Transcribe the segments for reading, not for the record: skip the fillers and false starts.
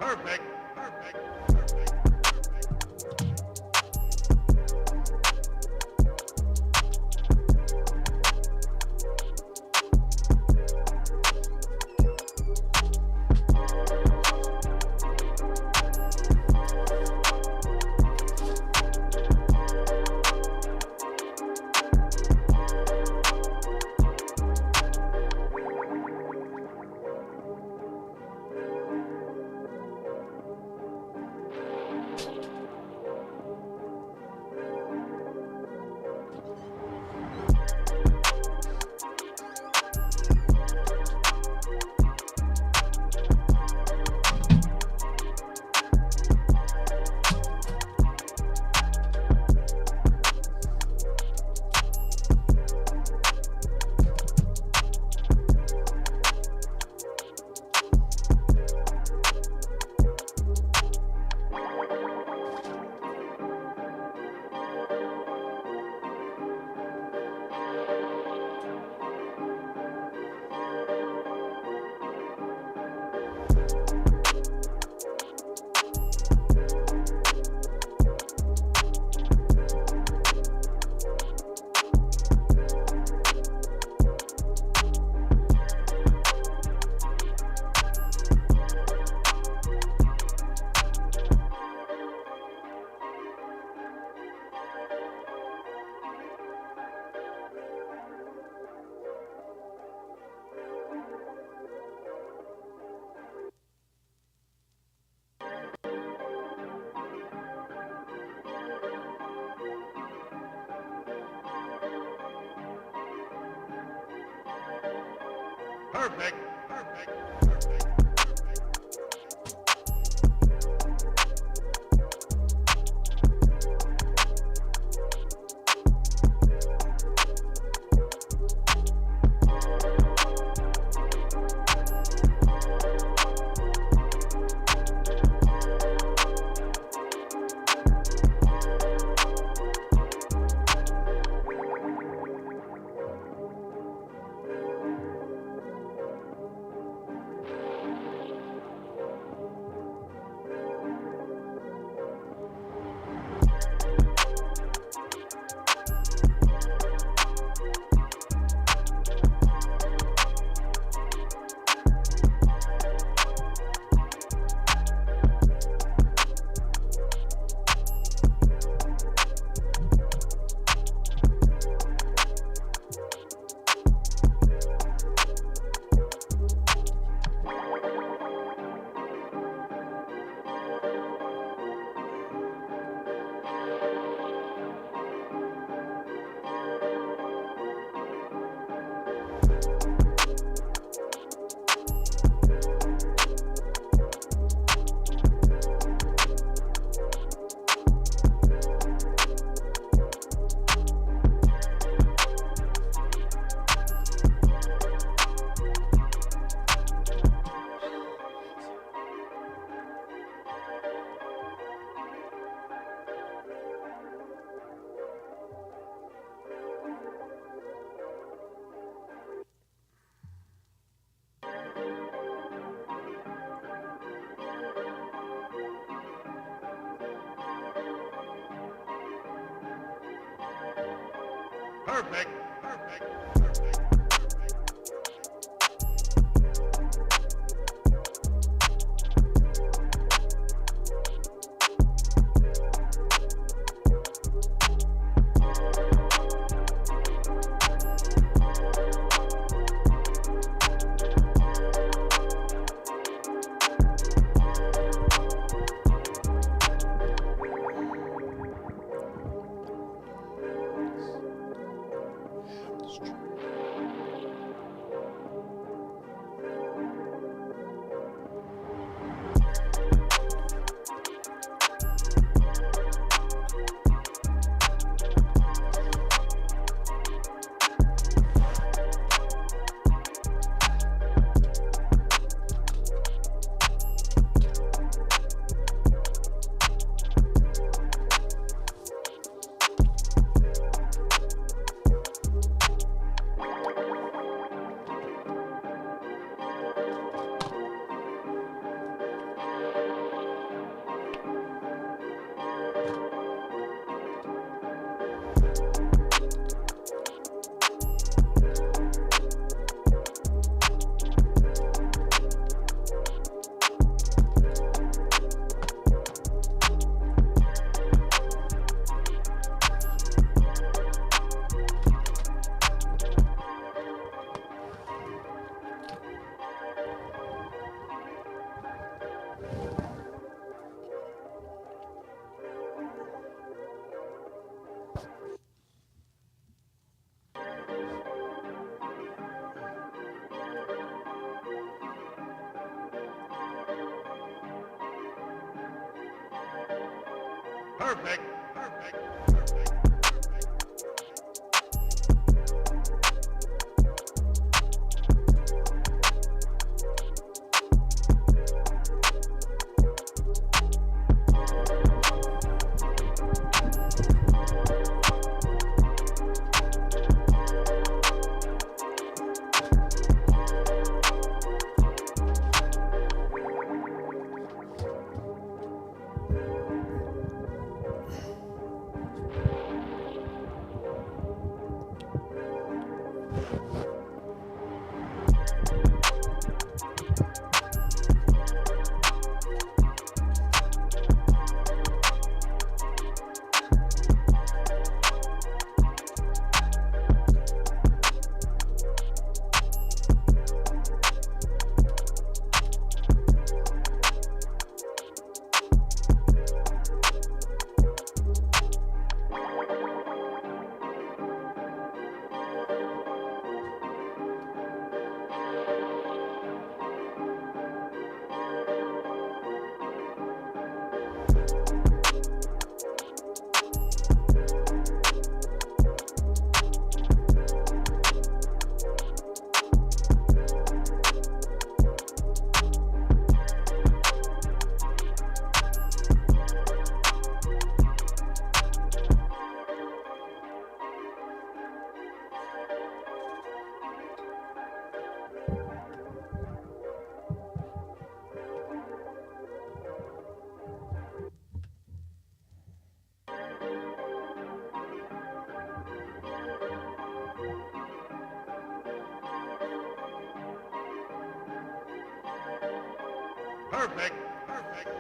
Perfect. Perfect. Perfect. Perfect. Perfect. Perfect. Perfect. Perfect. Perfect.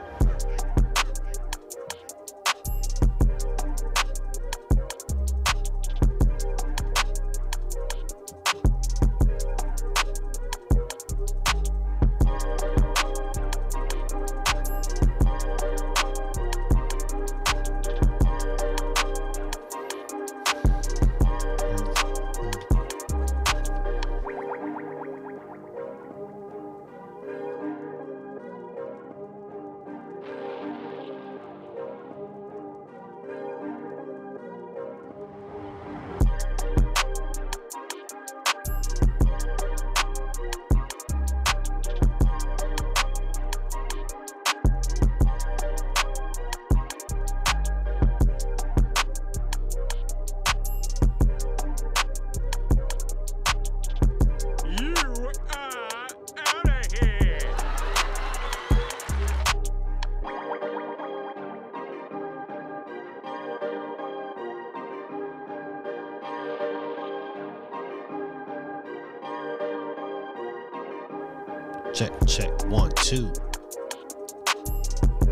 Check, check, 1, 2.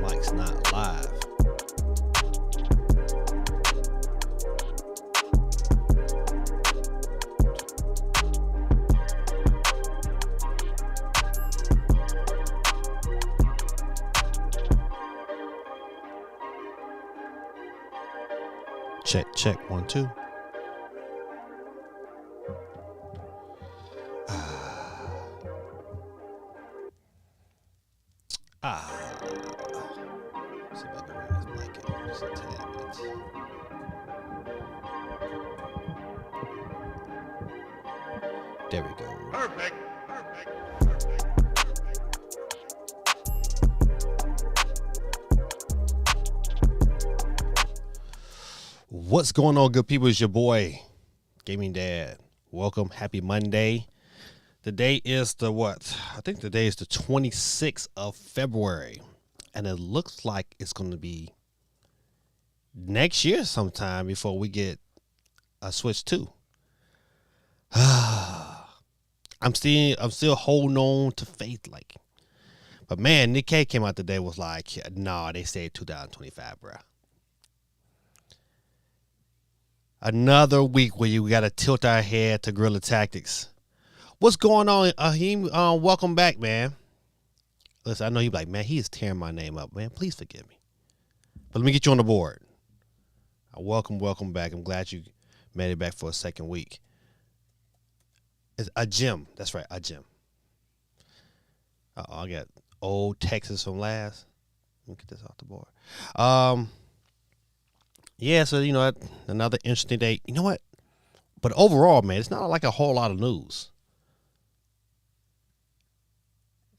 Mike's not live. Check, check, 1, 2. See if I can bring this mic in just a tad bit. There we go. Perfect. Perfect. Perfect. What's going on, good people? It's your boy, Gaming Dad. Welcome. Happy Monday. Today is the what? I think today is the 26th of February. And it looks like it's going to be next year sometime before we get a Switch 2. I'm still holding on to faith, like. But man, Nick K came out today was like, nah, they said 2025, bro. Another week where you got to tilt our head to guerrilla tactics. What's going on, Ahim? Welcome back, man. Listen, I know you're like, man, he is tearing my name up, man. Please forgive me. But let me get you on the board. Welcome back. I'm glad you made it back for a second week. It's a gym. That's right, a gym. I got old Texas from last. Let me get this off the board. Yeah, so you know what? Another interesting day. You know what? But overall, man, it's not like a whole lot of news.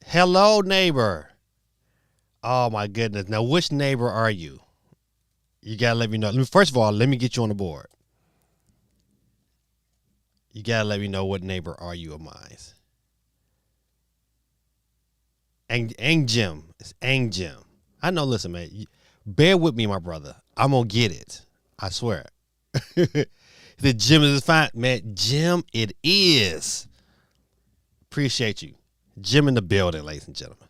Hello, neighbor. Oh my goodness. Now, which neighbor are you? You gotta let me know. First of all, let me get you on the board. You gotta let me know what neighbor are you of mine. Ang Jim. It's Ang Jim. I know. Listen, man. Bear with me, my brother. I'm gonna get it. I swear. The Jim is fine, man. Jim, it is. Appreciate you, Jim in the building, ladies and gentlemen.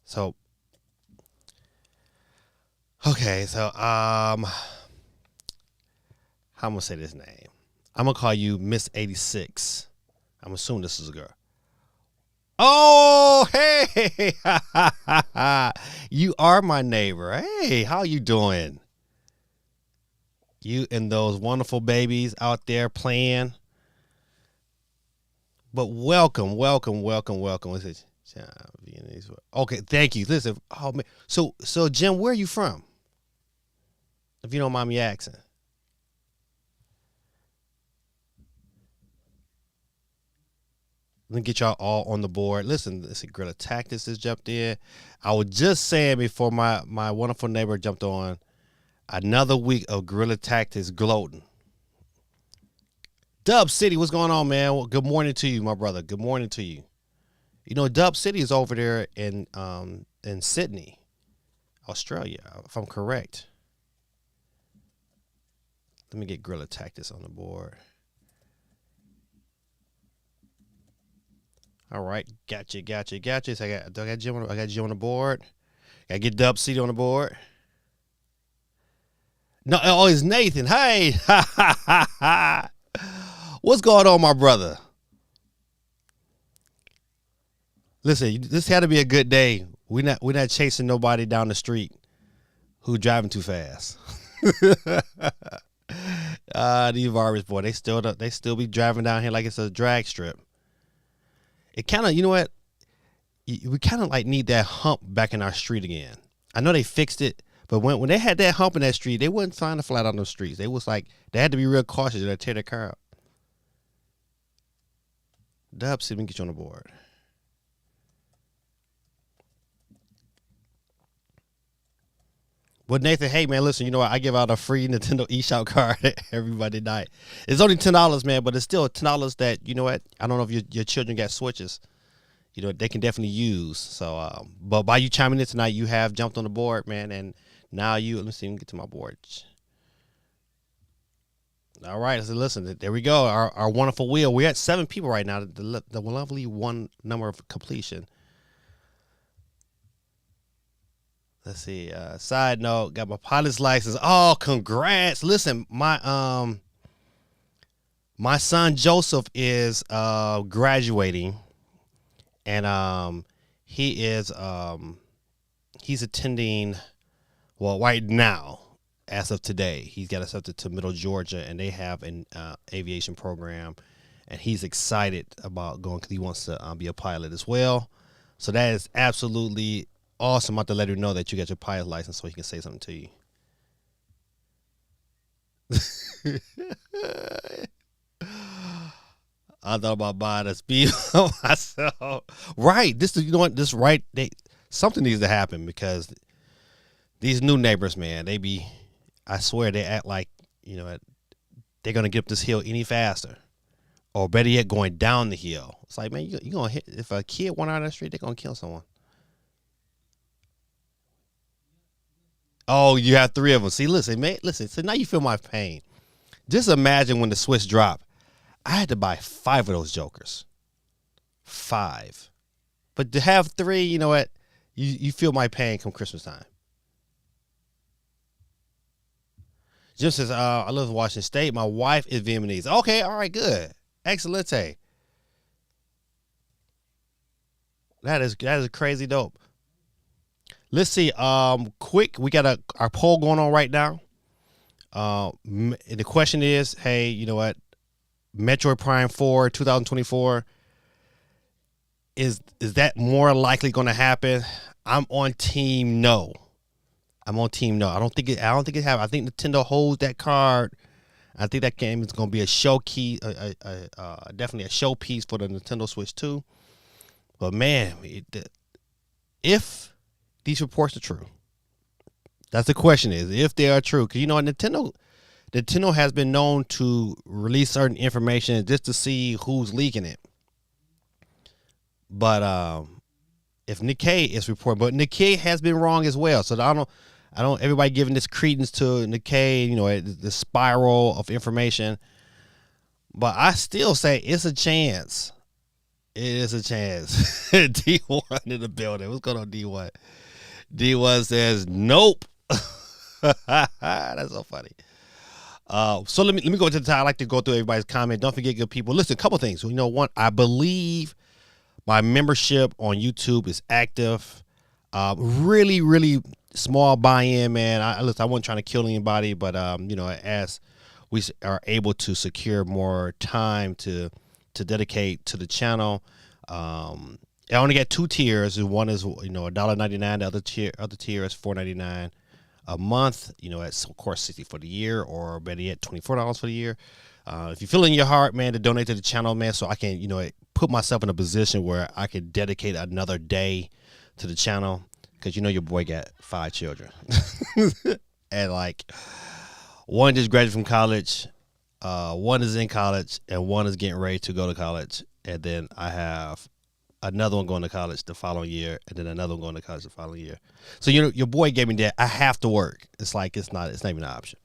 So, okay, so how I'm gonna say this name? I'm gonna call you Miss 86. I'm assuming this is a girl. Oh, hey, you are my neighbor. Hey, how you doing? You and those wonderful babies out there playing. But welcome, welcome, welcome, welcome. What's it? Okay, thank you. Listen, oh man, so Jim, where are you from? If you don't mind me asking. Let me get y'all all on the board. Listen, Gorilla Tactics has jumped in. I was just saying before my wonderful neighbor jumped on, another week of Gorilla Tactics gloating. Dub City, what's going on, man? Well, good morning to you, my brother. Good morning to you. You know, Dub City is over there in Sydney, Australia, if I'm correct. Let me get Gorilla Tactics on the board. All right, gotcha. So I got Jim on the board. Gotta get Dub City on the board. No, oh, it's Nathan. Hey, what's going on, my brother? Listen, this had to be a good day. We're not chasing nobody down the street who driving too fast. These Vargas, boy, they still be driving down here like it's a drag strip. It kind of, you know what? We kind of like need that hump back in our street again. I know they fixed it, but when they had that hump in that street, they wasn't trying to flat on those streets. They was like, they had to be real cautious or they'd tear their car up. Dub, see if we can get you on the board. But Nathan, hey man, listen, you know what? I give out a free Nintendo eShop card every Monday night. It's only $10, man, but it's still $10 that, you know what? I don't know if your children got Switches. You know, they can definitely use. So, but by you chiming in tonight, you have jumped on the board, man, and now let me see, let me get to my board. All right, so listen, there we go. Our wonderful wheel. We're at 7 people right now. The lovely one number of completion. Let's see. Side note, got my pilot's license. Oh, congrats. Listen, my son Joseph is graduating, and he's attending, well, right now, as of today, he's got accepted to Middle Georgia, and they have an aviation program, and he's excited about going because he wants to be a pilot as well. So that is absolutely awesome. I'm about to let him know that you got your pilot license so he can say something to you. I thought about buying a speed myself. Right. This is, you know what? This right. Something needs to happen because these new neighbors, man, I swear they act like, you know, they're going to get up this hill any faster. Or better yet, going down the hill. It's like, man, you're going to hit, if a kid went out on the street, they're going to kill someone. Oh, you have 3 of them. See, listen, man, listen. So now you feel my pain. Just imagine when the Swiss dropped. I had to buy 5 of those jokers. 5. But to have 3, you know what? You feel my pain come Christmas time. Jim says, I live in Washington State. My wife is Vietnamese. Okay, all right, good. Excellent. That is crazy dope. Let's see. Quick, we got our poll going on right now. The question is, hey, you know what? Metroid Prime 4 2024. is that more likely going to happen? I'm on team no. I'm on team no. I don't think it happens. I think Nintendo holds that card. I think that game is going to be a show key, definitely a showpiece for the Nintendo Switch 2. But man, if these reports are true, that's the question: is if they are true. Because Nintendo has been known to release certain information just to see who's leaking it. But if Nikkei is reporting, but Nikkei has been wrong as well. So I don't. Everybody giving this credence to Nikkei, the spiral of information. But I still say it's a chance. It is a chance. D1 in the building. What's going on, D1? D1 says nope. That's so funny. So let me go to the time. I like to go through everybody's comment. Don't forget, good people. Listen, a couple things. One, I believe my membership on YouTube is active. Really, really small buy-in, man. I wasn't trying to kill anybody, but as we are able to secure more time to dedicate to the channel, I only got 2 tiers. One is $1.99. The other tier is $4.99 a month. It's of course $60 for the year, or better yet, $24 for the year. If you feel in your heart, man, to donate to the channel, man, so I can put myself in a position where I can dedicate another day to the channel, because your boy got 5 children, and one just graduated from college, one is in college, and one is getting ready to go to college, and then I have another one going to college the following year, and then another one going to college the following year. So your boy gave me that. I have to work. It's not even an option.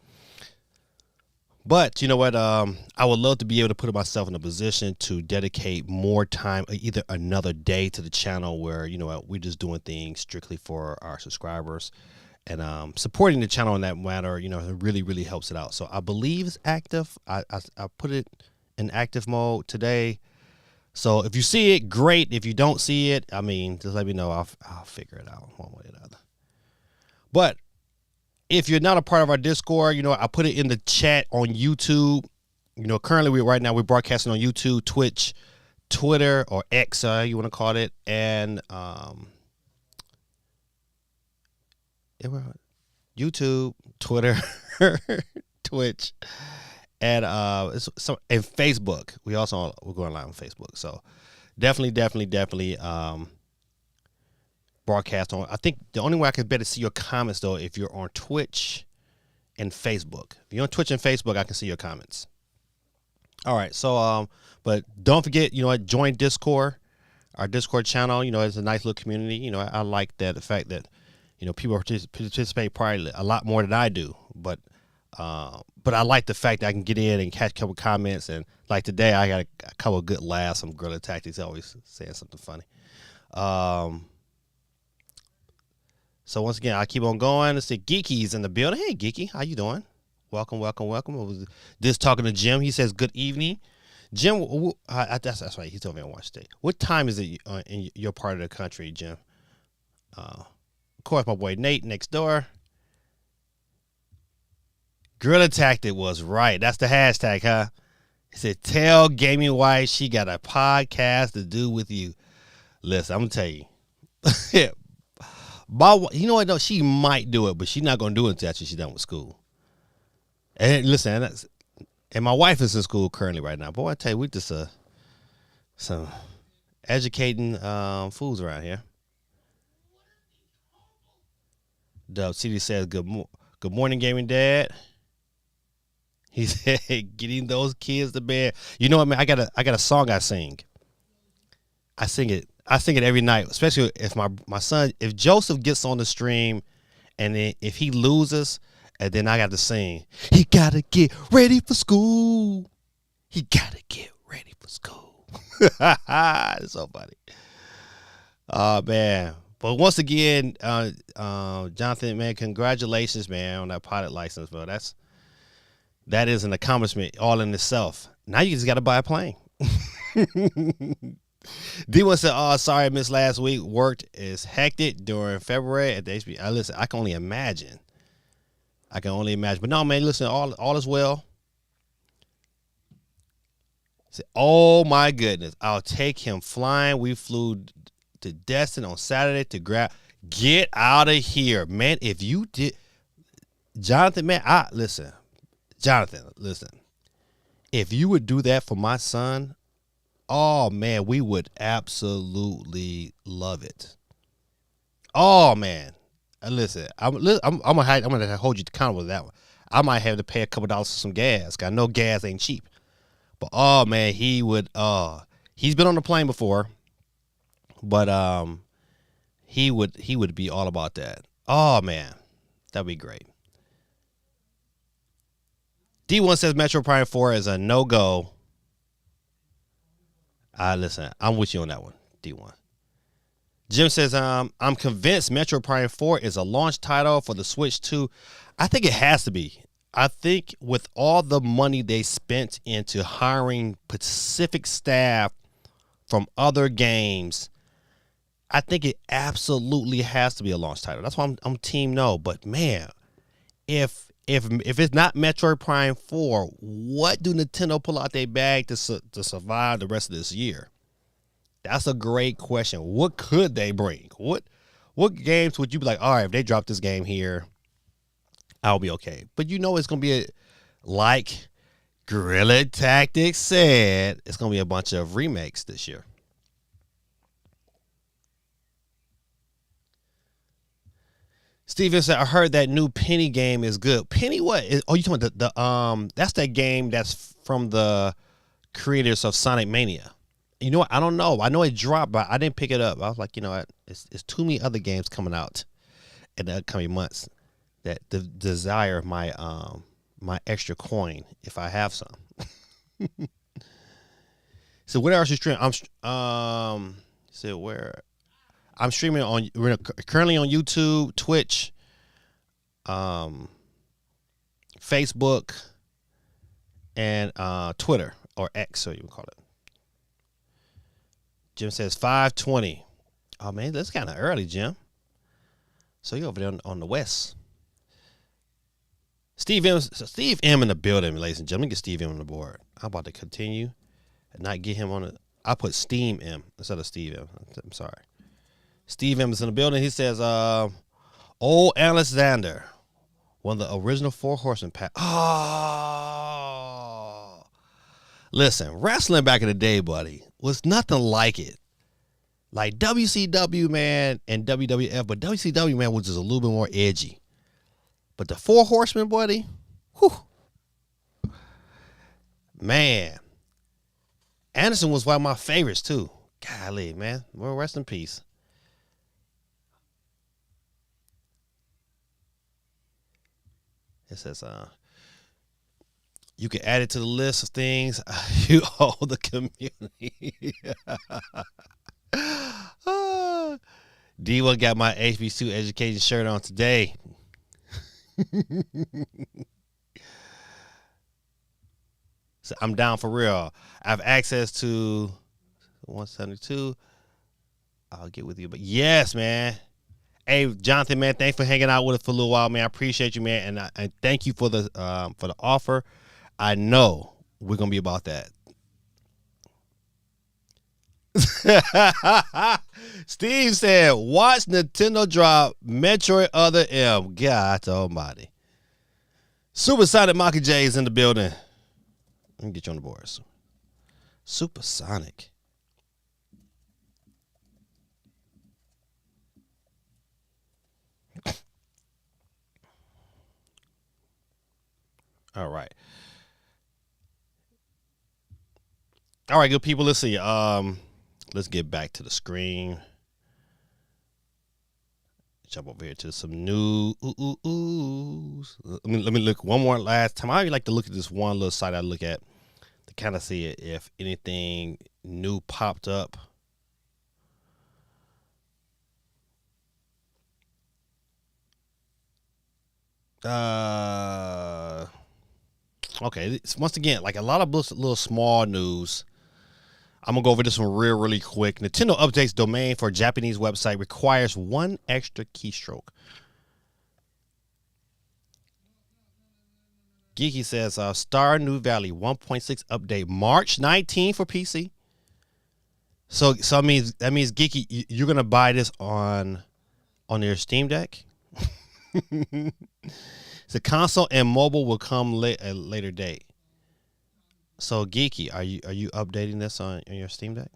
But you know what? I would love to be able to put myself in a position to dedicate more time, either another day to the channel where we're just doing things strictly for our subscribers, and supporting the channel in that matter. It really, really helps it out. So I believe it's active. I put it in active mode today. So if you see it, great. If you don't see it, just let me know. I'll figure it out one way or the other. But if you're not a part of our Discord, I put it in the chat on YouTube. Currently we're broadcasting on YouTube, Twitch, Twitter, or X, you want to call it, and YouTube, Twitter, Twitch, and Facebook. We're going live on Facebook. So definitely broadcast on. I think the only way I can better see your comments, though, if you're on Twitch and Facebook. If you're on Twitch and Facebook, I can see your comments. All right. So but don't forget, join Discord, our Discord channel. It's a nice little community. I like that, the fact that people participate probably a lot more than I do, but I like the fact that I can get in and catch a couple comments, and like today I got a couple of good laughs. Some Gorilla Tactics always saying something funny. So once again, I keep on going. Let's see, Geeky's in the building. Hey, Geeky, how you doing? Welcome. I was just talking to Jim. He says good evening. Jim, that's right. He told me I watched it. What time is it in your part of the country, Jim? Of course, my boy Nate next door. Gorilla Tactic was right. That's the hashtag, huh? He said, tell Gaming Wife she got a podcast to do with you. Listen, I'm going to tell you. You know what, though? She might do it, but she's not going to do it until after she's done with school. And listen, and my wife is in school currently right now. Boy, I tell you, we just some educating fools around here. Dub CD says, good morning, Gaming Dad. He said, getting those kids to bed. You know what, man? I got a song I sing. I sing it every night, especially if my son, if Joseph gets on the stream, and then if he loses, and then I got to sing, he gotta get ready for school. He gotta get ready for school. It's so funny. Oh man. But once again, Jonathan, man, congratulations, man, on that pilot license, bro. That is an accomplishment all in itself. Now you just got to buy a plane. D1 said, oh, sorry I missed last week. Worked is hectic during February at the HB. Listen, I can only imagine. But no, man, listen, all is well. Said, oh my goodness, I'll take him flying. We flew to Destin on Saturday to grab. Get out of here, man. If you did, Jonathan, man, Jonathan, listen. If you would do that for my son, oh man, we would absolutely love it. Oh man, listen, I'm gonna hold you accountable with that one. I might have to pay a couple dollars for some gas. 'Cause I know gas ain't cheap. But oh man, he would. He's been on the plane before, but he would be all about that. Oh man, that'd be great. D1 says Metro Prime 4 is a no go. Listen, I'm with you on that one, D1. Jim says, I'm convinced Metro Prime 4 is a launch title for the Switch 2. I think it has to be. I think with all the money they spent into hiring specific staff from other games, I think it absolutely has to be a launch title. That's why I'm team no. But man, if it's not Metroid Prime 4, what do Nintendo pull out their bag to survive the rest of this year? That's a great question. What could they bring? What games would you be like, all right, if they drop this game here, I'll be okay. But you know it's going to be, like Guerrilla Tactics said, it's going to be a bunch of remakes this year. Steven said, I heard that new Penny game is good. Penny what? You talking about the that's that game that's from the creators of Sonic Mania. You know what? I don't know. I know it dropped, but I didn't pick it up. I was like, you know what? It's too many other games coming out in the upcoming months that desire my my extra coin if I have some. So what else you stream? I'm streaming on currently on YouTube, Twitch, Facebook, and Twitter or X, so you would call it. Jim says 5:20. Oh man, that's kind of early, Jim. So you're over there on the west. Steve M in the building, ladies and gentlemen. Get Steve M on the board. I'm about to continue and not get him on it. I put Steam M instead of Steve M. I'm sorry. Steve M is in the building. He says, old Alexander, one of the original Four Horsemen pack. Oh, listen, wrestling back in the day, buddy, was nothing like it. Like WCW, man, and WWF, but WCW, man, was just a little bit more edgy. But the Four Horsemen, buddy, whew, man. Anderson was one of my favorites, too. Golly, man. Well, rest in peace. It says, you can add it to the list of things you owe the community. D1 got my HBC education shirt on today. So I'm down for real. I have access to 172. I'll get with you. But yes, man. Hey, Jonathan, man, thanks for hanging out with us for a little while, man. I appreciate you, man, and I thank you for the offer. I know we're gonna be about that. Steve said, "Watch Nintendo drop Metroid Other M." God Almighty. Supersonic Maki J is in the building. Let me get you on the board. Supersonic. All right. All right, good people. Let's see. Let's get back to the screen. Jump over here to some new. Let me look one more last time. I like to look at this one little site I look at to kind of see if anything new popped up. Okay, once again, like a lot of little small news. I'm going to go over this one really quick. Nintendo updates domain for Japanese website requires one extra keystroke. Geeky says Star New Valley 1.6 update March 19 for PC. So that means Geeky, you're gonna buy this on your Steam Deck. The console and mobile will come at a later date. So Geeky, are you updating this on your Steam Deck?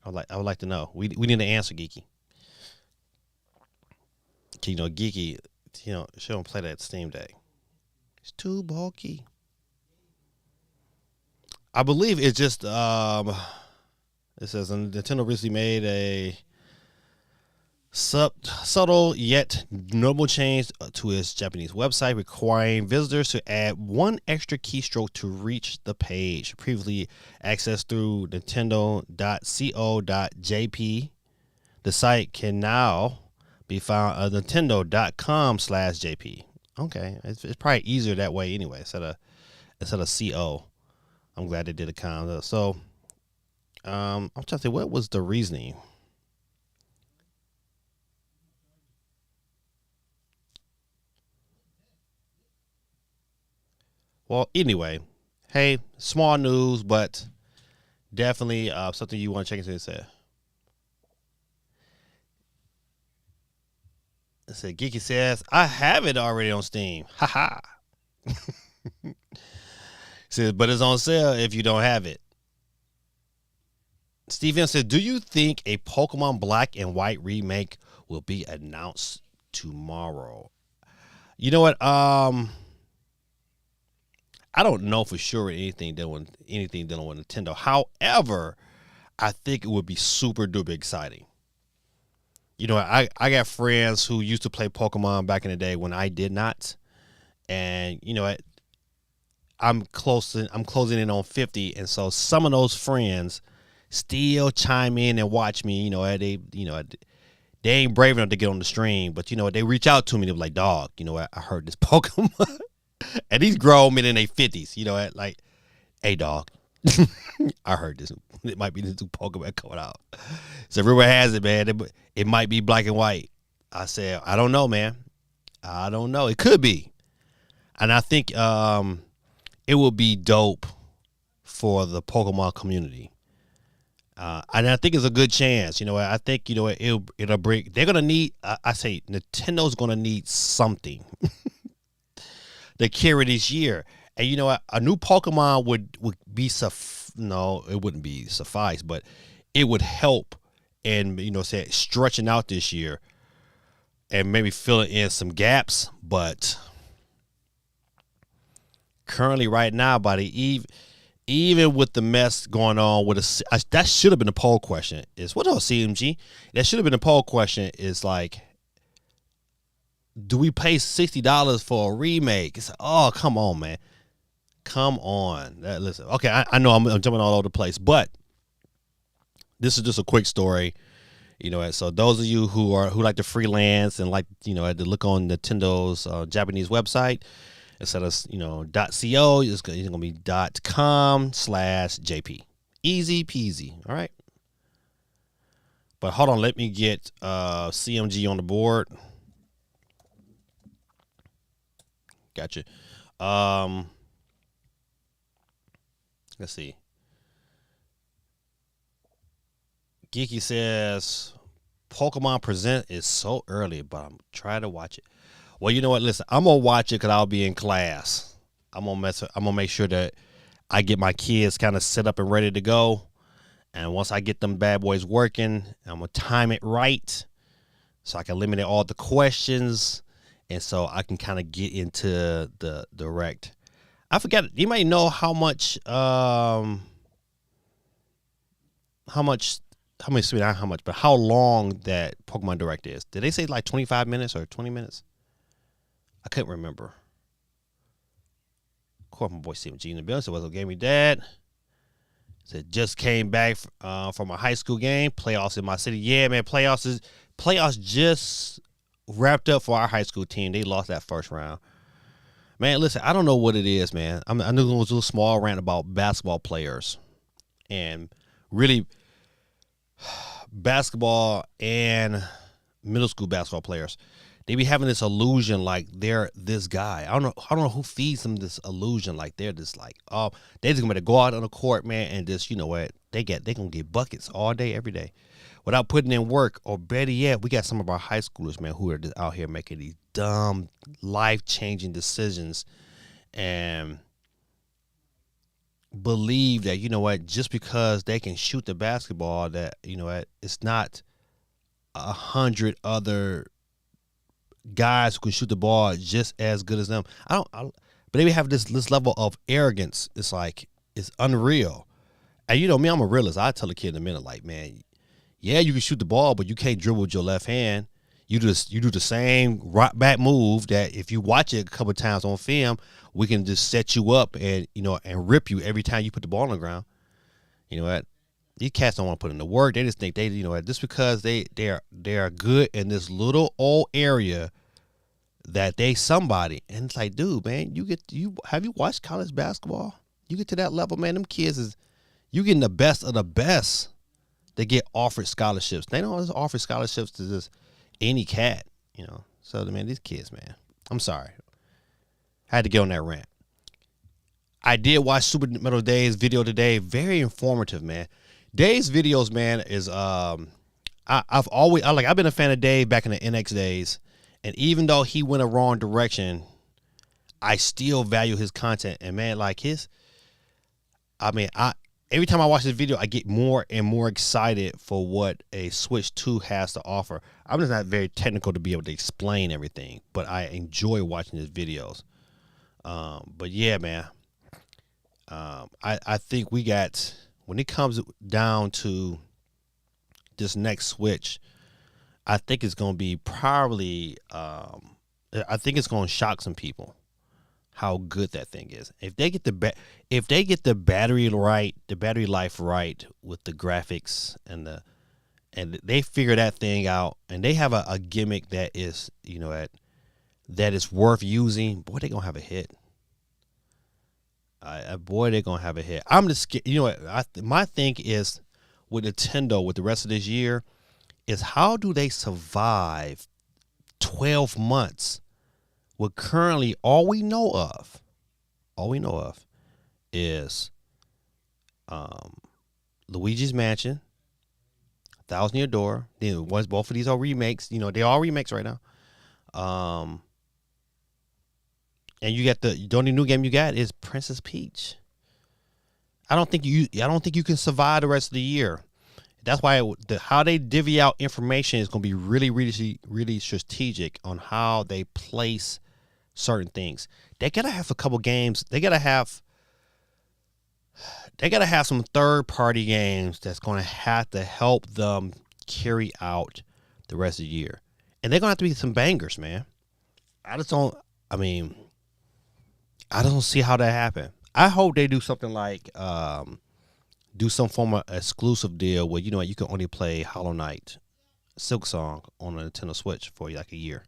I would like to know. We need to answer, Geeky. You know, Geeky, she don't play that Steam Deck. It's too bulky. I believe it's just it says Nintendo recently made a subtle yet notable change to its Japanese website, requiring visitors to add one extra keystroke to reach the page. Previously accessed through nintendo.co.jp, the site can now be found at nintendo.com/jp. Okay, it's probably easier that way anyway, instead of co. I'm glad they did a com. So, I'm trying to say, what was the reasoning? Well, anyway, hey, small news, but definitely something you want to check into. It said, Geeky says, I have it already on Steam. Haha. Says, but it's on sale if you don't have it. Steven said, do you think a Pokemon Black and White remake will be announced tomorrow? You know what? I don't know for sure anything dealing with Nintendo. However, I think it would be super duper exciting. You know, I got friends who used to play Pokemon back in the day when I did not, and you know, I'm closing in on 50, and so some of those friends still chime in and watch me. They ain't brave enough to get on the stream, but they reach out to me. They're like, dog, I heard this Pokemon. And these grown men in their 50s, like, hey, dog, I heard this. It might be this new Pokemon coming out. So rumor has it, man, it might be Black and White. I said, I don't know, man. I don't know. It could be. And I think it will be dope for the Pokemon community. And I think it's a good chance. I think, it'll bring, they're going to need, I say Nintendo's going to need something to carry this year. And a new Pokemon would be no, it wouldn't be suffice, but it would help in say stretching out this year and maybe filling in some gaps. But currently, right now, even with the mess going on with that should have been a poll question. Is what else, CMG? That should have been a poll question. Is like, do we pay $60 for a remake? It's like, oh, come on, man. Come on. Listen, okay, I know I'm jumping all over the place, but this is just a quick story. So those of you who like to freelance and like had to look on Nintendo's Japanese website, instead of .co, it's gonna be .com/jp. Easy peasy. All right. But hold on, let me get CMG on the board. Gotcha. Let's see. Geeky says Pokemon Present is so early, but I'm trying to watch it. Well, you know what? Listen, I'm gonna watch it because I'll be in class. I'm gonna make sure that I get my kids kind of set up and ready to go. And once I get them bad boys working, I'm gonna time it right so I can eliminate all the questions, and so I can kind of get into the direct. I forgot. You might know how much but how long that Pokemon Direct is. Did they say like 25 minutes or 20 minutes? I couldn't remember. Of course, my boy CMG in the building. So what's up, gaming dad? Said just came back from a high school game. Playoffs in my city. Yeah, man. Playoffs just wrapped up for our high school team. They lost that first round. Man, listen, I don't know what it is, man. I knew it was a little small rant about basketball players. And really, basketball and middle school basketball players. They be having this illusion like they're this guy. I don't know who feeds them this illusion like they're just like, oh, they just gonna go out on the court, man, and just, you know what, they gonna get buckets all day, every day, without putting in work. Or better yet, we got some of our high schoolers, man, who are just out here making these dumb, life-changing decisions, and believe that, you know what, just because they can shoot the basketball, that, you know what, it's not 100 other guys who can shoot the ball just as good as them. But they have this level of arrogance. It's like, it's unreal. And you know me, I'm a realist. I tell a kid in a minute, like, man, yeah, you can shoot the ball, but you can't dribble with your left hand. You do the same rock back move that if you watch it a couple of times on film, we can just set you up and, you know, and rip you every time you put the ball on the ground. You know what? These cats don't want to put in the work. They just think they, you know, just because they are good in this little old area that they somebody. And it's like, dude, man, have you watched college basketball? You get to that level, man, them kids you getting the best of the best. They get offered scholarships. They don't just offer scholarships to just any cat, you know. So, man, these kids, man, I'm sorry. I had to get on that rant. I did watch Super Metal Dave's video today. Very informative, man. Dave's videos, man, is I've been a fan of Dave back in the NX days, and even though he went a wrong direction, I still value his content. And man, like every time I watch this video, I get more and more excited for what a Switch 2 has to offer. I'm just not very technical to be able to explain everything, but I enjoy watching his videos. But yeah, man, I think we got, when it comes down to this next Switch, I think it's going to be probably, I think it's going to shock some people how good that thing is. If they get the battery right, the battery life right with the graphics and they figure that thing out, and they have a gimmick that is, you know, that is worth using, boy, they're going to have a hit. Boy, they're going to have a hit. I'm just scared. You know what? My thing is with Nintendo with the rest of this year is, how do they survive 12 months with currently all we know of is Luigi's Mansion, Thousand Year Door. Then both of these are remakes. You know, they are remakes right now. And you got the only new game you got is Princess Peach. I don't think you can survive the rest of the year. That's why how they divvy out information is going to be really, really, really strategic on how they place certain things. They gotta have a couple games. They gotta have some third-party games that's going to have to help them carry out the rest of the year, and they're going to have to be some bangers, man. I just don't see how that happen. I hope they do something like do some form of exclusive deal where, you know, you can only play Hollow Knight, Silk Song on a Nintendo Switch for like a year.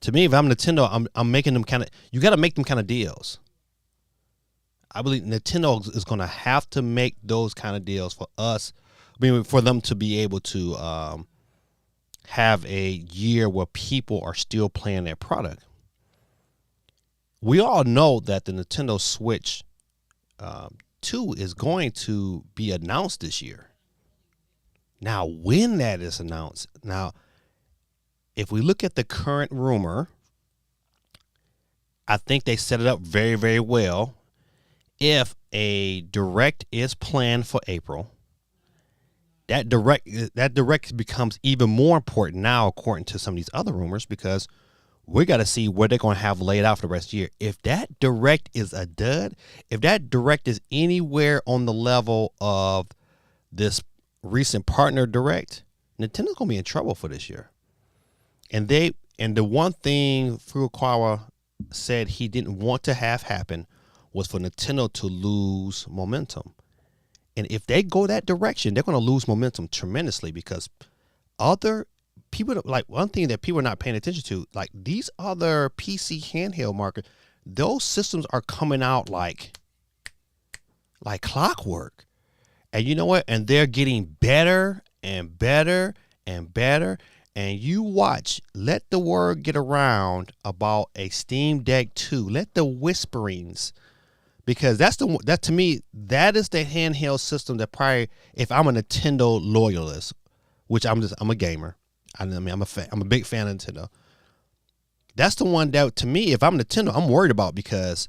To me, if I'm Nintendo, I'm making them you got to make them kind of deals. I believe Nintendo is going to have to make those kind of deals for us. I mean, for them to be able to have a year where people are still playing their product. We all know that the Nintendo Switch 2 is going to be announced this year. Now, when that is announced, if we look at the current rumor, I think they set it up very, very well. If a direct is planned for April, that direct becomes even more important now, according to some of these other rumors, because we got to see what they're going to have laid out for the rest of the year. If that direct is a dud, if that direct is anywhere on the level of this recent partner direct, Nintendo's going to be in trouble for this year. And the one thing Furukawa said he didn't want to have happen was for Nintendo to lose momentum. And if they go that direction, they're going to lose momentum tremendously, because other people, like, one thing that people are not paying attention to, like these other PC handheld markets, those systems are coming out like clockwork. And you know what? And they're getting better and better and better. and you watch, let the word get around about a Steam Deck 2. Let the whisperings, because that to me, that is the handheld system that probably, if I'm a Nintendo loyalist, which I'm a gamer. I'm a big fan of Nintendo. That's the one that, to me, if I'm Nintendo, I'm worried about, because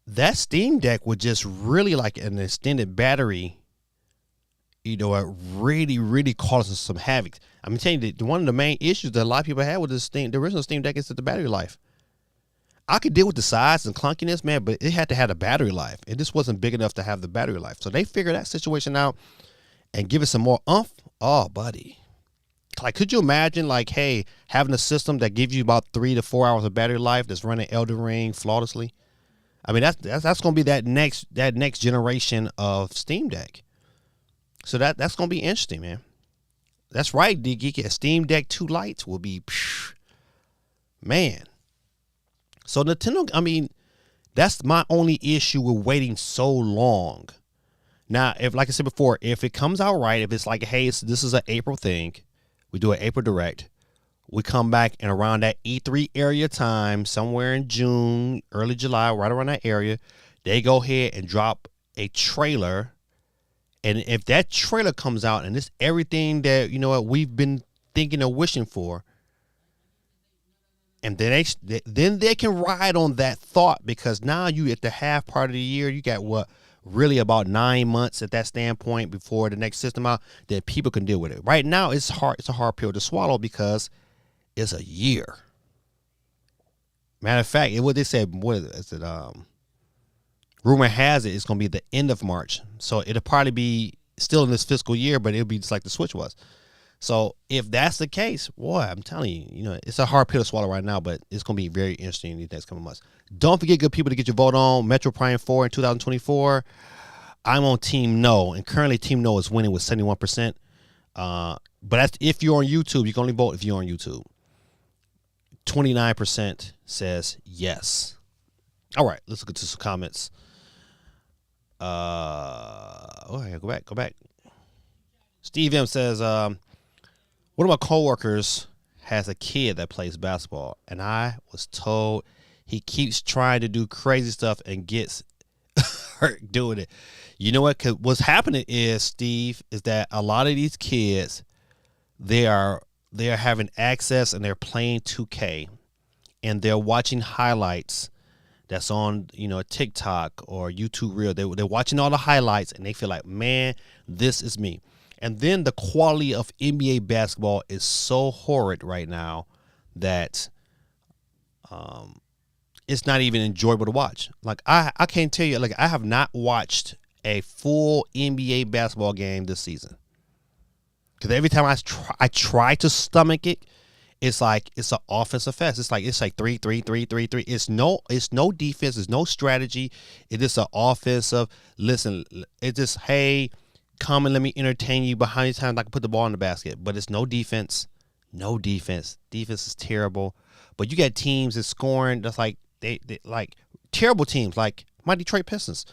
that Steam Deck would just really, like an extended battery, it really, really causes some havoc. I'm telling you, one of the main issues that a lot of people had with the original Steam Deck is that the battery life. I could deal with the size and clunkiness, man, but it had to have a battery life. It just wasn't big enough to have the battery life. So they figured that situation out and give it some more oomph. Oh, buddy. Like, could you imagine, like, hey, having a system that gives you about 3 to 4 hours of battery life that's running Elden Ring flawlessly? I mean, that's going to be that next generation of Steam Deck. So that's going to be interesting, man. That's right, D-Geek. A Steam Deck 2 Lite will be, man. So Nintendo, I mean, that's my only issue with waiting so long. Now, if, like I said before, if it comes out right, if it's like, hey, this is an April thing, we do an April Direct, we come back and around that E3 area time, somewhere in June, early July, right around that area, they go ahead and drop a trailer. And if that trailer comes out and it's everything that, we've been thinking or wishing for, and then they can ride on that thought, because now you at the half part of the year, you got really about 9 months at that standpoint before the next system out that people can deal with it. Right now, it's hard. It's a hard pill to swallow, because it's a year. Matter of fact, what they said, what is it? Rumor has it it's going to be the end of March. So it'll probably be still in this fiscal year, but it'll be just like the Switch was. So if that's the case, boy, I'm telling you, it's a hard pill to swallow right now, but it's going to be very interesting in these next couple months. Don't forget, good people, to get your vote on Metro Prime 4 in 2024. I'm on Team No, and currently Team No is winning with 71%. But that's if you're on YouTube. You can only vote if you're on YouTube. 29% says yes. All right, let's look at some comments. Go back. Steve M says, one of my coworkers has a kid that plays basketball, and I was told he keeps trying to do crazy stuff and gets hurt doing it. You know what? 'Cause what's happening is, Steve, is that a lot of these kids, they are having access and they're playing 2K, and they're watching highlights that's on, TikTok or YouTube Reel. They're watching all the highlights, and they feel like, man, this is me. And then the quality of NBA basketball is so horrid right now that it's not even enjoyable to watch. Like, I can't tell you, like, I have not watched a full NBA basketball game this season. Because every time I try to stomach it, it's like it's an offensive fest. It's like 3. It's no defense. It's no strategy. It is an offensive. Listen, it's just, hey, come and let me entertain you. But how many times I can put the ball in the basket? But it's no defense. No defense. Defense is terrible. But you got teams that's scoring. That's like they like terrible teams, like my Detroit Pistons,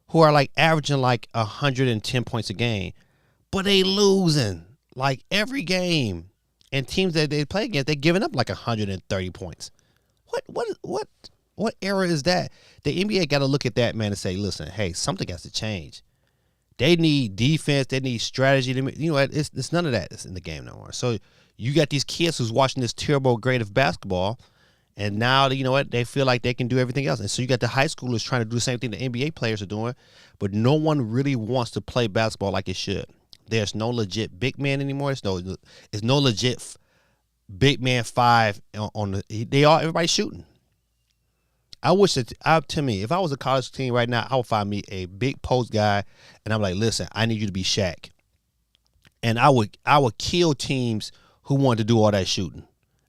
who are like averaging like 110 points a game, but they losing like every game. And teams that they play against, they're giving up like 130 points. What era is that? The NBA got to look at that, man, and say, listen, hey, something has to change. They need defense. They need strategy. It's none of that that's in the game no more. So you got these kids who's watching this terrible grade of basketball, and now, they feel like they can do everything else. And so you got the high schoolers trying to do the same thing the NBA players are doing, but no one really wants to play basketball like it should. There's no legit big man anymore. It's no legit big man 5 on the. Everybody's shooting. I wish that to me, if I was a college team right now, I would find me a big post guy, and I'm like, listen, I need you to be Shaq, and I would kill teams who wanted to do all that shooting.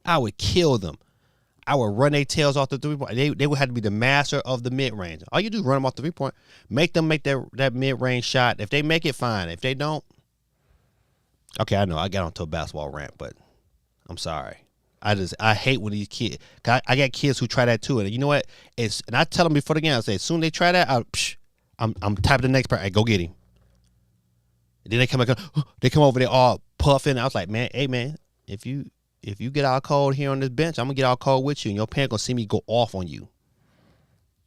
I would kill them. I would run their tails off the 3-point. They would have to be the master of the mid range. All you do is run them off the 3-point, make them make that mid range shot. If they make it, fine. If they don't. Okay, I know I got onto a basketball rant, but I'm sorry. I hate when these kids. I got kids who try that too, and you know what? And I tell them before the game. I say, as soon as they try that, I'm typing the next part. Hey, go get him. And then they come over there all puffing. I was like, man, hey man, if you get out cold here on this bench, I'm gonna get out cold with you, and your parent gonna see me go off on you.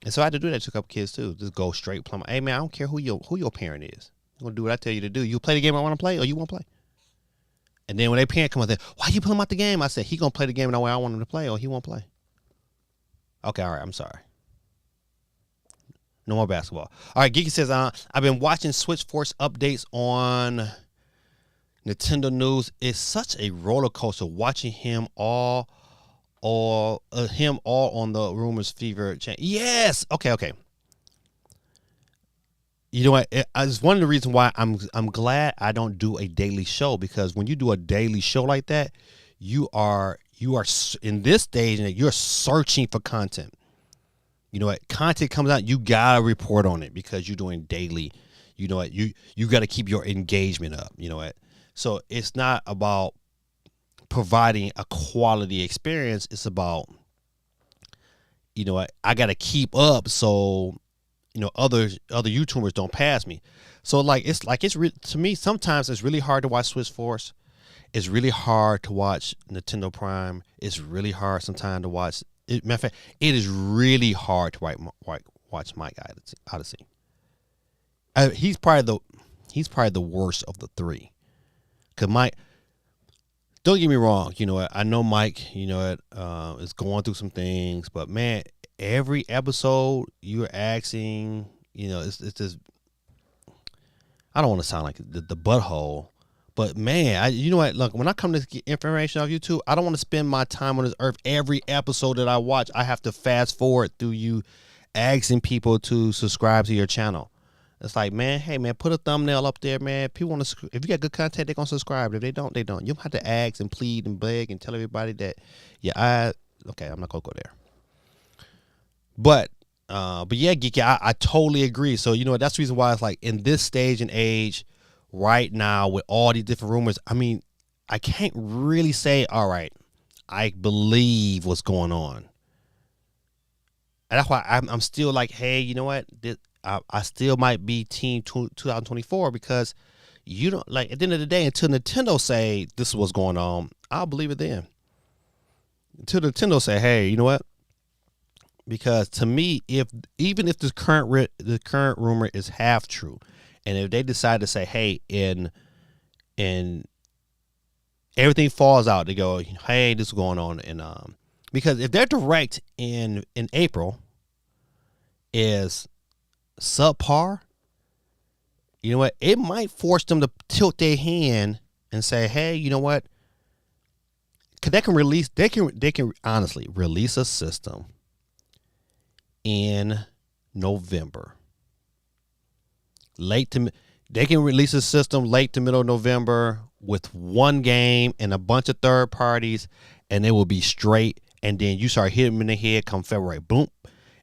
And so I had to do that to a couple kids too. Just go straight plumb. Hey man, I don't care who your parent is. You're gonna do what I tell you to do. You play the game I want to play, or you won't play. And then when their parent come out there, why you pull him out the game? I said he gonna play the game in the way I want him to play, or he won't play. Okay, all right, I'm sorry. No more basketball. All right, Geeky says, I've been watching Switch Force updates on Nintendo News. It's such a roller coaster watching him all on the Rumors Fever channel. Yes. Okay. You know what? It's one of the reasons why I'm glad I don't do a daily show, because when you do a daily show like that, you are in this stage and you're searching for content. You know what? Content comes out, you gotta report on it because you're doing daily. You know what? You gotta keep your engagement up. You know what? So it's not about providing a quality experience. It's about, you know what? I gotta keep up so, you know, other YouTubers don't pass me. So to me, sometimes it's really hard to watch Switch Force. It's really hard to watch Nintendo Prime. It's really hard sometimes to watch. Matter of fact, it is really hard to watch Mike Odyssey. He's probably the worst of the three. Cause Mike, don't get me wrong, you know what? I know Mike, you know what, is going through some things, but man, every episode you're asking, you know, it's just. I don't want to sound like the butthole. But man, you know what? Look, when I come to get information off YouTube, I don't want to spend my time on this earth. Every episode that I watch, I have to fast forward through you asking people to subscribe to your channel. It's like, man, hey man, put a thumbnail up there, man. People want to. If you got good content, they're gonna subscribe. If they don't, they don't. You don't have to ask and plead and beg and tell everybody that. Yeah, okay, I'm not gonna go there. But yeah, Geeky, I totally agree. So you know that's the reason why it's like in this stage and age. Right now, with all these different rumors, I mean, I can't really say, all right, I believe what's going on. And that's why I'm still like, hey, you know what? I still might be team 2024 because you don't, like, at the end of the day, until Nintendo say this is what's going on, I'll believe it then. Until Nintendo say, hey, you know what? Because to me, even if the current rumor is half true, and if they decide to say, hey, and everything falls out, they go, hey, this is going on. And because if their direct in April is subpar, you know what? It might force them to tilt their hand and say, hey, you know what? Cause they can honestly release a system in November. They can release a system late to middle of November with one game and a bunch of third parties, and it will be straight. And then you start hitting them in the head come February, boom,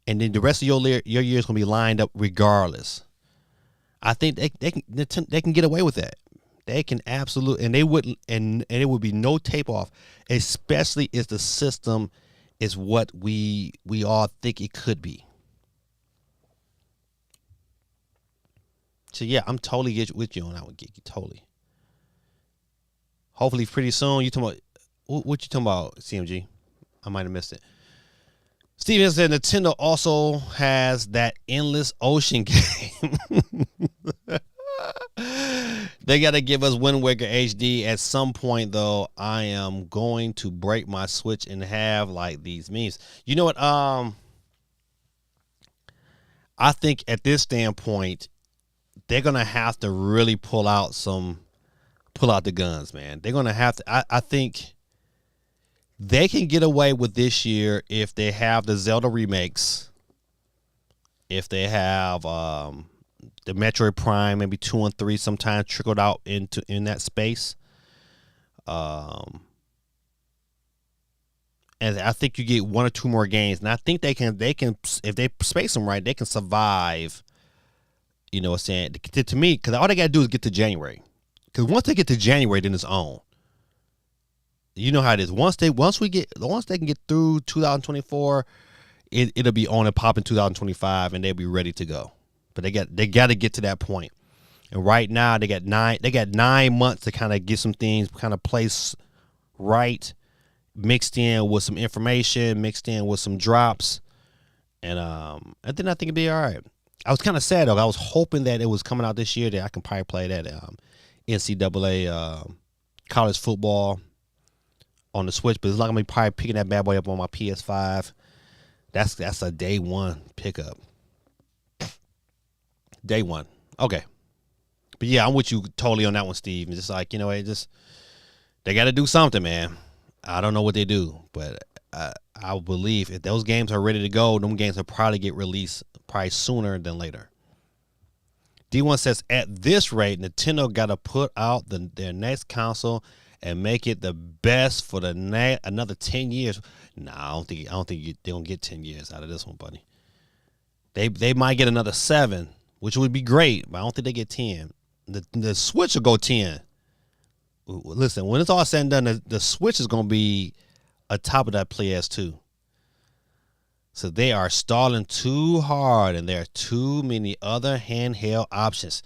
and then the rest of your year is gonna be lined up regardless. I think they can get away with that. They can absolutely, and they wouldn't, and it would be no tape off, especially if the system is what we all think it could be. So yeah, I'm totally with you on that one, Geeky. Totally. Hopefully, pretty soon. You talking about what you talking about, CMG? I might have missed it. Steven said Nintendo also has that Endless Ocean game. They got to give us Wind Waker HD at some point, though. I am going to break my Switch and have like these memes. You know what? I think at this standpoint, they're gonna have to really pull out the guns, man. They're gonna have to. I think they can get away with this year if they have the Zelda remakes, if they have the Metroid Prime, maybe 2 and 3, sometimes trickled out in that space. And I think you get 1 or 2 more games, and I think they can if they space them right, they can survive. You know what I'm saying? To me, because all they got to do is get to January. Because once they get to January, then it's on. You know how it is. Once they can get through 2024, it'll be on and pop in 2025, and they'll be ready to go. But they got to get to that point. And right now they got 9 months to kind of get some things kind of place right, mixed in with some information, mixed in with some drops, and then I think it'd be all right. I was kind of sad though. I was hoping that it was coming out this year that I can probably play that NCAA college football on the Switch, but it's like I'm probably picking that bad boy up on my PS5. That's a day one pickup. Day one. Okay. But yeah, I'm with you totally on that one, Steve. It's just like, you know, they got to do something, man. I don't know what they do, but I believe if those games are ready to go, them games will probably get released probably sooner than later. D1 says, at this rate, Nintendo got to put out their next console and make it the best for the another 10 years. Nah, I don't think they're going to get 10 years out of this one, buddy. They might get another 7, which would be great, but I don't think they get 10. The Switch will go 10. Listen, when it's all said and done, the Switch is going to be atop of that PS2. So they are stalling too hard, and there are too many other handheld options.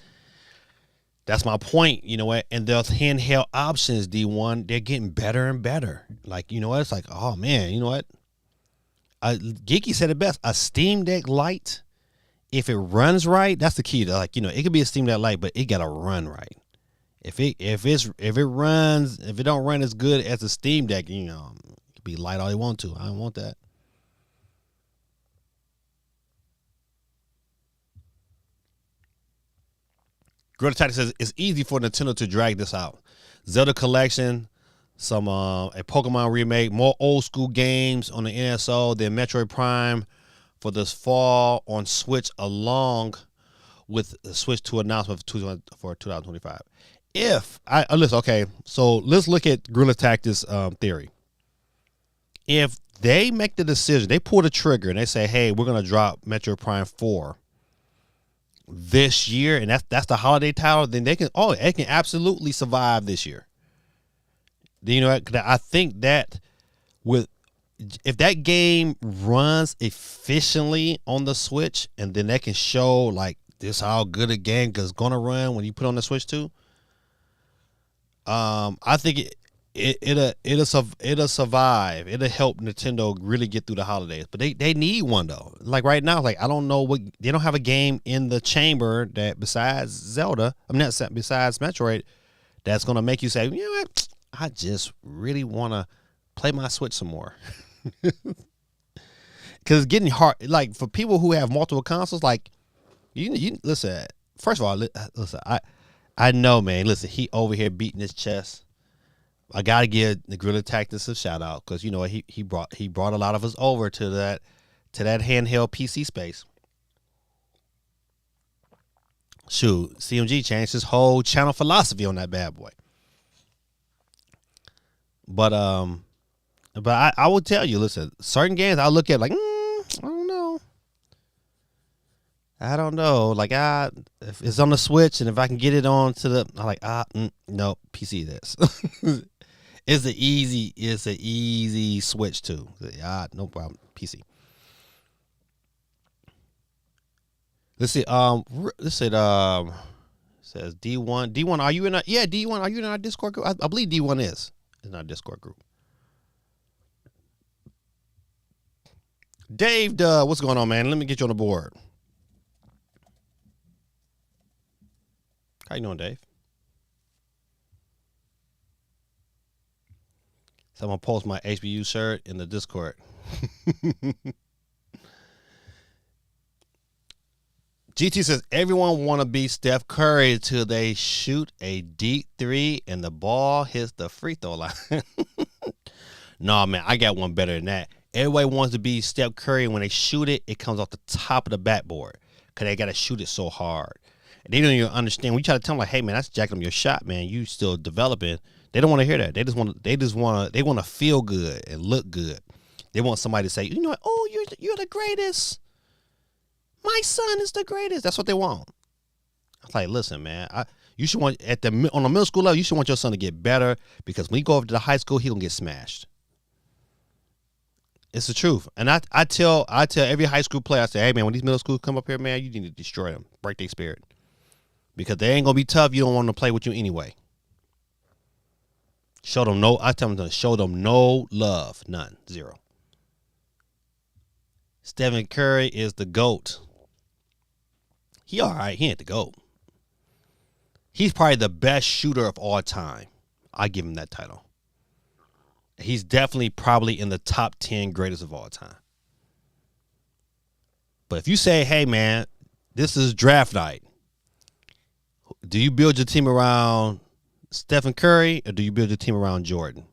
That's my point, you know what? And those handheld options, D1, they're getting better and better. Like, you know what? It's like, oh, man, you know what? Geeky said it best. A Steam Deck Lite, if it runs right, that's the key. Like, you know, it could be a Steam Deck Lite, but it got to run right. If it don't run as good as a Steam Deck, you know, it could be light all you want to. I don't want that. Gorilla Tactics says it's easy for Nintendo to drag this out. Zelda Collection, some a Pokemon remake, more old school games on the NSO, then Metroid Prime for this fall on Switch, along with the Switch 2 announcement for 2025. So let's look at Gorilla Tactics theory. If they make the decision, they pull the trigger and they say, hey, we're going to drop Metroid Prime 4 this year, and that's the holiday title, then it can absolutely survive this year. You know, I think that if that game runs efficiently on the Switch, and then they can show like this how good a game is gonna run when you put on the Switch too. I think it'll survive. It'll help Nintendo really get through the holidays. But they need one though. Like right now, like I don't know what they don't have a game in the chamber that besides Zelda, besides Metroid, that's gonna make you say, you know what, I just really wanna play my Switch some more. Cause it's getting hard. Like for people who have multiple consoles, like you listen. First of all, listen. I know, man. Listen, he over here beating his chest. I gotta give the Gorilla Tactics a shout out because you know he brought a lot of us over to that handheld PC space. Shoot, CMG changed his whole channel philosophy on that bad boy. But I will tell you, listen, certain games I look at like I don't know. Like if it's on the Switch and if I can get it on to the, I'm like no PC this. It's an easy switch too. No problem. PC. Let's see. Says D1. D1, are you in our D1, are you in our Discord group? I believe D1 is in our Discord group. Dave, what's going on, man? Let me get you on the board. How you doing, Dave? So I'm gonna post my HBU shirt in the Discord. GT says everyone want to be Steph Curry until they shoot a deep three and the ball hits the free throw line. No, man, I got one better than that. Everybody wants to be Steph Curry. When they shoot it, it comes off the top of the backboard because they got to shoot it so hard. And they don't even understand. We try to tell them like, "Hey, man, that's jacking up your shot, man. You still developing." They don't want to hear that. They want to feel good and look good. They want somebody to say, you know what? Oh, you're the greatest. My son is the greatest. That's what they want. I was like, listen, man, you should want on the middle school level, you should want your son to get better because when you go over to the high school, he gonna get smashed. It's the truth. And I tell every high school player, I say, hey man, when these middle schools come up here, man, you need to destroy them, break their spirit. Because they ain't gonna be tough. You don't want them to play with you anyway. Show them no. I tell them to show them no love, none, zero. Stephen Curry is the GOAT. He all right. He ain't the GOAT. He's probably the best shooter of all time. I give him that title. He's definitely probably in the top 10 greatest of all time. But if you say, hey, man, this is draft night, do you build your team around Stephen Curry or do you build your team around Jordan?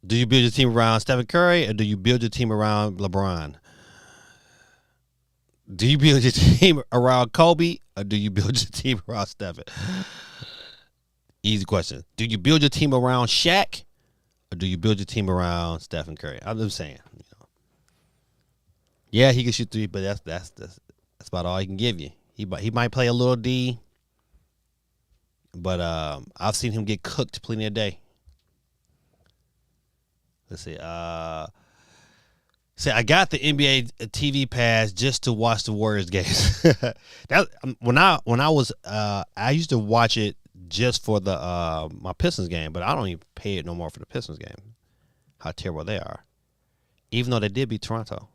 Do you build your team around Stephen Curry or do you build your team around LeBron? Do you build your team around Kobe or do you build your team around Stephen? Easy question. Do you build your team around Shaq or do you build your team around Stephen Curry? I'm just saying. You know. Yeah, he can shoot three, but that's about all he can give you. He might play a little D, but I've seen him get cooked plenty a day. Let's see. Say I got the NBA TV pass just to watch the Warriors games. When I was I used to watch it just for the my Pistons game, but I don't even pay it no more for the Pistons game. How terrible they are, even though they did beat Toronto.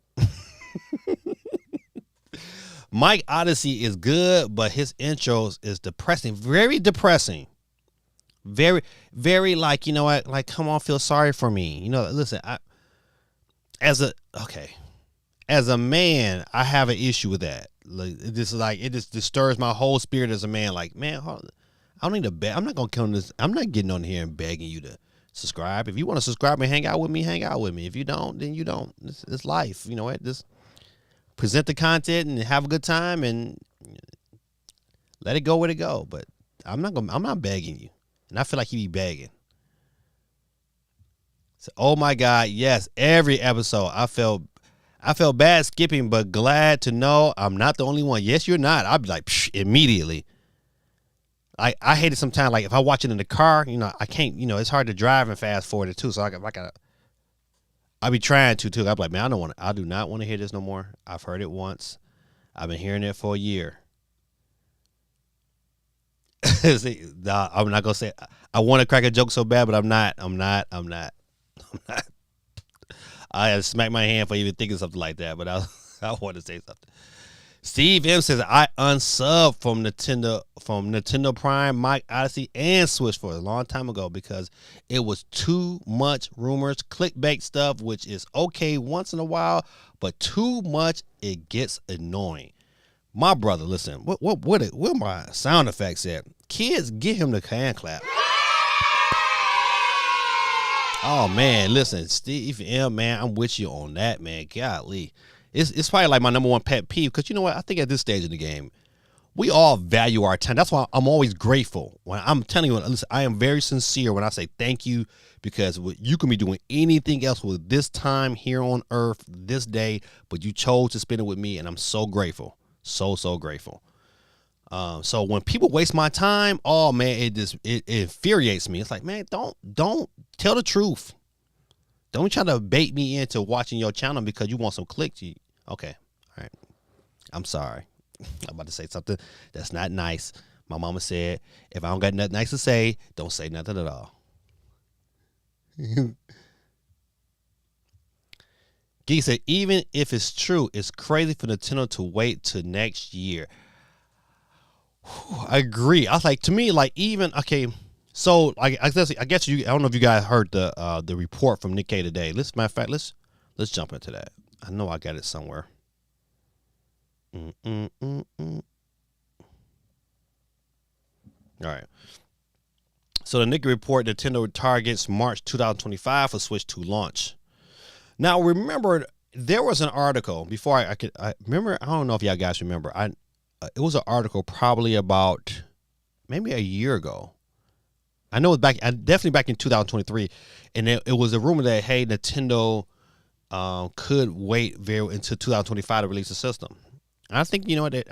Mike Odyssey is good, but his intros is depressing, very depressing. Very, very like, you know what, like, come on, feel sorry for me. You know, listen, as a man, I have an issue with that. Like, it just disturbs my whole spirit as a man. Like, man, I don't need to beg. I'm not gonna come this. I'm not getting on here and begging you to subscribe. If you want to subscribe and hang out with me, hang out with me. If you don't, then you don't. It's life. You know what? Just present the content and have a good time and let it go where it go. But I'm not begging you. And I feel like he be begging. So, oh my God, yes, every episode I felt bad skipping, but glad to know I'm not the only one. Yes, you're not. I'd be like, psh, immediately. I hate it sometimes. Like if I watch it in the car, you know, I can't. You know, it's hard to drive and fast forward it too. So I be trying to too. I'm like, man, I do not want to hear this no more. I've heard it once. I've been hearing it for a year. See, nah, I'm not gonna say I want to crack a joke so bad, but I'm not. I had to smack my hand for even thinking something like that, but I want to say something. Steve M says I unsubbed from Nintendo Prime, Mike Odyssey, and Switch for a long time ago because it was too much rumors, clickbait stuff, which is okay once in a while, but too much, it gets annoying. My brother, listen, where my sound effects at? Kids, get him the hand clap. Oh man, listen, Steve M, man, I'm with you on that, man. Golly, it's probably like my number one pet peeve because you know what? I think at this stage in the game, we all value our time. That's why I'm always grateful when I'm telling you. Listen, I am very sincere when I say thank you because you can be doing anything else with this time here on Earth, this day, but you chose to spend it with me, and I'm so grateful. So grateful. So when people waste my time, oh man, it infuriates me. It's like, man, don't tell the truth. Don't try to bait me into watching your channel because you want some clicks. Okay, all right. I'm sorry. I'm about to say something that's not nice. My mama said, if I don't got nothing nice to say, don't say nothing at all. Geek said, even if it's true, it's crazy for Nintendo to wait till next year. I agree. I was like, to me, like even okay. So like I guess you. I don't know if you guys heard the report from Nikkei today. Matter of fact, let's jump into that. I know I got it somewhere. All right. So the Nikkei report: Nintendo targets March 2025 for Switch 2 launch. Now remember, there was an article before I remember. I don't know if y'all guys remember. It was an article probably about maybe a year ago. I know it's definitely back in 2023, and it was a rumor that hey, Nintendo could wait until 2025 to release the system. And I think you know what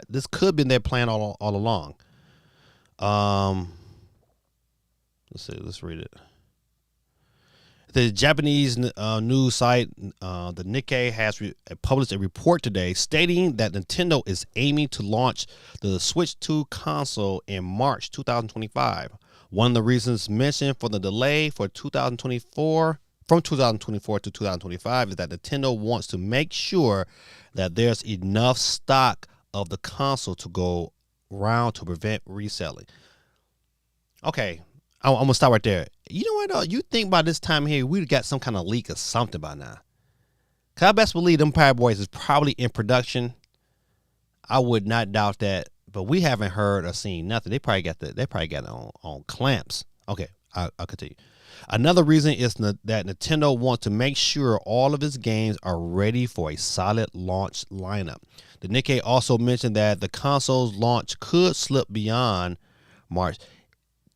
this could have been their plan all along. Let's see. Let's read it. The Japanese news site, the Nikkei, has published a report today stating that Nintendo is aiming to launch the Switch 2 console in March 2025, One of the reasons mentioned for the delay for 2024 from 2024 to 2025 is that Nintendo wants to make sure that there's enough stock of the console to go around to prevent reselling. Okay, I'm gonna stop right there. You know what? You think by this time here we'd got some kind of leak or something by now. Cause I best believe them Pirate Boys is probably in production. I would not doubt that, but we haven't heard or seen nothing. They probably got it on clamps. Okay, I'll continue. Another reason is that Nintendo wants to make sure all of its games are ready for a solid launch lineup. The Nikkei also mentioned that the console's launch could slip beyond March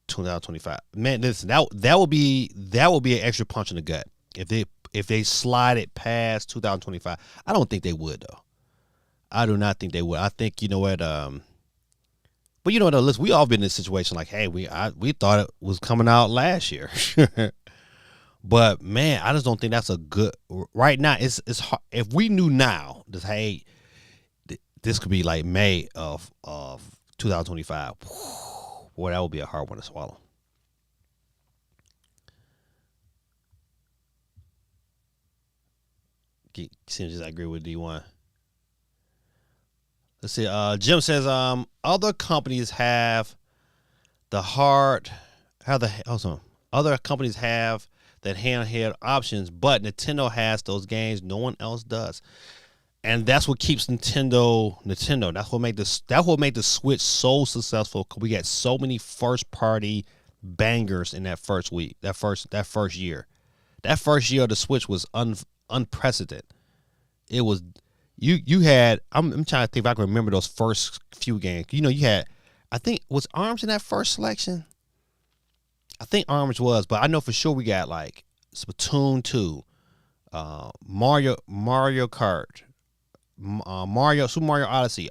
2025. Man, listen, that will be an extra punch in the gut if they slide it past 2025. I don't think they would though. I do not think they would. I think, you know what, but you know what, listen, we all been in this situation like, hey, we thought it was coming out last year. But man, I just don't think that's a good right now. It's hard. If we knew now that, hey, this could be like May of 2025, boy, that would be a hard one to swallow. Seems I agree with D1. Let's see. Jim says other companies have the other companies have that handheld options, but Nintendo has those games no one else does. And that's what keeps Nintendo. That's what made the Switch so successful. Cause we got so many first party bangers in that first week. That first year. That first year of the Switch was unprecedented. It was you had. I'm trying to think if I can remember those first few games. You know, you had. I think was ARMS in that first selection. I think ARMS was, but I know for sure we got like Splatoon 2, Mario Kart, Super Mario Odyssey,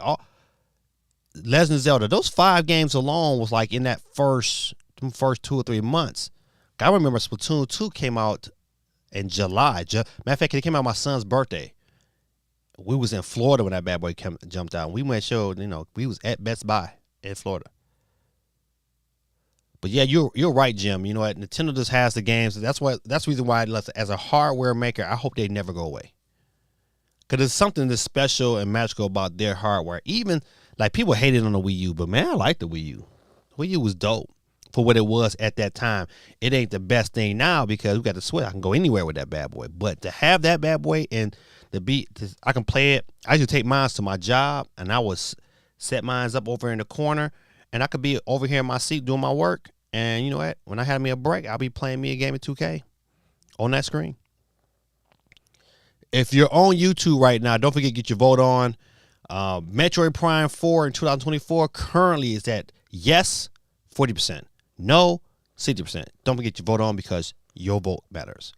Legend of Zelda. Those 5 games alone was like in that first 2 or 3 months. I remember Splatoon 2 came out in July. Matter of fact, it came out my son's birthday. We was in Florida when that bad boy jumped out. We went showed, we was at Best Buy in Florida. But yeah, you're right, Jim. You know what? Nintendo just has the games. That's the reason why, as a hardware maker, I hope they never go away. Because there's something that's special and magical about their hardware. Even, like, people hated on the Wii U, but man, I like the Wii U. The Wii U was dope for what it was at that time. It ain't the best thing now because we got the Switch. I can go anywhere with that bad boy. But to have that bad boy and I can play it. I used to take mine to my job, and I would set mine up over in the corner, and I could be over here in my seat doing my work. And you know what? When I had me a break, I'll be playing me a game of 2K on that screen. If you're on YouTube right now, don't forget to get your vote on. Metroid Prime 4 in 2024 currently is at yes, 40%. No, 60%. Don't forget your vote on because your vote matters.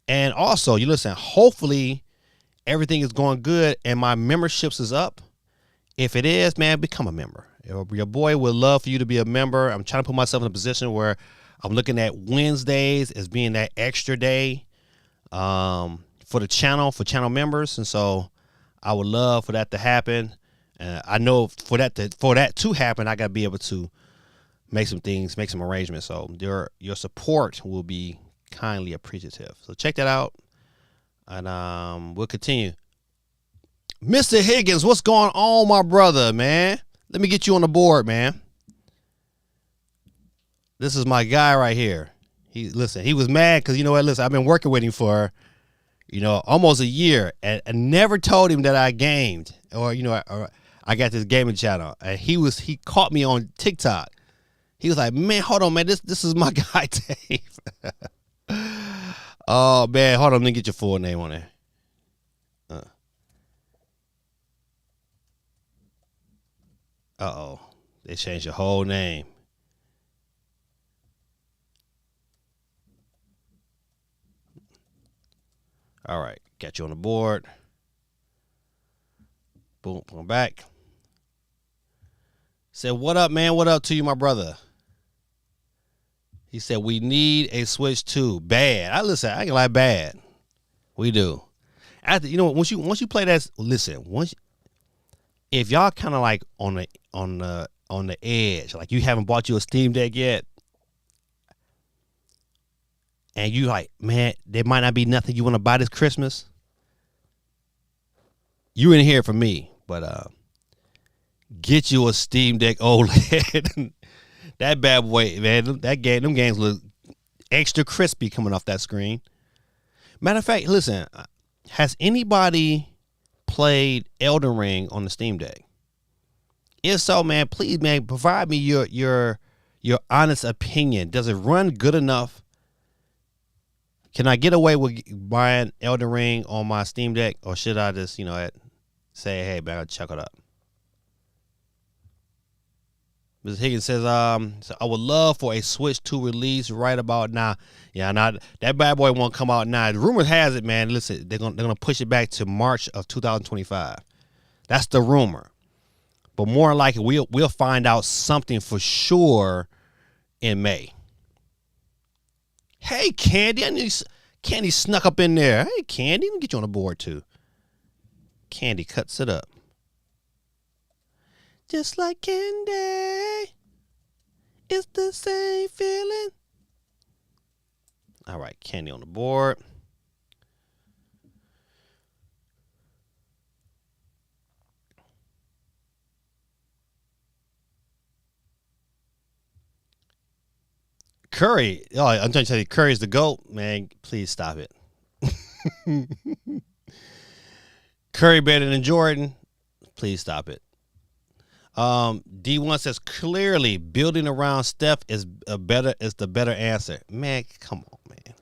And also, you listen, hopefully everything is going good and my memberships is up. If it is, man, become a member. Your boy would love for you to be a member. I'm trying to put myself in a position where I'm looking at Wednesdays as being that extra day for the channel, for channel members. And so I would love for that to happen. I know for that to happen, I got to be able to make some arrangements. So your support will be kindly appreciative. So check that out. And we'll continue. Mr. Higgins, what's going on, my brother, man? Let me get you on the board, man. This is my guy right here. He was mad because, you know what, listen, I've been working with him for, almost a year and never told him that I gamed or I got this gaming channel. And he caught me on TikTok. He was like, man, hold on, man. This is my guy, Dave. Oh, man, hold on. Let me get your full name on there. Uh-oh. They changed your whole name. All right. Got you on the board. Boom. I'm back. Said, what up, man? What up to you, my brother? He said, we need a Switch 2. Bad. I ain't like bad. We do. After, once you play that, listen, if y'all kind of like on the edge, like you haven't bought you a Steam Deck yet, and you like, man, there might not be nothing you want to buy this Christmas, you ain't hear from me, but get you a Steam Deck OLED. That bad boy, man, them games look extra crispy coming off that screen. Matter of fact, listen, has anybody played Elden Ring on the Steam Deck? If so, man, please, man, provide me your honest opinion. Does it run good enough? Can I get away with buying Elden Ring on my Steam Deck, or should I just, say, hey, man, I'll check it up? Mr. Higgins says, so I would love for a Switch 2 release right about now. Yeah, not that bad boy won't come out now. The rumor has it, man. Listen, they're gonna push it back to March of 2025. That's the rumor. But more likely, we'll find out something for sure in May. Hey, Candy, Candy snuck up in there. Hey, Candy, let me get you on the board too. Candy cuts it up. Just like candy, it's the same feeling. All right, Candy on the board. Curry, I'm trying to tell you, Curry's the GOAT, man. Please stop it. Curry better than Jordan. Please stop it. D1 says clearly building around Steph is the better answer. Man, come on, man.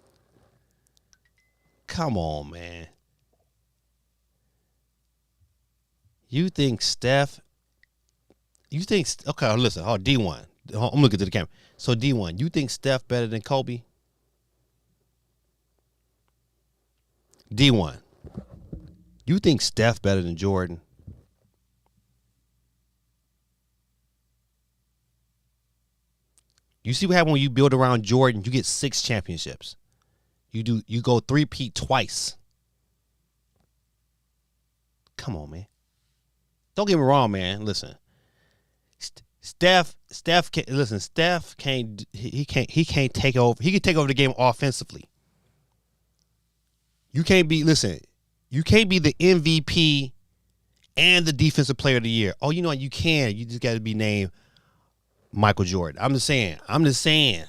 Come on, man. You think Steph? Okay, listen. Oh, D1. I'm looking to the camera. So D1, you think Steph better than Kobe? D1, you think Steph better than Jordan? You see what happens when you build around Jordan? You get 6 championships. You go three-peat twice. Come on, man. Don't get me wrong, man. Listen. Steph can't take over. He can take over the game offensively. You can't be the MVP and the defensive player of the year. Oh, you know what? You can. You just got to be named Michael Jordan. I'm just saying,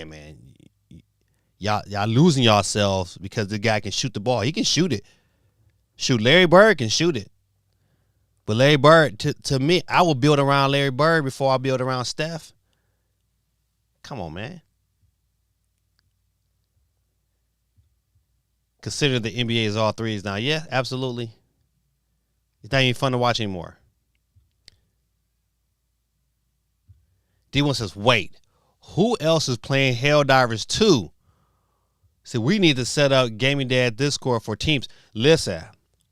man. Y'all losing yourselves because the guy can shoot the ball. He can shoot it. Shoot, Larry Bird can shoot it. But Larry Bird, to me, I will build around Larry Bird before I build around Steph. Come on, man. Consider the NBA is all threes now. Yeah, absolutely. It's not even fun to watch anymore. D1 says, wait, who else is playing Helldivers 2? So we need to set up Gaming Dad Discord for teams. Listen,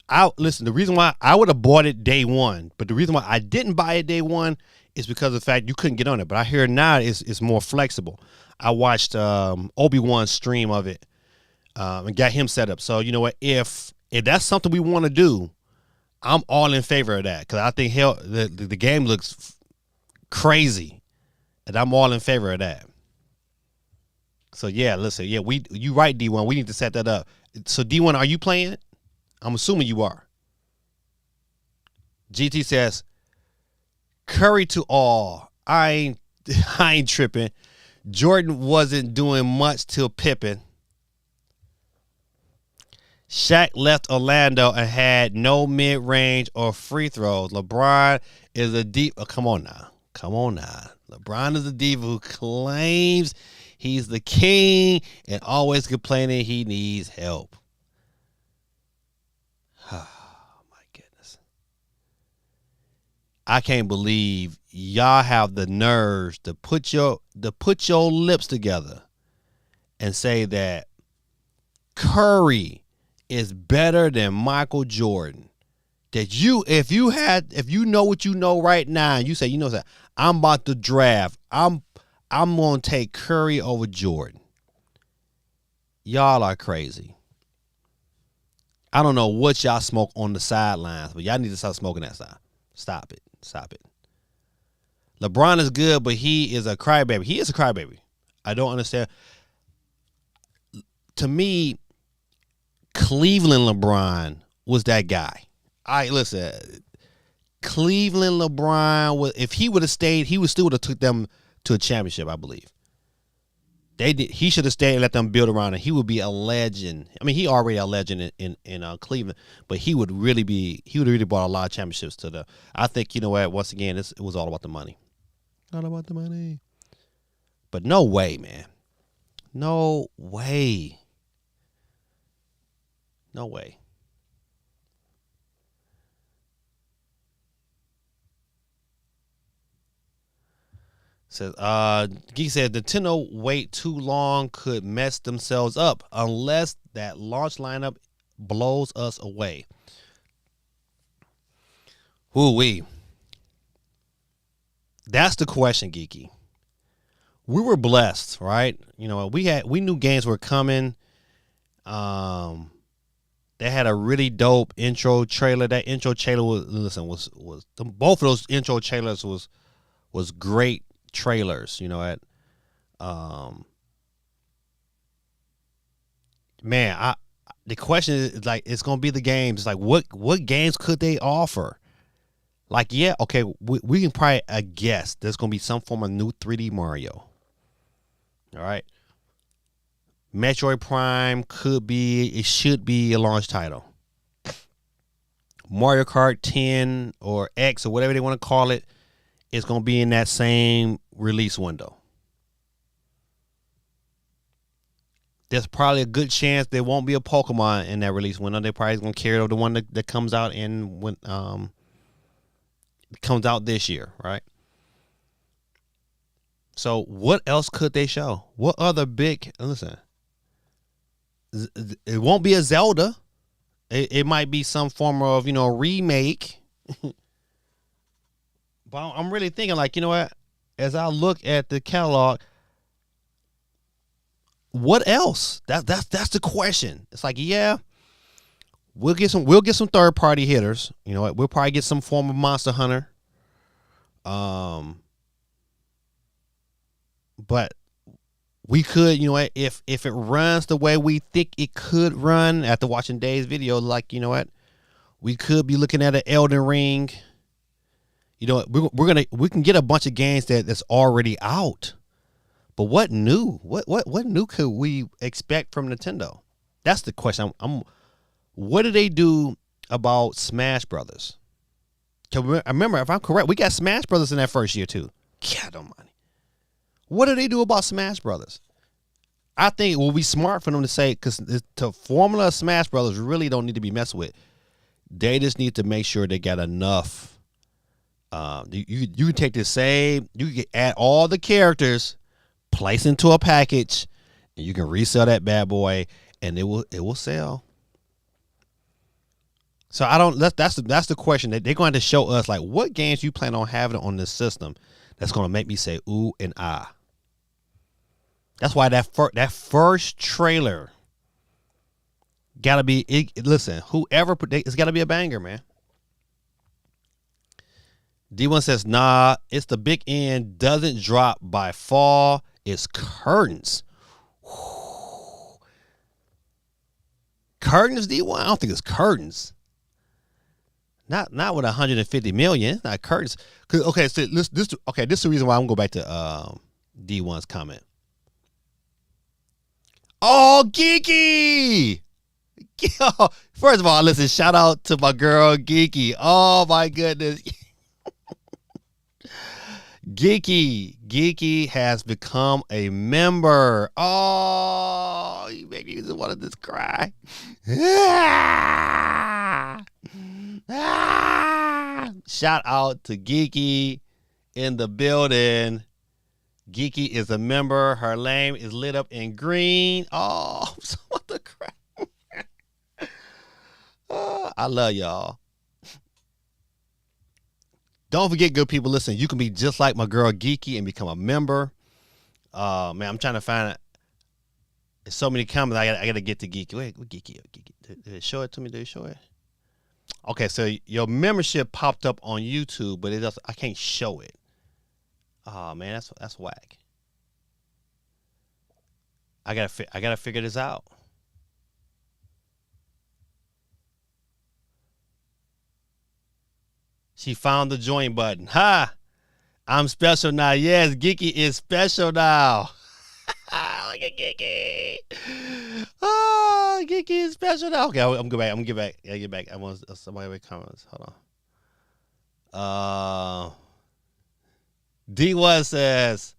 the reason why I would have bought it day one, but the reason why I didn't buy it day one is because of the fact you couldn't get on it. But I hear now it's more flexible. I watched Obi-Wan's stream of it and got him set up. So you know what? If that's something we want to do, I'm all in favor of that because I think the game looks crazy, and I'm all in favor of that. So yeah, listen, yeah, you right, D1. We need to set that up. So D1, are you playing it? I'm assuming you are. GT says, Curry to all. I ain't tripping. Jordan wasn't doing much till Pippen. Shaq left Orlando and had no mid-range or free throws. LeBron is a deep. Oh, come on now. LeBron is a diva who claims he's the king and always complaining he needs help. Oh, my goodness. I can't believe y'all have the nerves to put your lips together and say that Curry is better than Michael Jordan. That if you know what you know right now, and you say, I'm about to draft, I'm gonna take Curry over Jordan. Y'all are crazy. I don't know what y'all smoke on the sidelines, but y'all need to stop smoking that stuff. Stop it. LeBron is good, but he is a crybaby. He is a crybaby. I don't understand. to me, Cleveland LeBron was that guy. Listen, Cleveland LeBron was, if he would have stayed, he would have took them to a championship, I believe. He should have stayed and let them build around him. He would be a legend. I mean, he already a legend in Cleveland, but he would really brought a lot of championships to the. I think, you know what? Once again, it was all about the money. All about the money. But no way, man. No way. No way. Says, Geek said Nintendo wait too long could mess themselves up unless that launch lineup blows us away. Woo-wee. That's the question, Geeky. We were blessed, right? You know, we knew games were coming. They had a really dope intro trailer. That intro trailer was both of those intro trailers was great trailers, you know. The question is like, it's gonna be the games. It's like, what games could they offer? Like, yeah, okay, we can probably guess there's gonna be some form of new 3D Mario. All right, Metroid Prime should be a launch title. Mario Kart 10 or X or whatever they want to call it, it's going to be in that same release window. There's probably a good chance there won't be a Pokemon in that release window. They're probably going to carry over the one that comes out comes out this year, right? So what else could they show? What other big, listen, it won't be a Zelda. It might be some form of, remake. But I'm really thinking, like, you know what? As I look at the catalog, what else? That's the question. It's like, yeah, we'll get some third party hitters. You know what? We'll probably get some form of Monster Hunter. But we could, if it runs the way we think it could run after watching Dave's video, like, you know what? We could be looking at an Elden Ring. You know, we can get a bunch of games that's already out. But what new? What new could we expect from Nintendo? That's the question. What do they do about Smash Brothers? I remember, if I'm correct, we got Smash Brothers in that first year too. God almighty. What do they do about Smash Brothers? I think it will be smart for them to say, because the formula of Smash Brothers really don't need to be messed with. They just need to make sure they got enough. You can take the same, you can add all the characters, place into a package, and you can resell that bad boy, and it will sell. So that's the question that they're going to show us, like, what games you plan on having on this system that's going to make me say ooh and ah. That's why that first trailer gotta be. Listen, whoever it's gotta be a banger, man. D1 says, nah, it's the big end doesn't drop by fall. It's curtains. Whew. Curtains, D1? I don't think it's curtains. Not with 150 million. It's not curtains. Okay, so this is the reason why I'm going to go back to D1's comment. Oh, Geeky! First of all, listen, shout out to my girl, Geeky. Oh, my goodness. Geeky has become a member. Oh, you make me just want to just cry. Shout out to Geeky in the building. Geeky is a member. Her name is lit up in green. Oh, what the crap. Oh, I love y'all. Don't forget, good people, listen, you can be just like my girl Geeky and become a member. Man, I'm trying to find it. There's so many comments. I got to get to Geeky. Wait, what Geeky? Did it show it to me? Did it show it? Okay, so your membership popped up on YouTube, but I can't show it. Oh man, that's whack. I gotta figure this out. She found the join button. Ha! I'm special now. Yes, Geeky is special now. Look at Geeky. Oh, Geeky is special now. Okay, I'm get back. I'm gonna get back. Yeah, get back. I want somebody with comments. Hold on. D1 says,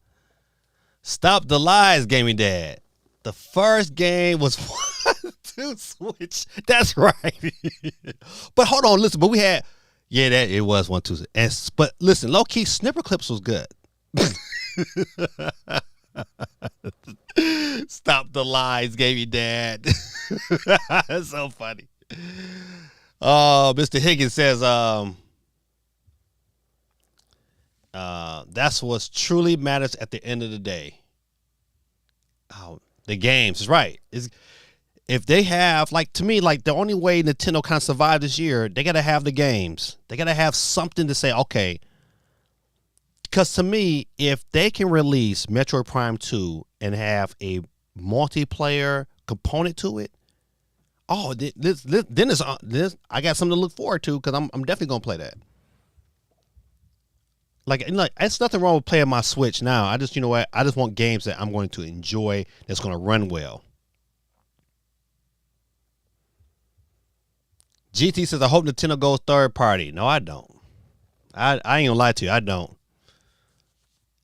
"Stop the lies, gaming dad. The first game was 1-2 switch. That's right." But hold on, listen. But we had, yeah, that it was 1-2. And but listen, low key snipper clips was good. Stop the lies, gaming dad. That's so funny. Mr. Higgins says, that's what truly matters at the end of the day. Oh, the games is right. If they have, like, to me, like, the only way Nintendo kind of survive this year, they got to have the games. They got to have something to say, okay. Because to me, if they can release Metroid Prime 2 and have a multiplayer component to it, oh, then it's I got something to look forward to, because I'm definitely going to play that. Like, it's nothing wrong with playing my Switch now. I just, you know what? I just want games that I'm going to enjoy, that's going to run well. GT says, I hope Nintendo goes third party. No, I don't. I ain't going to lie to you. I don't.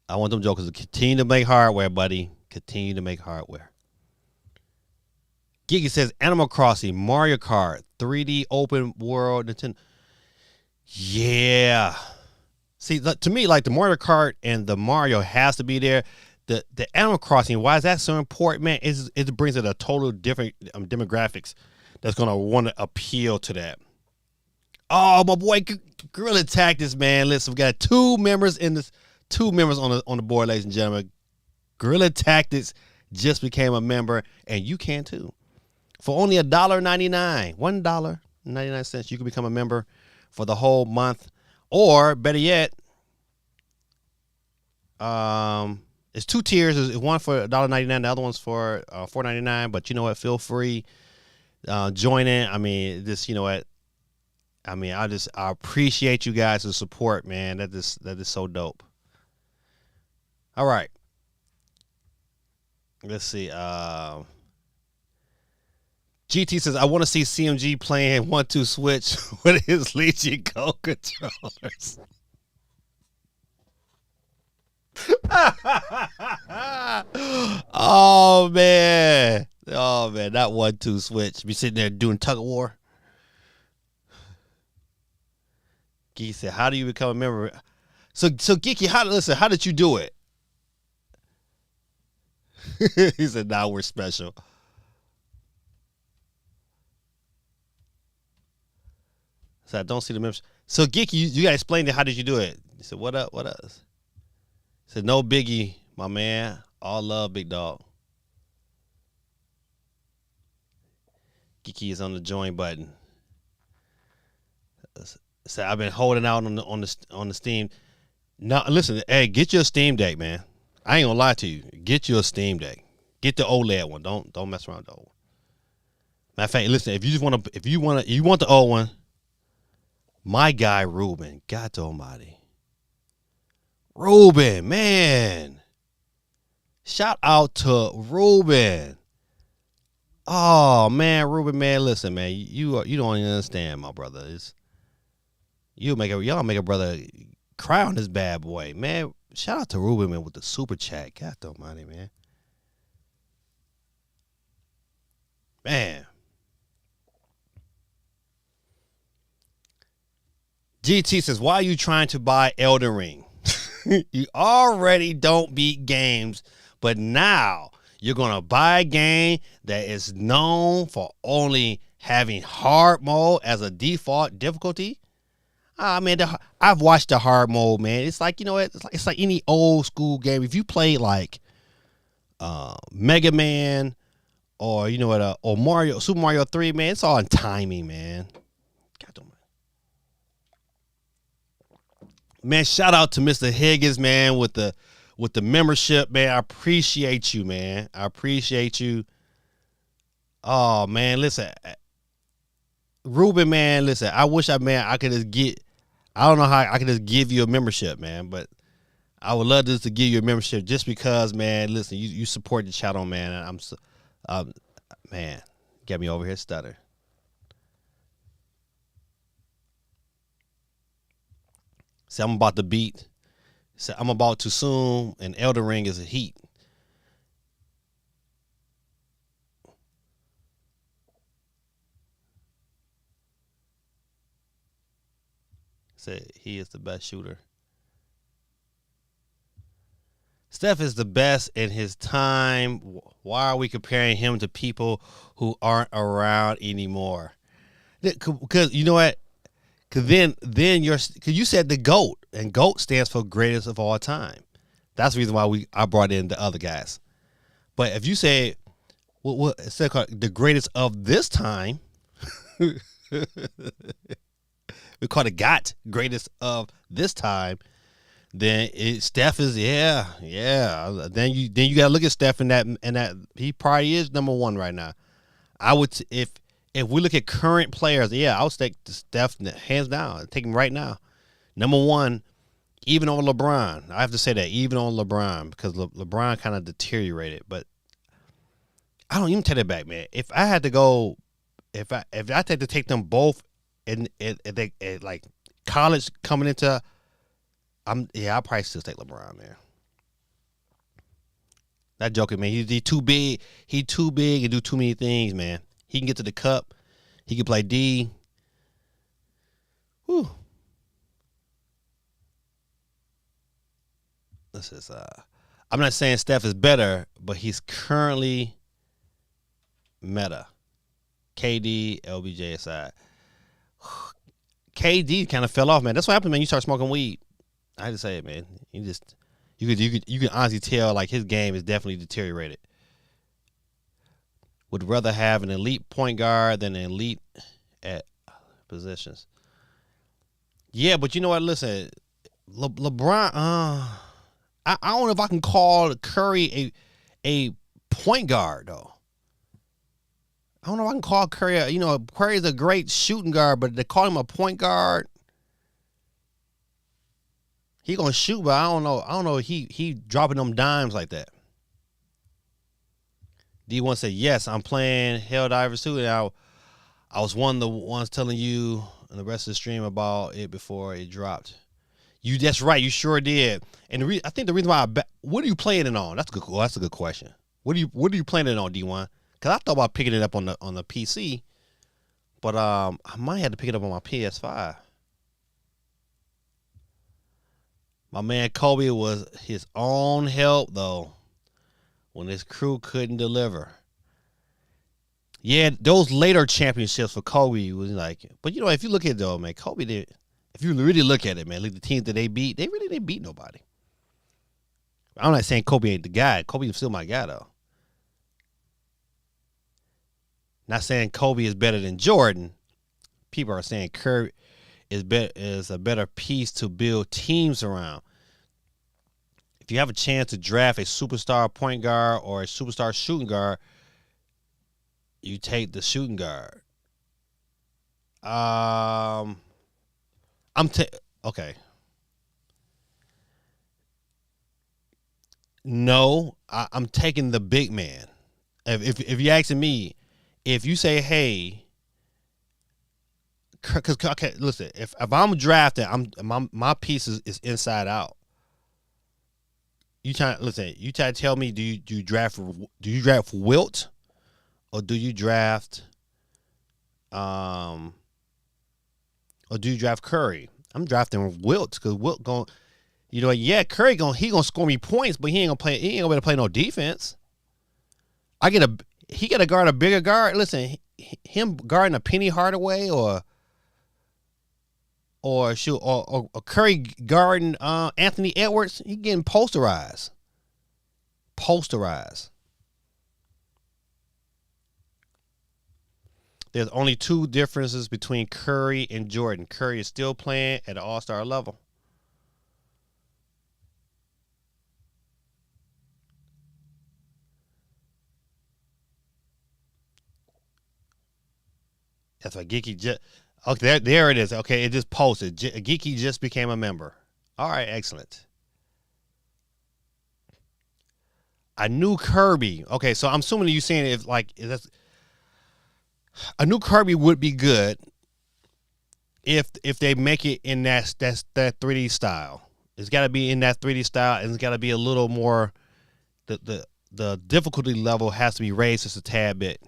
I want them jokers to continue to make hardware, buddy. Continue to make hardware. Geeky says, Animal Crossing, Mario Kart, 3D open world, Nintendo. Yeah. See, to me, like, the Mario Kart and the Mario has to be there. The Animal Crossing, why is that so important, man? It brings it a total different demographics that's going to want to appeal to that. Oh, my boy, Gorilla Tactics, man. Listen, we got two members on the board, ladies and gentlemen. Gorilla Tactics just became a member, and you can too. For only $1.99, $1.99, you can become a member for the whole month. Or better yet, it's two tiers. It's one for $1.99, the other one's for $4.99. But you know what? Feel free, join in. I mean, this, you know what? I mean, I appreciate you guys' support, man. That is so dope. All right. Let's see. GT says, I want to see CMG playing 1-2 Switch with his Legion Go controllers. Oh, man. That 1-2 Switch. Be sitting there doing tug of war. Geeky said, how do you become a member? So Geeky, how did you do it? He said, now we're special. So I don't see the members. So Geeky, you gotta explain it. How did you do it? He said, what up? What else? He said, no biggie, my man. All love, big dog. Geeky is on the join button. So I've been holding out on the Steam. Now listen, hey, get your Steam Deck, man. I ain't gonna lie to you. Get your Steam Deck. Get the OLED one. Don't mess around with the old one. Matter of fact, listen, if you want the old one, my guy Ruben, God almighty. Ruben, man. Shout out to Ruben. Oh man, Ruben, man, listen, man. You don't even understand, my brother. Y'all make a brother cry on this bad boy, man. Shout out to Ruben, man, with the super chat. God almighty, man. Man. GT says, why are you trying to buy Elden Ring? You already don't beat games, but now you're going to buy a game that is known for only having hard mode as a default difficulty. Man, I've watched the hard mode, man. It's like, you know what? It's like any old school game. If you play like Mega Man or, you know what, or Super Mario 3, man, it's all in timing, man. Man, shout out to Mr. Higgins, man, with the membership, man. I appreciate you, man. I appreciate you. Oh, man, listen. Ruben, man, listen. I wish I could just get I don't know how I can just give you a membership, man, but I would love just to give you a membership just because, man. Listen, you support the channel, man. And man, get me over here stutter. See, I'm about to beat. So I'm about to soon, and Elden Ring is a heat. Said he is the best shooter. Steph is the best in his time. Why are we comparing him to people who aren't around anymore? Because you know what? Because then you said the GOAT, and GOAT stands for greatest of all time. That's the reason why I brought in the other guys. But if you say what instead of the greatest of this time, we call it GOT, greatest of this time. Then Steph is yeah. Then you gotta look at Steph in that he probably is number one right now. I would if we look at current players, I would take Steph hands down. Take him right now, number one, even on LeBron. I have to say that even on LeBron because LeBron kind of deteriorated. But I don't even take it back, man. If I had to go, if I had to take them both in like college coming into. I'll probably still take LeBron, man. That joking, man. He's too big. He too big and do too many things, man. He can get to the cup. He can play D. Whew. This is I'm not saying Steph is better, but he's currently meta. KD, LBJ aside. KD kind of fell off, man. That's what happened, man. You start smoking weed. I had to say it, man. You can honestly tell like his game is definitely deteriorated. Would rather have an elite point guard than an elite at positions. Yeah, but you know what? Listen, LeBron. I don't know if I can call Curry a point guard though. I don't know if I can call Curry. Curry is a great shooting guard, but to call him a point guard. He gonna shoot, but I don't know. He dropping them dimes like that. D1 said, yes, I'm playing Helldivers too. And I was one of the ones telling you and the rest of the stream about it before it dropped. That's right. You sure did. And I think the reason why what are you playing it on? That's good. Well, that's a good question. What are you playing it on, D1? Because I thought about picking it up on the PC, but I might have to pick it up on my PS5. My man Kobe was his own help, though, when his crew couldn't deliver. Yeah, those later championships for Kobe was like, but if you look at it, though, man, Kobe did. If you really look at it, man, look at the teams that they beat, they really didn't beat nobody. I'm not saying Kobe ain't the guy. Kobe is still my guy, though. Not saying Kobe is better than Jordan. People are saying Curry is a better piece to build teams around. If you have a chance to draft a superstar point guard or a superstar shooting guard, you take the shooting guard. Okay. No, I'm taking the big man. If you're asking me, if you say, hey, because okay, listen, if I'm drafting, my piece is inside out. You try to tell me, do you draft Wilt, or do you draft Curry? I'm drafting Wilt because Wilt going, Curry he gonna score me points, but he ain't gonna be able to play no defense. He got to guard a bigger guard. Listen, him guarding a Penny Hardaway or Curry guarding Anthony Edwards, he getting posterized. There's only two differences between Curry and Jordan. Curry is still playing at an all-star level. That's why Geeky Okay, there it is. Okay, it just posted. Geeky just became a member. All right, excellent. A new Kirby. Okay, so I'm assuming you saying if that's a new Kirby would be good if they make it in that 3D style. It's got to be in that 3D style, and it's got to be a little more. The difficulty level has to be raised just a tad bit.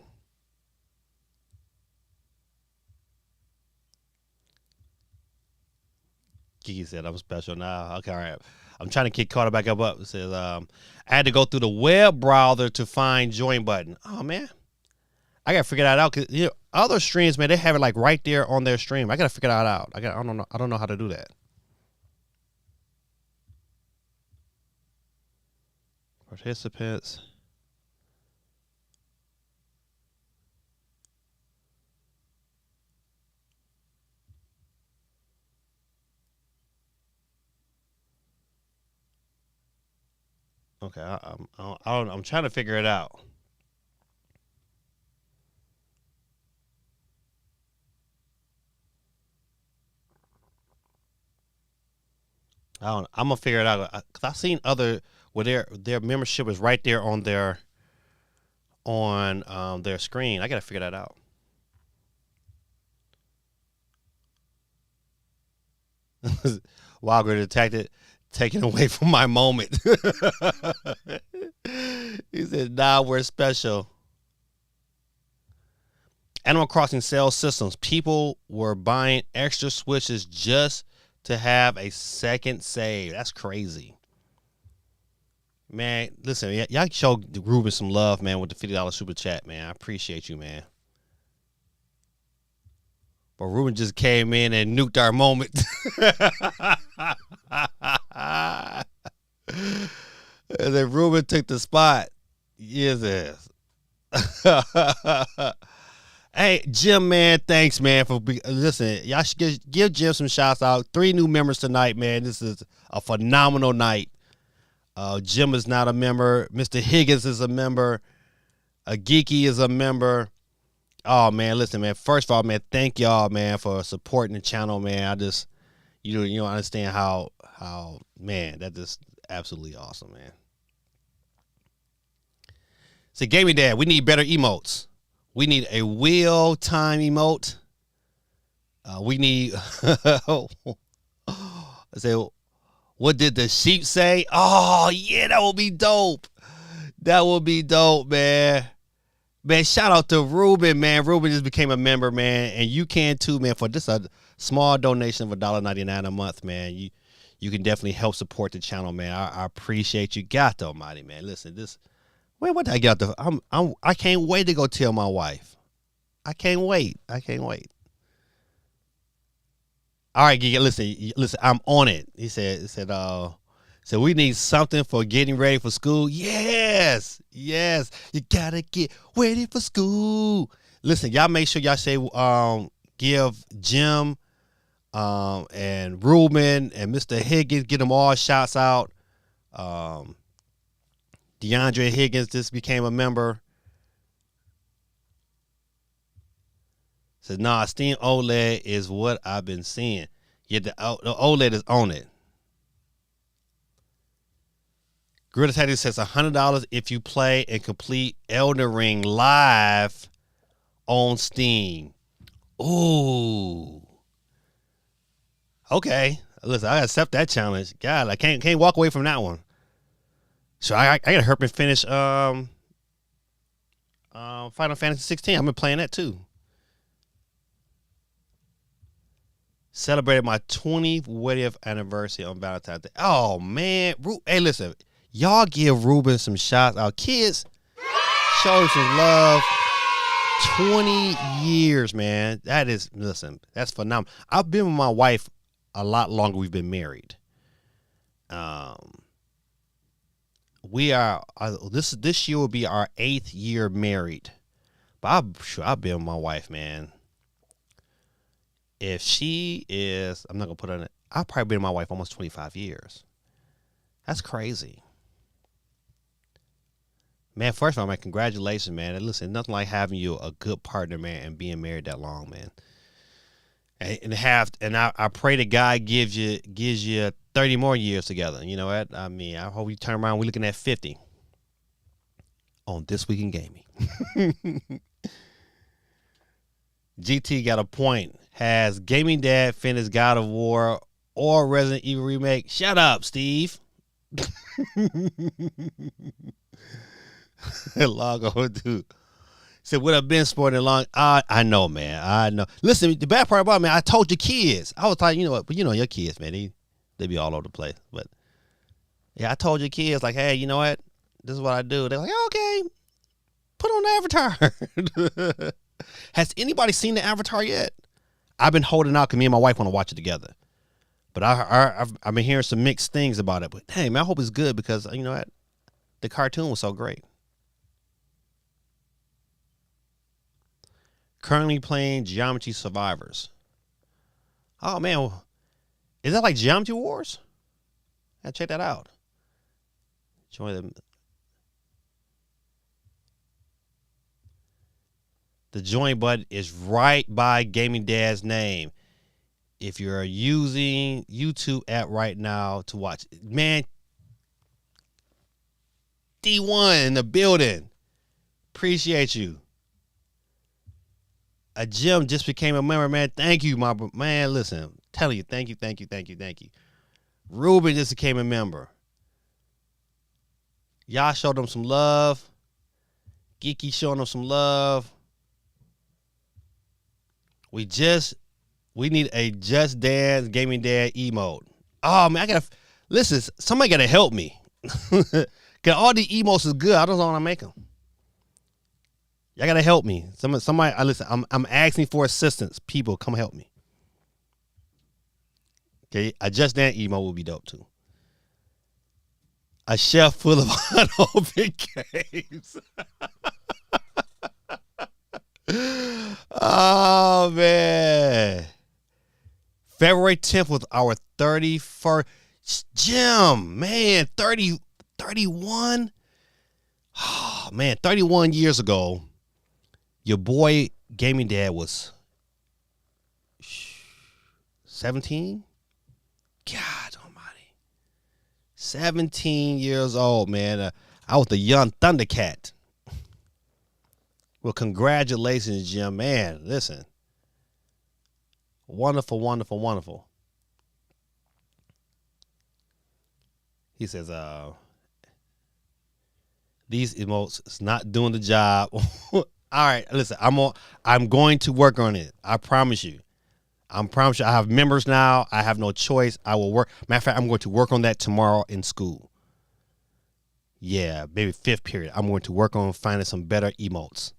Kiki said, "I'm special now." Okay, all right. I'm trying to get caught back up. It says, "I had to go through the web browser to find join button." Oh man, I gotta figure that out. Cause other streams, man, they have it like right there on their stream. I gotta figure that out. I don't know. I don't know how to do that. Participants. Okay, I'm trying to figure it out. I'm gonna figure it out because I've seen other where their membership is right there on their screen. I gotta figure that out. Wilder detected taken away from my moment. He said, "Nah, we're special." Animal Crossing sales systems. People were buying extra switches just to have a second save. That's crazy. Man, listen, y'all show Ruben some love, man, with the $50 super chat, man. I appreciate you, man. But Ruben just came in and nuked our moment. And then Ruben took the spot. Yes. Hey, Jim, man, thanks, man, for listen. Y'all should give Jim some shouts out. 3 new members tonight, man. This is a phenomenal night. Jim is not a member. Mr. Higgins is a member. Geeky is a member. Oh man, listen, man. First of all, man, thank y'all, man, for supporting the channel, man. I just you don't understand how man, that is absolutely awesome, man. So Gaming Dad, we need better emotes. We need a wheel time emote. We need I say, what did the sheep say? Oh yeah, that would be dope. That would be dope, man. Man, shout out to Ruben, man. Ruben just became a member, man, and you can too, man. For just a small donation of $1.99 a month, man, you can definitely help support the channel, man. I appreciate you. God Almighty, man. Listen, what did I get out the? I can't wait to go tell my wife. I can't wait. All right, Giga, listen. I'm on it. He said, so we need something for getting ready for school. Yes. You gotta get ready for school. Listen, y'all make sure y'all say, give Jim, and Ruben and Mr. Higgins, get them all shouts out. DeAndre Higgins just became a member. Says, nah, Steam OLED is what I've been seeing. Yeah, the OLED is on it. Gorilla Teddy says $100 if you play and complete Elden Ring live on Steam. Ooh. Okay. Listen, I gotta accept that challenge. God, I can't walk away from that one. So I gotta help me finish Final Fantasy 16. I've been playing that too. Celebrated my 20th anniversary on Valentine's Day. Oh man. Hey, listen. Y'all give Ruben some shots out. Kids, show him some love. 20 years, man. That's phenomenal. I've been with my wife a lot longer. We've been married. We are this year will be our 8th year married. But I've been with my wife, man. If she is, I'm not gonna put her in it. I've probably been with my wife almost 25 years. That's crazy. Man, first of all, man, congratulations, man. And listen, nothing like having you a good partner, man, and being married that long, man. I pray that God gives you 30 more years together. You know what? I mean, I hope you turn around. We're looking at 50 on This Week in Gaming. GT got a point. Has Gaming Dad finished God of War or Resident Evil Remake? Shut up, Steve. Log on, dude. Said, would have been sporting long. I know, man. I know. Listen, the bad part about it, man, I told your kids. I was like, you know what? But you know, your kids, man, they be all over the place. But yeah, I told your kids, like, hey, you know what? This is what I do. They're like, okay, put on the Avatar. Has anybody seen the Avatar yet? I've been holding out because me and my wife want to watch it together. But I've been hearing some mixed things about it. But hey, man, I hope it's good because you know what? The cartoon was so great. Currently playing Geometry Survivors. Oh man, is that like Geometry Wars? I check that out. Join them. The join button is right by Gaming Dad's name. If you're using YouTube app right now to watch, man, D1 in the building. Appreciate you. A Jim just became a member, man. Thank you, my man. Listen, I'm telling you, thank you. Ruben just became a member. Y'all showed them some love. Geeky showing them some love. We need a Just Dance Gaming Dad emote. Oh man, I gotta listen. Somebody gotta help me. Cause all the emotes is good. I don't know how to make them. Y'all gotta help me. Somebody. Listen. I'm asking for assistance. People, come help me. Okay, a Just Dance emote would be dope too. A shelf full of unopened games. Oh man. February 10th was our 31st. Jim, man, 31. Oh man, 31 years ago, your boy Gaming Dad was 17. God almighty. 17 years old, man. I was the young Thundercat. Well, congratulations, Jim. Man, listen. Wonderful, wonderful, wonderful. He says, these emotes is not doing the job. All right, listen, I'm going to work on it. I promise you. I have members now. I have no choice. I will work. Matter of fact, I'm going to work on that tomorrow in school. Yeah, maybe 5th period. I'm going to work on finding some better emotes.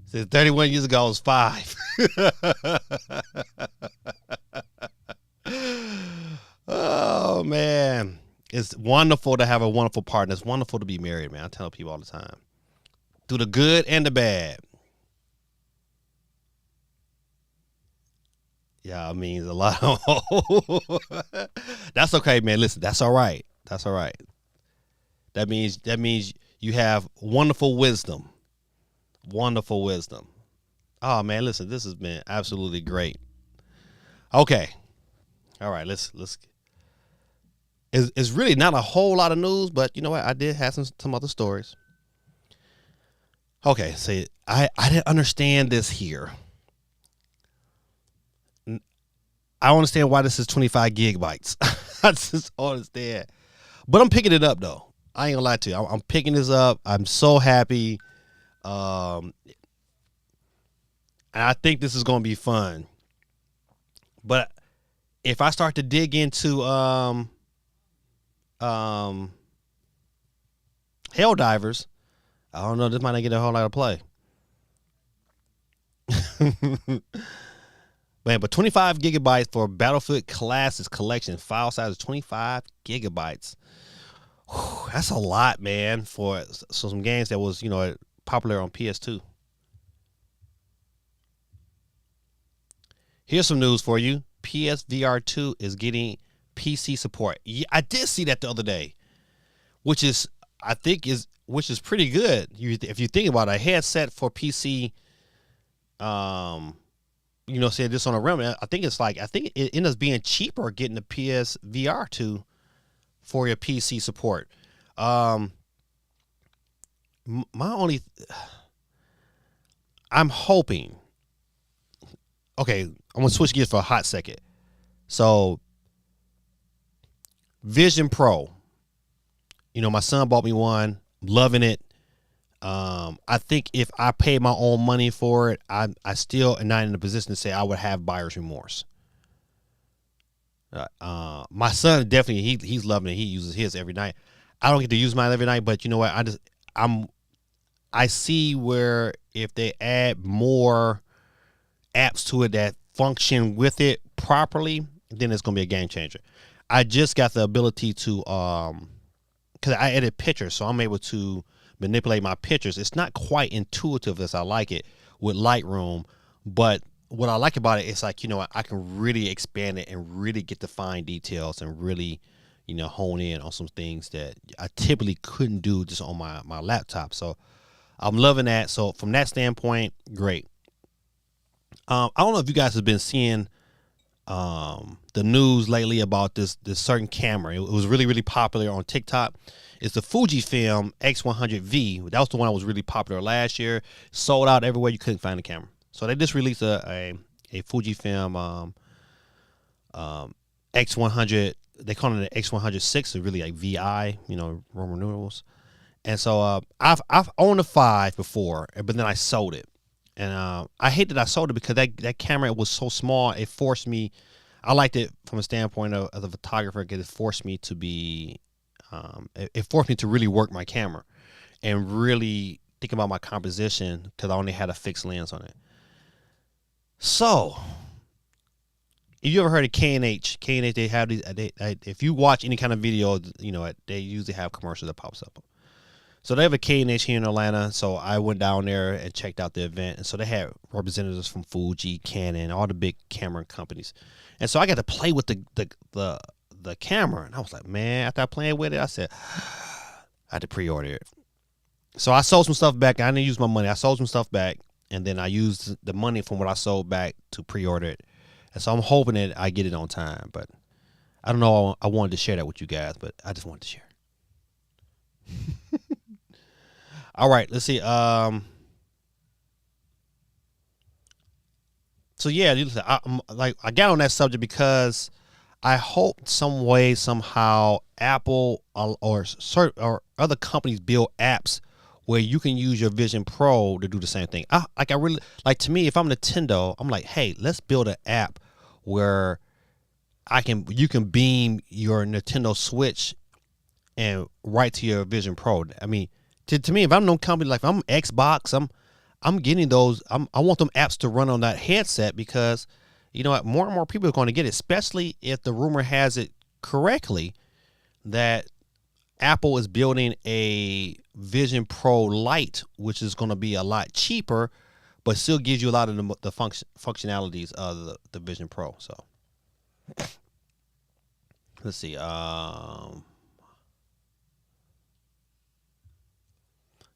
Since 31 years ago, I was 5. Oh, man. It's wonderful to have a wonderful partner. It's wonderful to be married, man. I tell people all the time. Through the good and the bad. Yeah, I mean, a lot of... That's okay, man. Listen, that's all right. That's all right. That means you have wonderful wisdom. Wonderful wisdom. Oh man, listen, this has been absolutely great. Okay. All right, let's it's really not a whole lot of news, but you know what? I did have some other stories. Okay, so I didn't understand this here. I understand why this is 25 gigabytes. I just understand. But I'm picking it up though. I ain't gonna lie to you. I'm picking this up. I'm so happy. And I think this is going to be fun. But if I start to dig into Helldivers, I don't know, this might not get a whole lot of play. Man, but 25 gigabytes for Battlefield Classes Collection. File size is 25 gigabytes. Whew, that's a lot, man, for some games that was, popular on PS2. Here's some news for you. PSVR 2 is getting PC support. Yeah, I did see that the other day, which is pretty good. If you think about it, a headset for PC, said this on a rim. I think it ends up being cheaper getting the PSVR 2 for your PC support. My only, I'm hoping. Okay, I'm gonna switch gears for a hot second. So, Vision Pro. My son bought me one. Loving it. I think if I paid my own money for it, I still am not in a position to say I would have buyer's remorse. My son definitely he's loving it. He uses his every night. I don't get to use mine every night, but you know what? I see where if they add more apps to it that function with it properly, then it's gonna be a game changer. I just got the ability to because I edit pictures, so I'm able to manipulate my pictures. It's not quite intuitive as I like it with Lightroom, but what I like about it is like, I can really expand it and really get the fine details and really, hone in on some things that I typically couldn't do just on my laptop. So I'm loving that. So from that standpoint, great. I don't know if you guys have been seeing the news lately about this certain camera. It was really, really popular on TikTok. It's the Fujifilm X100V. That was the one that was really popular last year. Sold out everywhere. You couldn't find the camera. So they just released a Fujifilm X100. They call it an X106. It's really like VI, Roman numerals. And so I've owned a 5 before, but then I sold it. And I hate that I sold it because that camera was so small. It forced me. I liked it from a standpoint of the photographer because it forced me to be. It forced me to really work my camera and really think about my composition because I only had a fixed lens on it. So, if you ever heard of K&H, they have these. If you watch any kind of video, they usually have commercials that pops up. So they have a K&H here in Atlanta. So I went down there and checked out the event. And so they had representatives from Fuji, Canon, all the big camera companies. And so I got to play with the camera. And I was like, man, after I playing with it, I said, I had to pre-order it. So I sold some stuff back. I didn't use my money. I sold some stuff back. And then I used the money from what I sold back to pre-order it. And so I'm hoping that I get it on time. But I don't know. I wanted to share that with you guys, but I just wanted to share. All right, let's see. So yeah, I got on that subject because I hope some way, somehow, Apple or other companies build apps where you can use your Vision Pro to do the same thing. To me, if I'm Nintendo, I'm like, hey, let's build an app where you can beam your Nintendo Switch and right to your Vision Pro. I mean, to me, if I'm no company, like if I'm Xbox, I'm getting those. I want them apps to run on that headset because, more and more people are going to get it, especially if the rumor has it correctly that Apple is building a Vision Pro Lite, which is going to be a lot cheaper, but still gives you a lot of the functionalities of the Vision Pro. So let's see.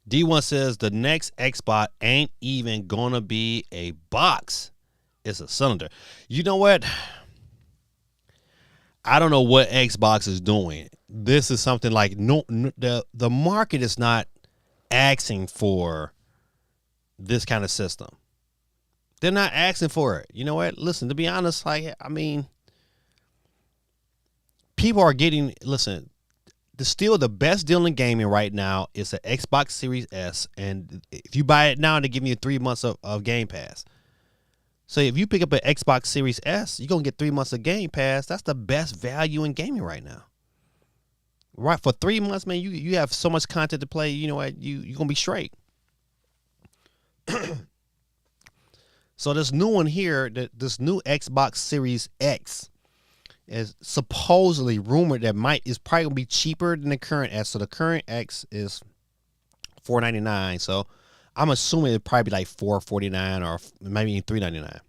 D1 says the next Xbox ain't even gonna be a box. It's a cylinder. You know what? I don't know what Xbox is doing. This is something like the market is not asking for this kind of system. They're not asking for it. You know what? Listen, to be honest, people are getting. Listen. Still the best deal in gaming right now is the Xbox Series S, and if you buy it now, they give you 3 months of Game Pass. So if you pick up an Xbox Series S, you're gonna get 3 months of Game Pass. That's the best value in gaming right now. Right, for 3 months, man, you have so much content to play. You know what? You're gonna be straight. So this new one here, this new Xbox Series X, is supposedly rumored that is probably gonna be cheaper than the current S. So the current X is $499. So I'm assuming it'd probably be like $449 or maybe $399.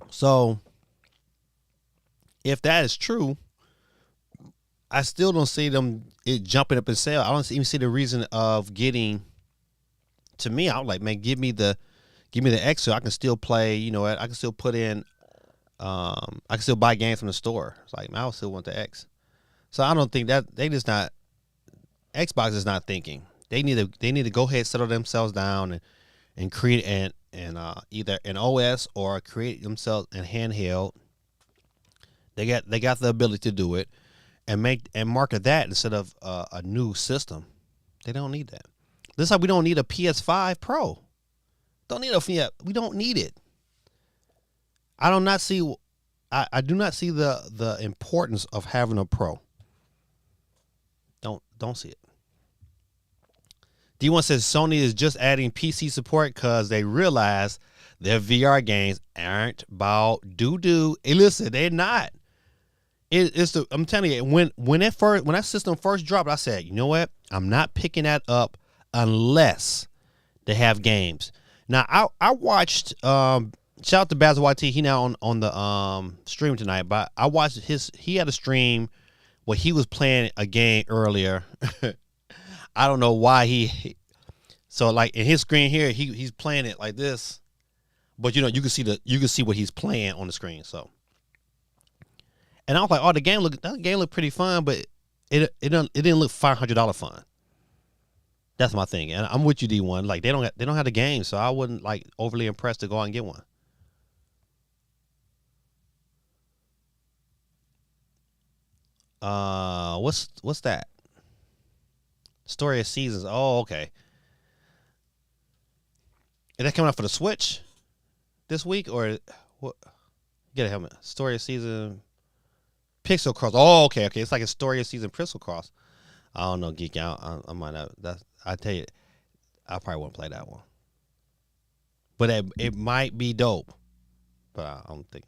So if that is true, I still don't see it jumping up in sale. I don't even see the reason of getting. To me, I was like, man, give me the Give me the X so I can still play. You know, I can still put in. I can still buy games from the store. It's like, man, I still want the X. So I don't think that they just not. Xbox is not thinking. They need to go ahead, settle themselves down, and create either an OS or create themselves an handheld. They got the ability to do it, and market that instead of a new system. They don't need that. This is how we don't need a PS5 Pro. We don't need it. I do not see the importance of having a Pro. Don't see it. D1 says Sony is just adding PC support because they realize their VR games aren't about doo-doo. Hey, listen, they're not. I'm telling you, when that system first dropped, I said, you know what? I'm not picking that up unless they have games. Now I watched shout out to Basil YT. He now on the stream tonight, but I watched he had a stream where he was playing a game earlier. I don't know why so like in his screen here, he's playing it like this, but you can see what he's playing on the screen. So, and I was like, oh, that game looked pretty fun, but it didn't look $500 fun. That's my thing, and I'm with you, D1. Like they don't have the game, so I wasn't like overly impressed to go out and get one. What's that? Story of Seasons. Oh, okay. Is that coming out for the Switch this week or what? Get a helmet. Story of Season Pixel Cross. Oh, okay. It's like a Story of Season Pixel Cross. I don't know, geek out. I might not. I tell you, I probably won't play that one. But it might be dope. But I don't think.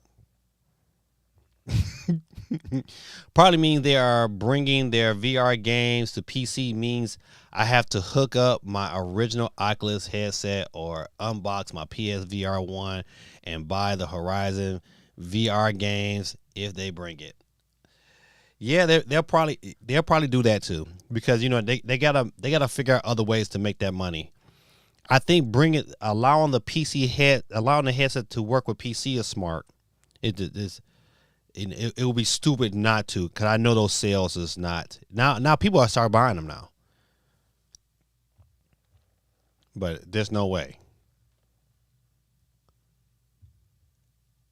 Probably means they are bringing their VR games to PC. Means I have to hook up my original Oculus headset or unbox my PSVR 1 and buy the Horizon VR games if they bring it. Yeah, they'll probably do that too, because they gotta figure out other ways to make that money. I think allowing the headset to work with PC is smart. It would be stupid not to, because I know those sales is not now people are start buying them now, but there's no way.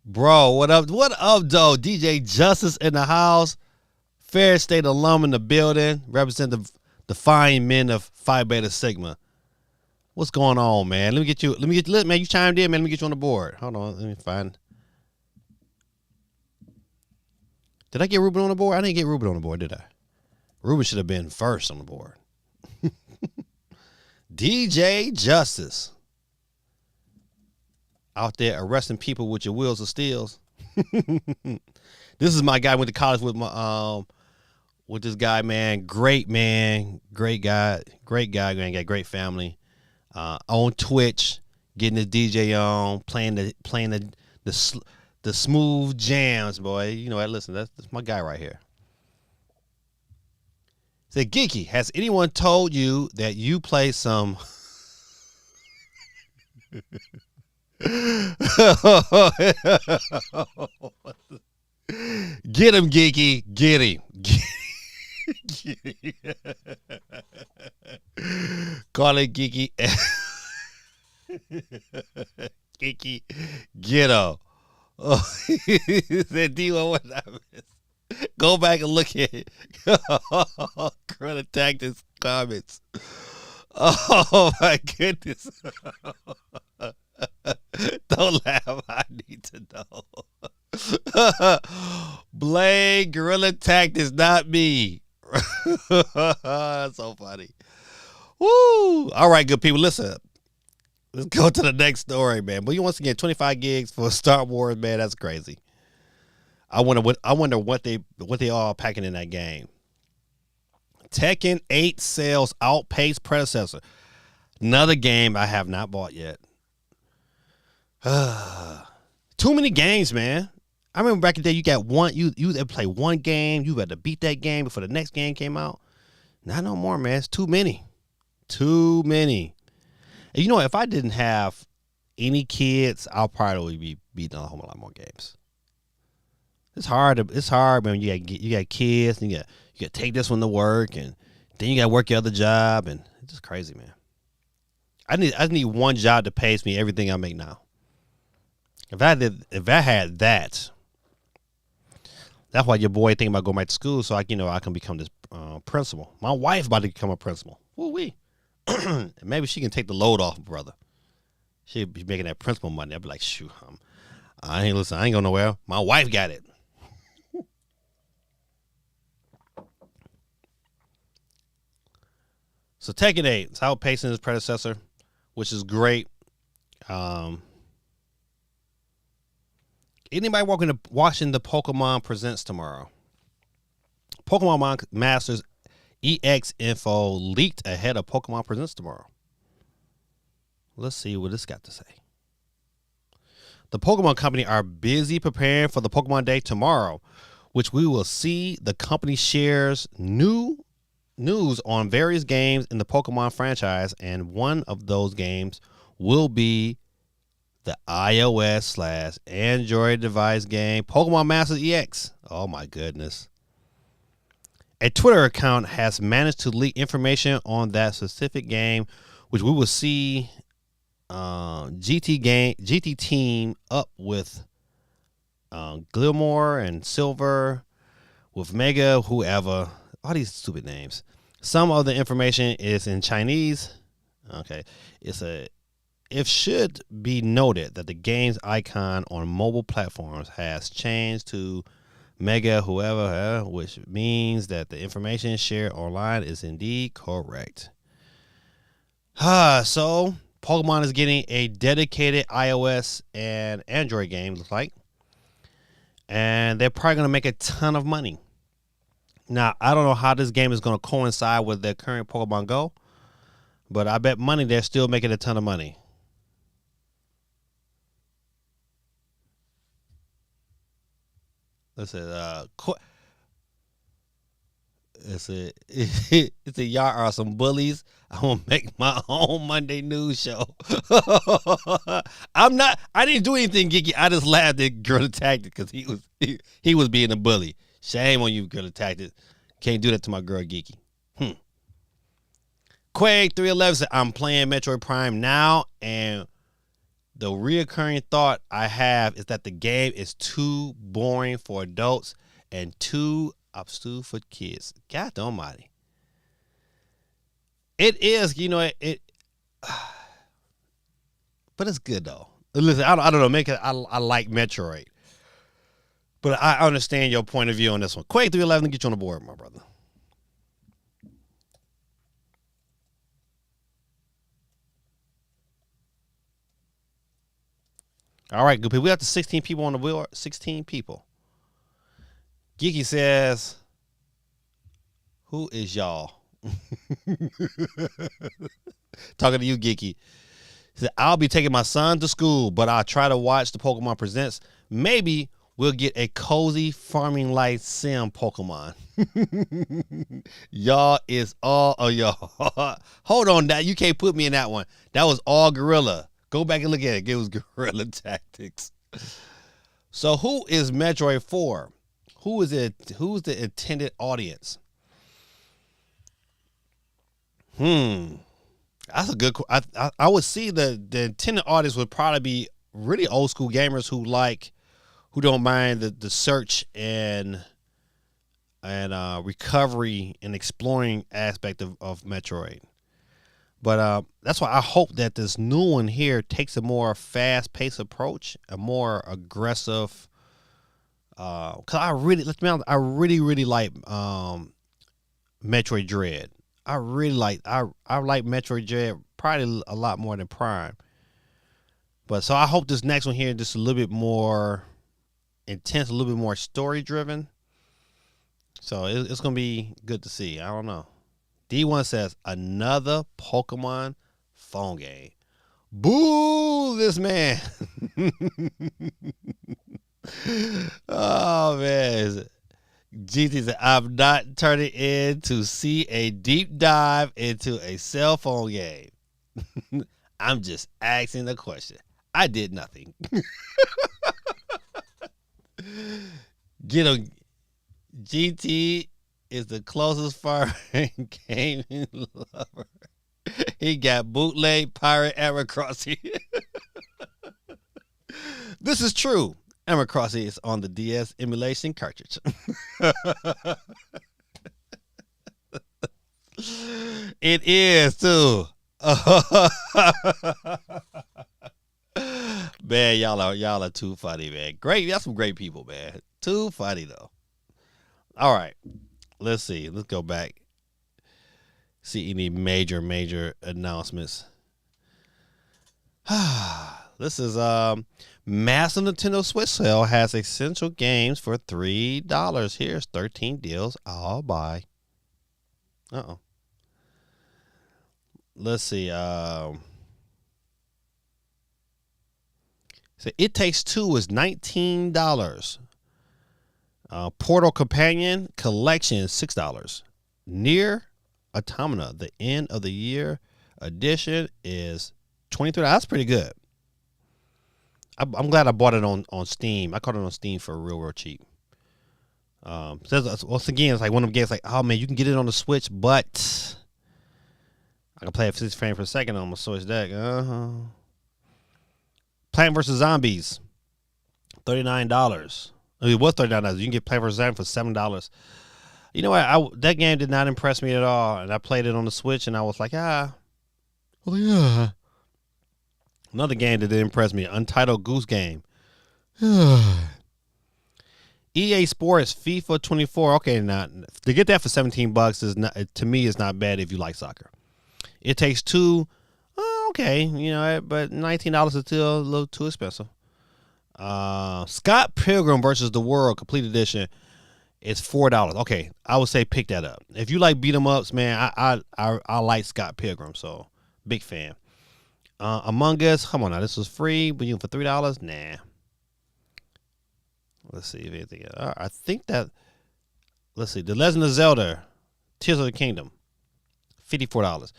Bro, what up though? DJ Justice in the house, Fair State alum in the building, represent the fine men of Phi Beta Sigma. What's going on, man? Man, you chimed in, man. Let me get you on the board. Hold on, let me find. Did I get Ruben on the board? I didn't get Ruben on the board, did I? Ruben should have been first on the board. DJ Justice. Out there arresting people with your wheels of steels. This is my guy. I went to college with this guy, man. Great man. Great guy. Man. Got great family. On Twitch, getting the DJ on, playing the smooth jams, boy. You know what? Listen, that's my guy right here. Say, Geeky, has anyone told you that you play some? Get him, Geeky. Get him. Call it Geeky. Geeky. Get him. Oh, said D1, what I miss? Go back and look at it. Gorilla Tactics comments. Oh my goodness. Don't laugh. I need to know. Blame Gorilla Tactics, not me. That's so funny. Woo! All right, good people. Listen. Let's go to the next story, man. But you once again 25 gigs for Star Wars, man. That's crazy. I wonder what they all packing in that game. Tekken 8 sales outpace predecessor. Another game I have not bought yet. Too many games, man. I remember back in the day, you got one. You had to play one game. You had to beat that game before the next game came out. Not no more, man. It's too many. Too many. And you know, if I didn't have any kids, I'll probably be beating a whole lot more games. It's hard. It's hard, man. You got kids, and you got to take this one to work, and then you got to work your other job, and it's just crazy, man. I need one job that pays me everything I make now. If I had that, that's why your boy thinking about going back to school, so I can become this principal. My wife about to become a principal. Woo-wee. Maybe she can take the load off, brother. She'd be making that principal money. I'd be like, shoot, I ain't going nowhere. My wife got it. So Tekken 8 is outpacing his predecessor, which is great. Anybody watching the Pokemon Presents tomorrow? Pokemon Masters EX info leaked ahead of Pokemon Presents tomorrow. Let's see what this got to say. The Pokemon Company are busy preparing for the Pokemon Day tomorrow, which we will see the company shares news on various games in the Pokemon franchise, and one of those games will be the iOS/Android device game, Pokemon Masters EX. Oh my goodness. A Twitter account has managed to leak information on that specific game, which we will see GT team up with Gilmore and Silver, with Mega, whoever. All these stupid names. Some of the information is in Chinese. Okay. It should be noted that the game's icon on mobile platforms has changed to Mega whoever, which means that the information shared online is indeed correct. So Pokemon is getting a dedicated iOS and Android game, looks like. And they're probably going to make a ton of money. Now, I don't know how this game is going to coincide with their current Pokemon Go, but I bet money they're still making a ton of money. It's a y'all are some bullies. I'm gonna make my own Monday news show. I didn't do anything, Geeky. I just laughed at Gorilla Tactic because he was being a bully. Shame on you, Gorilla Tactic. Can't do that to my girl, Geeky. Quake 311 said, I'm playing Metroid Prime now, and the reoccurring thought I have is that the game is too boring for adults and too obtuse for kids. God almighty. It is, but it's good though. Listen, I don't know. I like Metroid, but I understand your point of view on this one. Quake 311, get you on the board, my brother. All right, good people. We got the 16 people on the wheel. 16 people. Geeky says, who is y'all? Talking to you, Geeky. He said, I'll be taking my son to school, but I'll try to watch the Pokemon Presents. Maybe we'll get a cozy farming life sim Pokemon. Y'all is all of y'all. Hold on, that you can't put me in that one. That was all Gorilla. Go back and look at it. It was Guerrilla Tactics. So who is Metroid for? Who is it? Who's the intended audience? That's a good. I would see the intended audience would probably be really old school gamers who don't mind the search and recovery and exploring aspect of Metroid. But that's why I hope that this new one here takes a more fast-paced approach, a more aggressive. Cause let's be honest, I really like Metroid Dread. I like Metroid Dread probably a lot more than Prime. But so I hope this next one here is just a little bit more intense, a little bit more story driven. So it's gonna be good to see. I don't know. D1 says, another Pokemon phone game. Boo this man. Oh, man. GT said, I'm not turning in to see a deep dive into a cell phone game. I'm just asking the question. I did nothing. Get him. GT is the closest foreign gaming lover. He got bootleg pirate Animal Crossing. This is true. Animal Crossing is on the DS emulation cartridge. It is too. Man, y'all are too funny, man. Great, y'all some great people, man. Too funny though. All right, let's see. Let's go back. See any major announcements. This is massive Nintendo Switch sale has essential games for $3. Here's 13 deals I'll buy. Let's see. So It Takes Two is $19. Portal Companion Collection $6. Near Automata, the end of the year edition is $23. That's pretty good. I'm glad I bought it on Steam. I caught it on Steam for real cheap. Once again, it's like one of them games like, oh man, you can get it on the Switch, but I can play it 60 frames per second on my Switch deck. Plant vs. Zombies, $39. It was $39. You can get Plant vs. Zombies for $7. You know what? That game did not impress me at all, and I played it on the Switch, and I was like, Another game that didn't impress me, Untitled Goose Game. EA Sports FIFA 24. Okay, now to get that for $17 is not, to me, is not bad if you like soccer. It Takes Two. Okay, but $19 is still a little too expensive. Scott Pilgrim versus the World Complete Edition is $4. Okay, I would say pick that up if you like beat 'em ups, man. I like Scott Pilgrim, so big fan. Among Us, come on now, this was free, but you for $3, nah. Let's see if anything. I think that. Let's see, The Legend of Zelda, Tears of the Kingdom, $54.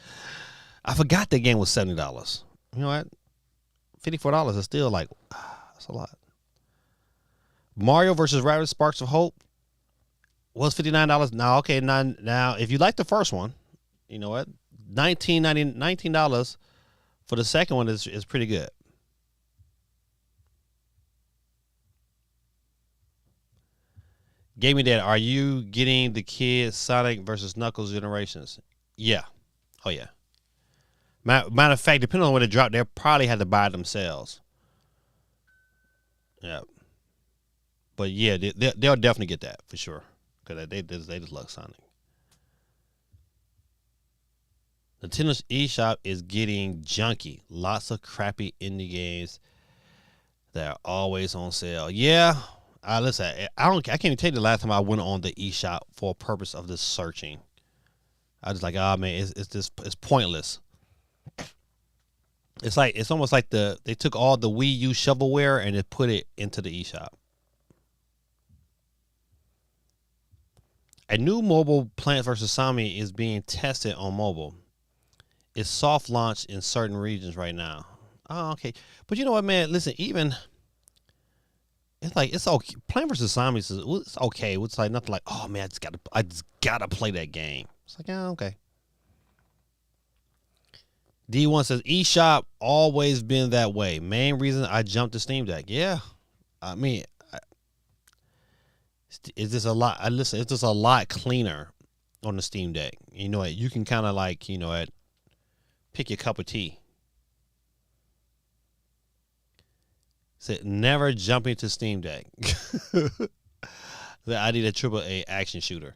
I forgot that game was $70. You know what? $54 is still like, that's a lot. Mario vs. Rabbids Sparks of Hope was $59. Now, okay, now if you like the first one, you know what? $19 for the second one is pretty good. Gaming Dad, are you getting the kids Sonic versus Knuckles Generations? Yeah. Oh, yeah. Matter of fact, depending on when it dropped, they'll probably have to buy it themselves. Yeah. But yeah, they'll definitely get that for sure. Because they just love Sonic. Nintendo's eShop is getting junky. Lots of crappy indie games that are always on sale. Yeah. Listen, I can't even tell you the last time I went on the eShop for a purpose of just searching. I was like, oh man, it's pointless. It's almost like they took all the Wii U shovelware and they put it into the eShop. A new mobile Plants vs. Zombie is being tested on mobile. It's soft launched in certain regions right now. Oh, okay. But you know what, man? Listen, even it's okay. Plants vs. Zombies it's okay. It's like nothing like, oh man, I just gotta play that game. It's like, yeah, okay. D1 says eShop always been that way. Main reason I jumped to Steam Deck. Yeah, I mean, it's just a lot. Listen, it's just a lot cleaner on the Steam Deck. You know what? You can kind of like, pick your cup of tea. Said never jumping to Steam Deck. I need a AAA action shooter.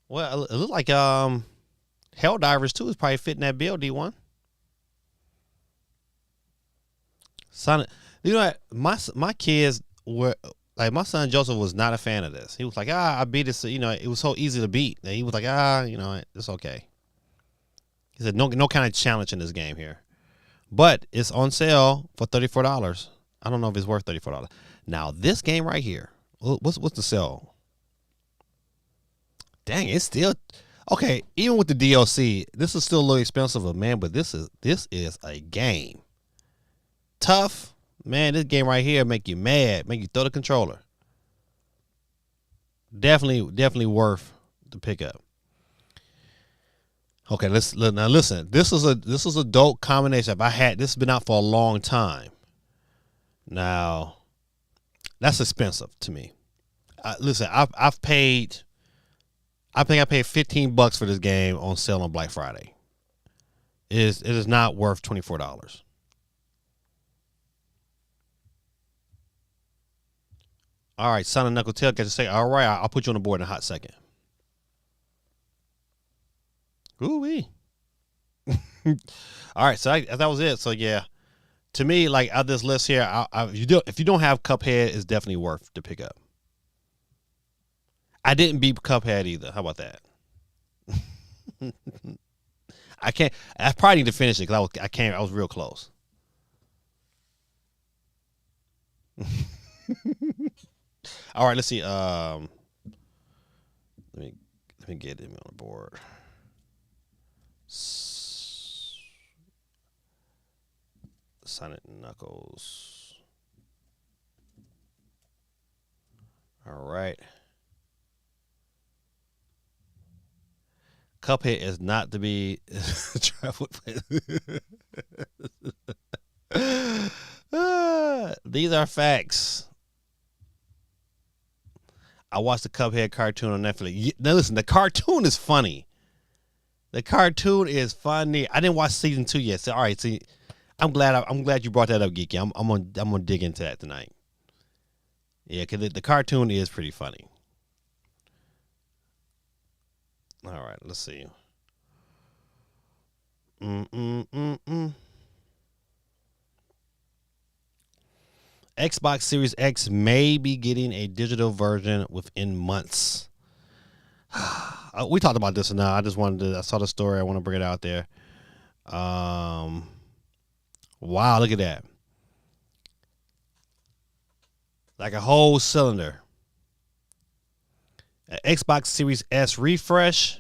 Well, it looks like Helldivers 2 is probably fitting that bill, D1. Sonic, you know what? My kids were like, my son Joseph was not a fan of this. He was like, I beat this. It was so easy to beat. And he was like, it's okay. He said, no kind of challenge in this game here. But it's on sale for $34. I don't know if it's worth $34. Now, this game right here, what's the sale? Dang, it's still... Okay, even with the DLC, this is still a little expensive, man. But this is a game. Tough, man. This game right here make you mad, make you throw the controller. Definitely worth the pickup. Okay, now listen. This is a dope combination. If I had this has been out for a long time. Now, that's expensive to me. Listen, I've paid. I think I paid $15 for this game on sale on Black Friday. It is not worth $24. All right, Son of Knuckle Tail gets to say, all right, I'll put you on the board in a hot second. Ooh-wee. All right, so that was it. So yeah, to me, like out this list here, if you don't have Cuphead, it's definitely worth to pick up. I didn't beat Cuphead either. How about that? I can't. I probably need to finish it because I can't. I was real close. All right, let's see. Let me get him on the board. Sonic Knuckles. All right. Cuphead is not to be traveled with. These are facts. I watched the Cuphead cartoon on Netflix. Now listen, the cartoon is funny. The cartoon is funny. I didn't watch season 2 yet. So all right, see, I'm glad you brought that up, Geeky. I'm gonna dig into that tonight. Yeah, because the cartoon is pretty funny. All right, let's see. Xbox Series X may be getting a digital version within months. We talked about this now. I saw the story. I want to bring it out there. Wow, look at that. Like a whole cylinder. An Xbox Series S refresh.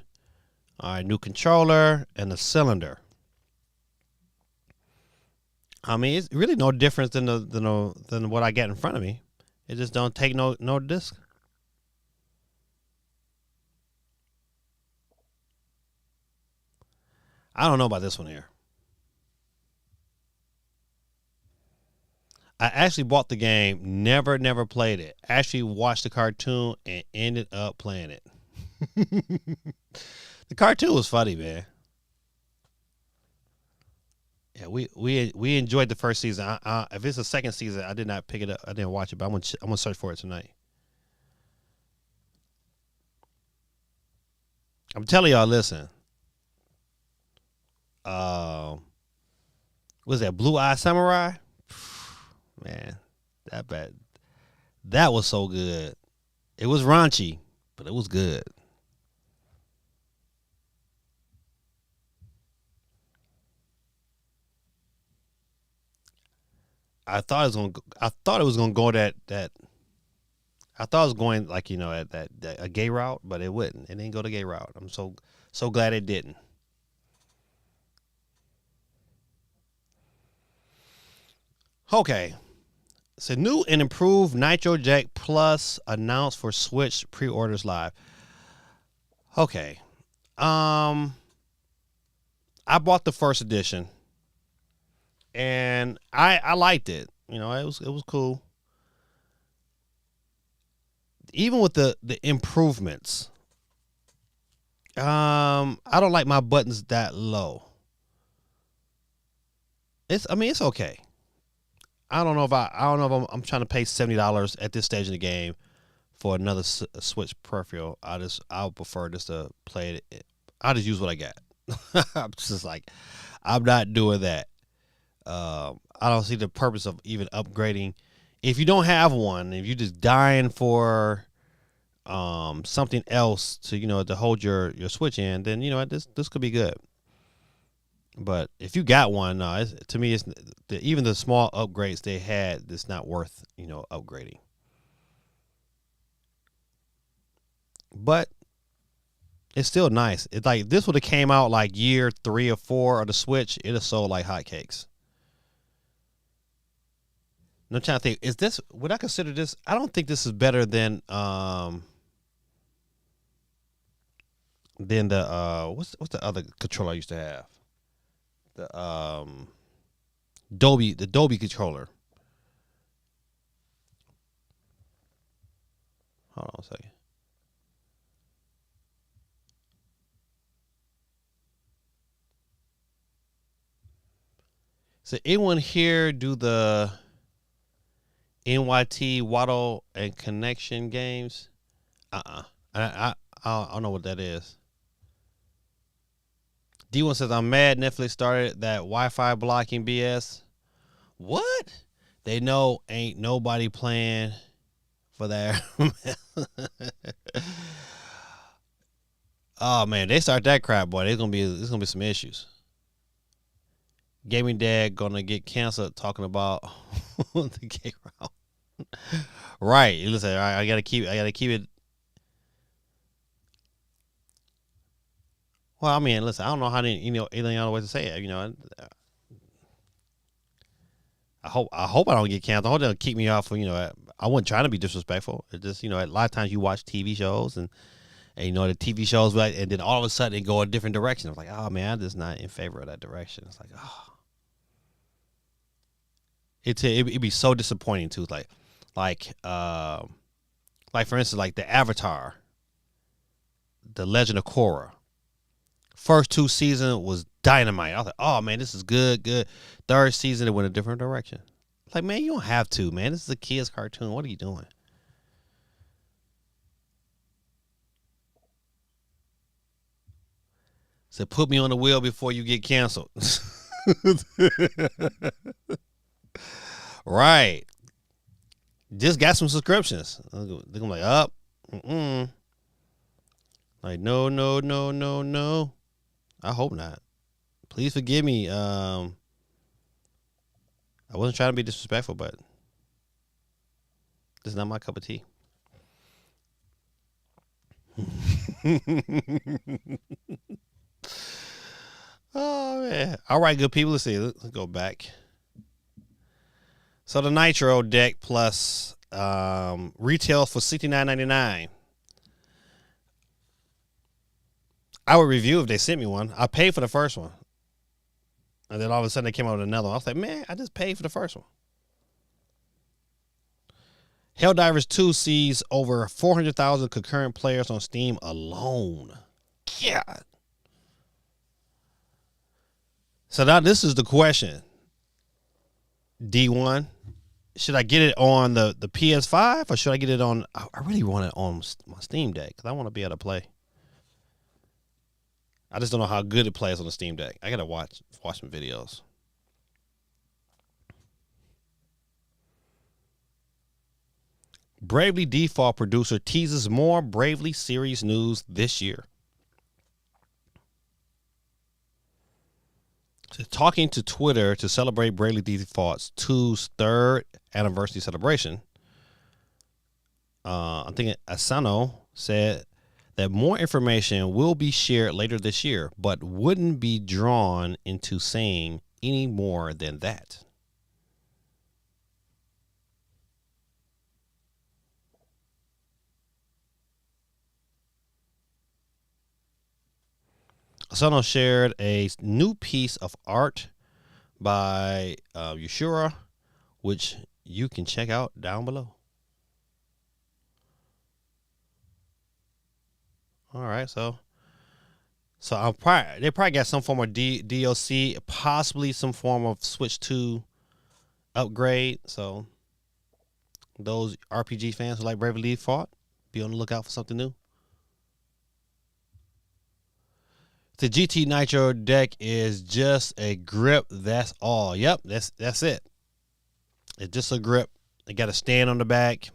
All right, new controller and a cylinder. I mean, it's really no difference than what I got in front of me. It just don't take no disc. I don't know about this one here. I actually bought the game, never played it. Actually watched the cartoon and ended up playing it. The cartoon was funny, man. Yeah, we enjoyed the first season. If it's a second season, I did not pick it up. I didn't watch it, but I'm gonna search for it tonight. I'm telling y'all, listen. Was that Blue Eye Samurai? Man, that was so good. It was raunchy, but it was good. I thought it was gonna go that. I thought it was going like at that a gay route, but it wouldn't. It didn't go the gay route. I'm so glad it didn't. Okay, so new and improved Nitro Jack Plus announced for Switch pre-orders live. Okay, I bought the first edition, and I liked it. It was cool. Even with the improvements, I don't like my buttons that low. It's okay. I don't know if I'm trying to pay $70 at this stage of the game for another Switch peripheral. I'll prefer just to play it. I'll just use what I got. I'm just like, I'm not doing that. I don't see the purpose of even upgrading. If you don't have one, if you're just dying for something else to hold your Switch in, then this could be good. But if you got one, no, to me, even the small upgrades they had, it's not worth upgrading. But It's still nice. It's like this would have came out like year 3 or 4 of the Switch. It'd have sold like hotcakes. I'm trying to think. Is this? Would I consider this? I don't think this is better than the what's the other controller I used to have? The Dolby controller. Hold on a second. So anyone here do the NYT Waddle and Connection games? I don't know what that is. D1 says I'm mad Netflix started that Wi-Fi blocking BS. What? They know ain't nobody playing for that. Oh man, they start that crap, boy. There's gonna be some issues. Gaming Dad gonna get canceled talking about the gay route. Right. Listen, I gotta keep it. Well, I mean, listen, I don't know how any other way to say it. I hope I don't get canceled. I hope they'll keep me off. I wasn't trying to be disrespectful. It's just a lot of times you watch TV shows and the TV shows, right, and then all of a sudden they go a different direction. I was like, oh man, I'm just not in favor of that direction. It's like, oh, it'd be so disappointing too. Like for instance, like the Avatar, the Legend of Korra. First 2 seasons was dynamite. I was like, oh man, this is good. Third season, it went a different direction. Like, man, you don't have to, man. This is a kid's cartoon. What are you doing? So put me on the wheel before you get canceled. Right. Just got some subscriptions. They're gonna be like, up. Like, no. I hope not. Please forgive me. I wasn't trying to be disrespectful, but this is not my cup of tea. Oh man! All right, good people. Let's see. Let's go back. So the Nitro deck plus retails for $69.99. I would review if they sent me one. I paid for the first one, and then all of a sudden they came out with another one. I was like, man, I just paid for the first one. Helldivers 2 sees over 400,000 concurrent players on Steam alone. God. So now this is the question. D1, should I get it on the PS5 or should I get it on? I really want it on my Steam Deck because I want to be able to play. I just don't know how good it plays on the Steam Deck. I gotta watch some videos. Bravely Default producer teases more Bravely series news this year. Talking to Twitter to celebrate Bravely Default's 2's 3rd anniversary celebration, I think Asano said that more information will be shared later this year, but wouldn't be drawn into saying any more than that. Asano shared a new piece of art by Yushura, which you can check out down below. All right, so they probably got some form of DLC, possibly some form of Switch 2 upgrade. So those RPG fans who like Bravely Default, be on the lookout for something new. The GT Nitro deck is just a grip. That's all. Yep, that's it. It's just a grip. They got a stand on the back.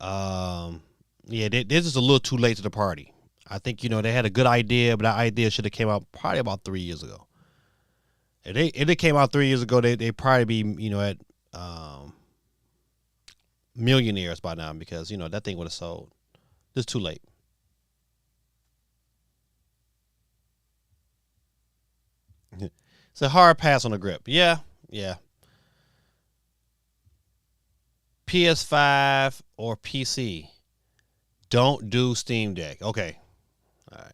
Yeah, they're just a little too late to the party. I think they had a good idea, but that idea should have came out probably about 3 years ago. If they came out 3 years ago, they probably be at millionaires by now because that thing would have sold. Just too late. It's a hard pass on the grip. Yeah, yeah. PS5 or PC. Don't do Steam Deck. Okay. All right.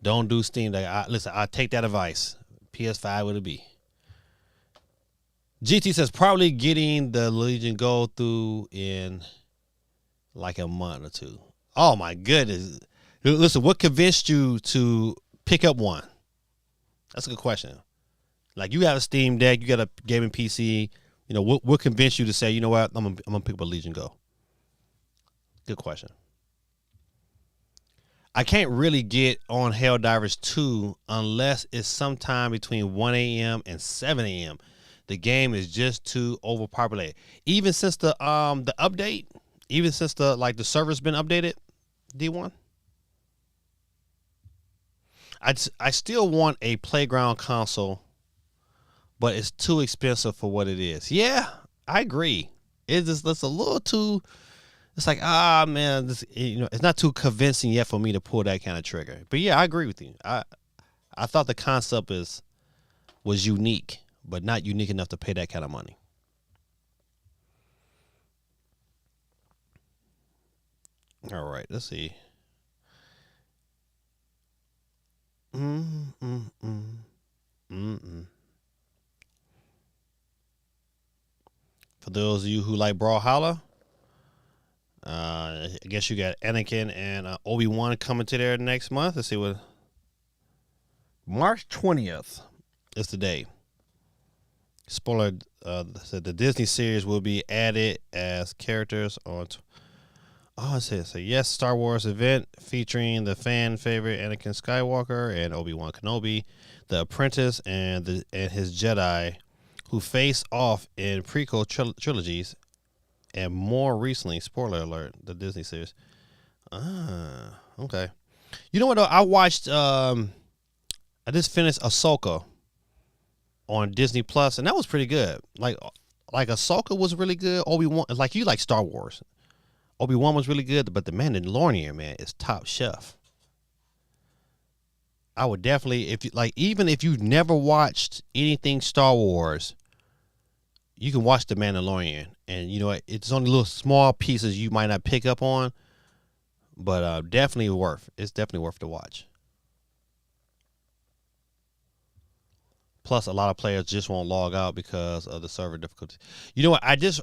Don't do Steam Deck. Listen, I take that advice. PS5 would it be? GT says probably getting the Legion Gold through in like a month or two. Oh my goodness. Listen, what convinced you to pick up one? That's a good question. Like you have a Steam Deck, you got a gaming PC. You know, what convinced you to say, you know what, I'm gonna pick up a Legion Go? Good question. I can't really get on Helldivers 2 unless it's sometime between 1 a.m. and 7 a.m. The game is just too overpopulated. Even since the update, even since the server's been updated, D1. I still want a playground console, but it's too expensive for what it is. Yeah, I agree. It's a little too. It's like man, it's not too convincing yet for me to pull that kind of trigger. But yeah, I agree with you. I thought the concept was unique, but not unique enough to pay that kind of money. All right, let's see. Mm, mm, mm, mm, mm. For those of you who like Brawlhalla, I guess you got Anakin and Obi-Wan coming to there next month. Let's see what. March 20th is the day. Spoiler: said the Disney series will be added as characters on. It says a yes Star Wars event featuring the fan favorite Anakin Skywalker and Obi-Wan Kenobi, the Apprentice, and his Jedi, who face off in prequel trilogies, and more recently, spoiler alert, the Disney series. Okay. You know what? Though? I watched. I just finished Ahsoka on Disney Plus, and that was pretty good. Like Ahsoka was really good. Obi-Wan, like you like Star Wars. Obi-Wan was really good, but the Mandalorian, man, is top chef. I would definitely, even if you've never watched anything Star Wars, you can watch the Mandalorian, and you know it's only little small pieces you might not pick up on, but definitely worth. It's definitely worth the watch. Plus, a lot of players just won't log out because of the server difficulty. You know what? I just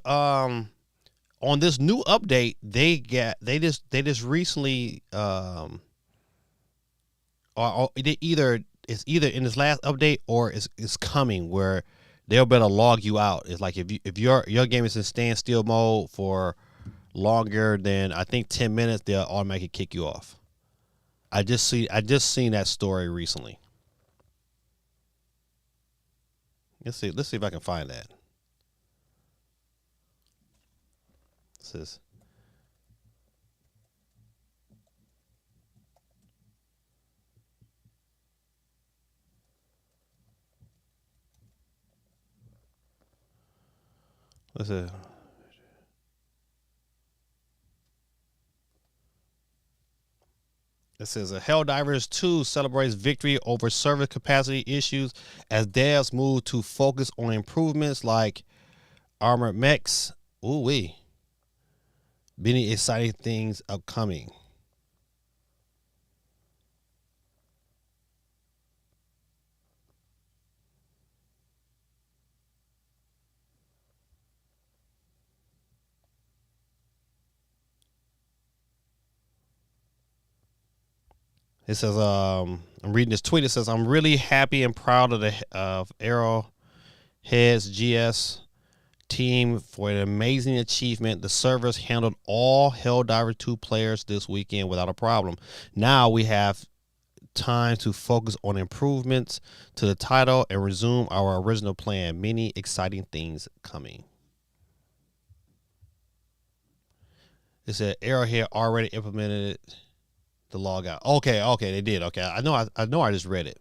on this new update, they just recently or it's either in this last update or it's coming where they'll better log you out. It's like if your game is in standstill mode for longer than I think 10 minutes, they'll automatically kick you off. I just seen that story recently. Let's see if I can find that. This is let's see. It says Helldivers 2 celebrates victory over server capacity issues as devs move to focus on improvements like armored mechs. Ooh wee. Many exciting things upcoming. It says, I'm reading this tweet. It says, I'm really happy and proud of Arrowhead's GS team for an amazing achievement. The servers handled all Helldiver 2 players this weekend without a problem. Now we have time to focus on improvements to the title and resume our original plan. Many exciting things coming. It said Arrowhead already implemented it. The log out. Okay, they did. Okay, I know. I just read it.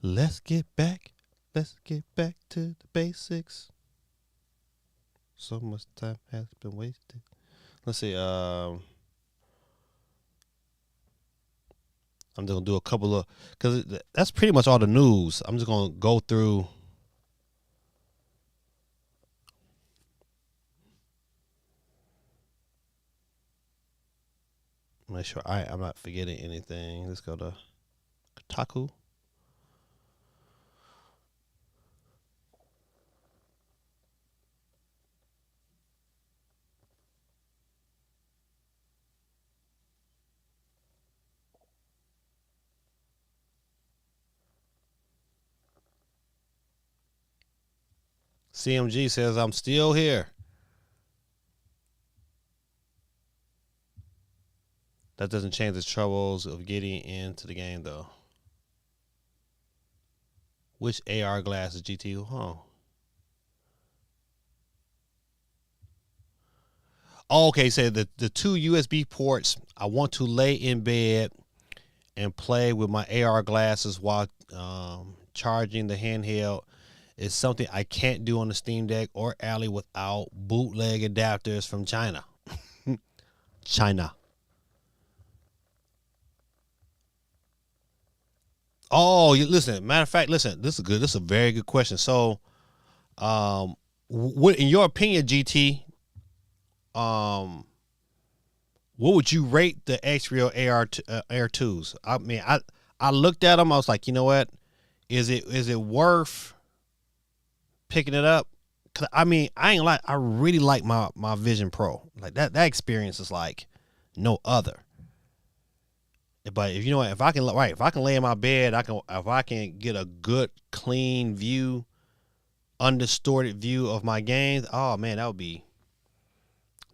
Let's get back. Let's get back to the basics. So much time has been wasted. Let's see. I'm just gonna do a couple of because that's pretty much all the news. I'm just gonna go through. Make sure I'm not forgetting anything. Let's go to Kotaku. CMG says I'm still here. That doesn't change the troubles of getting into the game though. Which AR glass is GT? Oh, okay. So the two USB ports. I want to lay in bed and play with my AR glasses while charging the handheld. Is something I can't do on the Steam Deck or Alley without bootleg adapters from China. China. Oh, you listen. Matter of fact, listen. This is good. This is a very good question. So, what in your opinion, GT? Um, what would you rate the X-Real AR twos? I mean, I looked at them. I was like, you know what? Is it worth picking it up? Cause I mean, I really like my Vision Pro. Like that experience is like no other. But if you know what, if I can lay in my bed, if I can get a good clean view, undistorted view of my games, oh man, that would be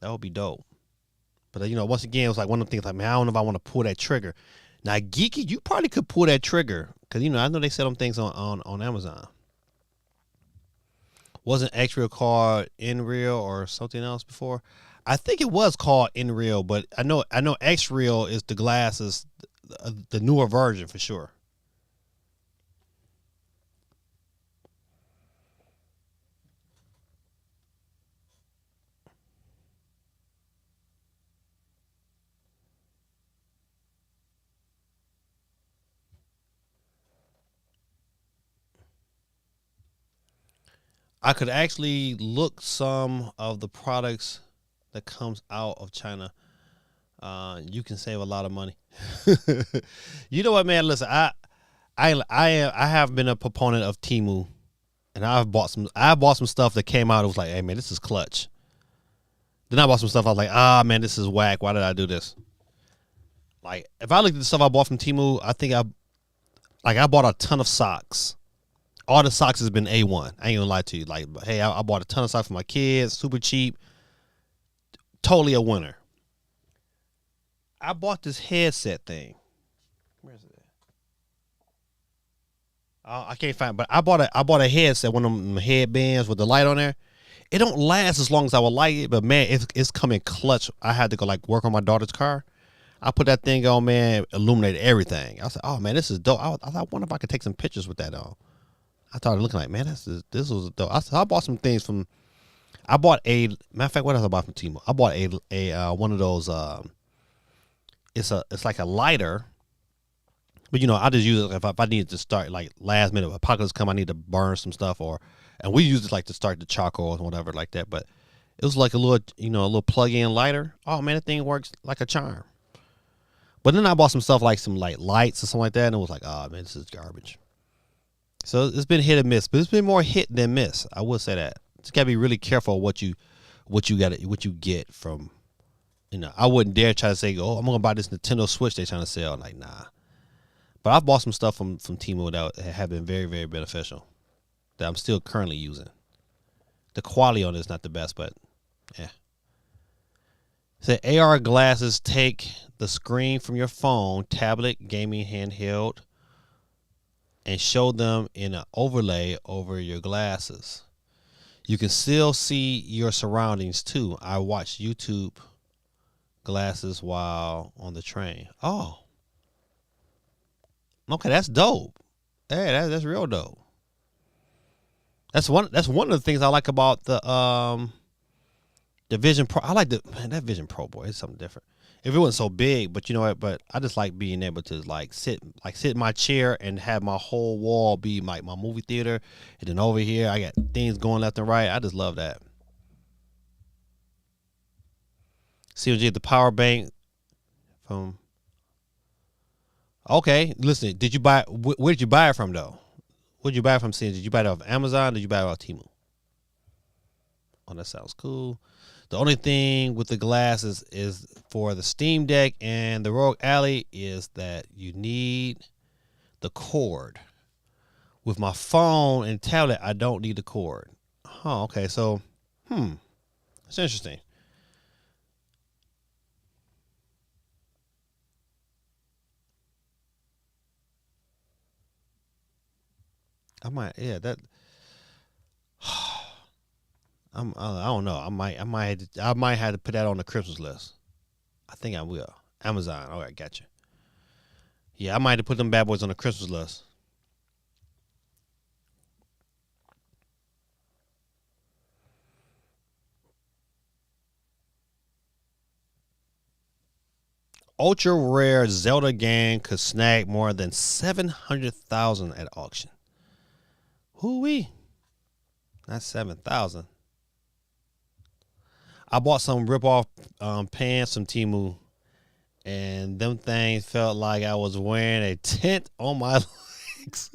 dope. But you know, once again, it was like one of the things like, man, I don't know if I want to pull that trigger. Now, Geeky, you probably could pull that trigger because you know I know they sell them things on Amazon. Wasn't X-Real called Nreal or something else before? I think it was called Nreal, but I know X-Real is the glasses, the newer version for sure. I could actually look some of the products that comes out of China. You can save a lot of money. You know what, man? Listen, I have been a proponent of Temu, and I bought some stuff that came out. It was like, hey man, this is clutch. Then I bought some stuff. I was like, man, this is whack. Why did I do this? Like, if I looked at the stuff I bought from Temu, I think I bought a ton of socks. All the socks has been A1. I ain't gonna lie to you. Like, hey, I bought a ton of socks for my kids, super cheap, totally a winner. I bought this headset thing. Where is it? I can't find it, but I bought a headset, one of them headbands with the light on there. It don't last as long as I would like it, but man, it's coming clutch. I had to go like work on my daughter's car. I put that thing on, man, illuminated everything. I was like, oh man, this is dope. I wonder if I could take some pictures with that on. I started looking like, man, this was dope. I bought some things from. I bought a matter of fact, what else I bought from Temu? I bought a one of those. It's like a lighter, but you know, I just use it if I needed to start like last minute apocalypse come. I need to burn some stuff, and we use it like to start the charcoal or whatever like that. But it was like a little plug-in lighter. Oh man, that thing works like a charm. But then I bought some stuff like some like lights or something like that, and it was like, oh man, this is garbage. So it's been hit and miss, but it's been more hit than miss. I will say that. You gotta be really careful what you get from. You know, I wouldn't dare try to say, oh, I'm gonna buy this Nintendo Switch they're trying to sell. Like, nah. But I've bought some stuff from Temu that have been very, very beneficial. That I'm still currently using. The quality on it is not the best, but yeah. So AR glasses take the screen from your phone, tablet, gaming handheld, and show them in an overlay over your glasses. You can still see your surroundings too. I watch YouTube glasses while on the train. Oh, okay, that's dope. Hey, that's real dope. That's one of the things I like about the Vision Pro. I like that Vision Pro, boy. It's something different. If it wasn't so big, but you know what? But I just like being able to sit in my chair and have my whole wall be like my movie theater, and then over here I got things going left and right. I just love that. COG, the power bank from. Okay, listen. Did you buy? Where did you buy it from, though? Where did you buy it from? COG? Did you buy it off Amazon? Did you buy it off Temu? Oh, that sounds cool. The only thing with the glasses is for the Steam Deck and the Rogue Ally is that you need the cord. With my phone and tablet, I don't need the cord. Oh, okay. So, that's interesting. I might, yeah, that. I don't know. I might have to put that on the Christmas list. I think I will. Amazon. All right, gotcha. Yeah, I might have to put them bad boys on the Christmas list. Ultra rare Zelda game could snag more than 700,000 at auction. Hoo-wee. Not 7,000. I bought some rip-off pants from Temu, and them things felt like I was wearing a tent on my legs.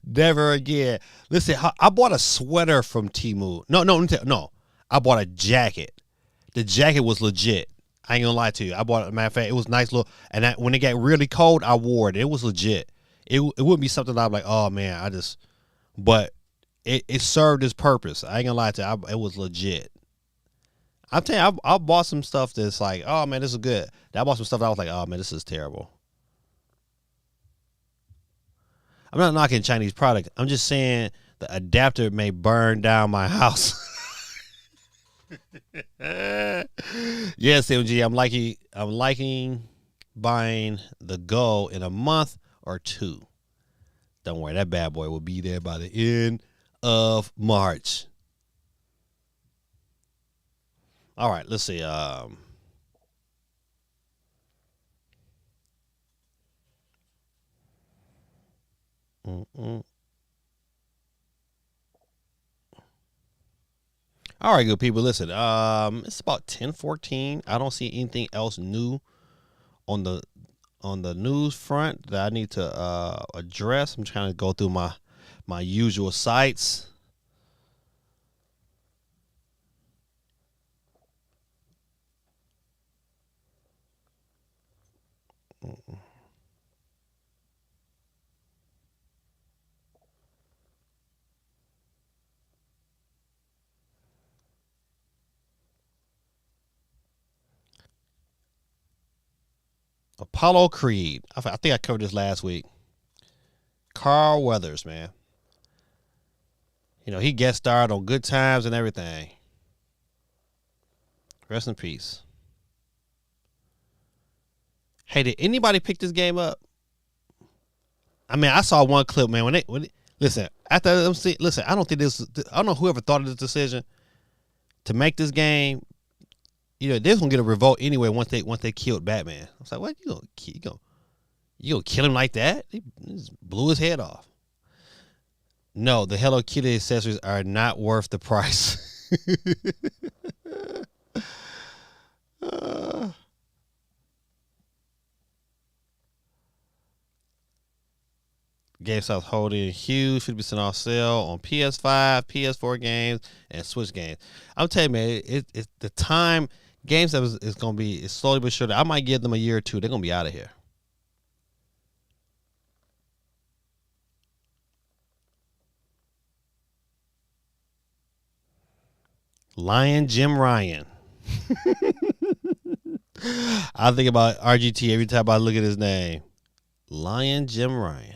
Never again. Listen, I bought a sweater from Temu. No. I bought a jacket. The jacket was legit. I ain't gonna lie to you. I bought it. Matter of fact, it was nice little. And when it got really cold, I wore it. It was legit. It wouldn't be something that I'm like, oh man, but it served its purpose. I ain't gonna lie to you. It was legit. I'm telling you, I bought some stuff that's like, oh man, this is good. I bought some stuff that I was like, oh man, this is terrible. I'm not knocking Chinese product. I'm just saying the adapter may burn down my house. Yes, MG, I'm liking buying the Go in a month or two. Don't worry, that bad boy will be there by the end of March. All right, let's see. All right, good people. Listen, it's about 10:14. I don't see anything else new on the news front that I need to address. I'm trying to go through my usual sites. Apollo Creed. I think I covered this last week. Carl Weathers, man. You know, he guest starred on Good Times and everything. Rest in peace. Hey, did anybody pick this game up? I mean, I saw one clip, man. Listen, after them listen, I don't know whoever thought of this decision to make this game. You know, they're gonna get a revolt anyway once they killed Batman. I was like, what, you gonna kill him like that? He just blew his head off. No, the Hello Kitty accessories are not worth the price. GameStop's holding huge 50% off sale on PS5, PS4 games, and Switch games. I'm telling you, man, it's the time GameStop is going to be, it's slowly but surely. I might give them a year or two. They're going to be out of here. Lion Jim Ryan. I think about RGT every time I look at his name. Lion Jim Ryan.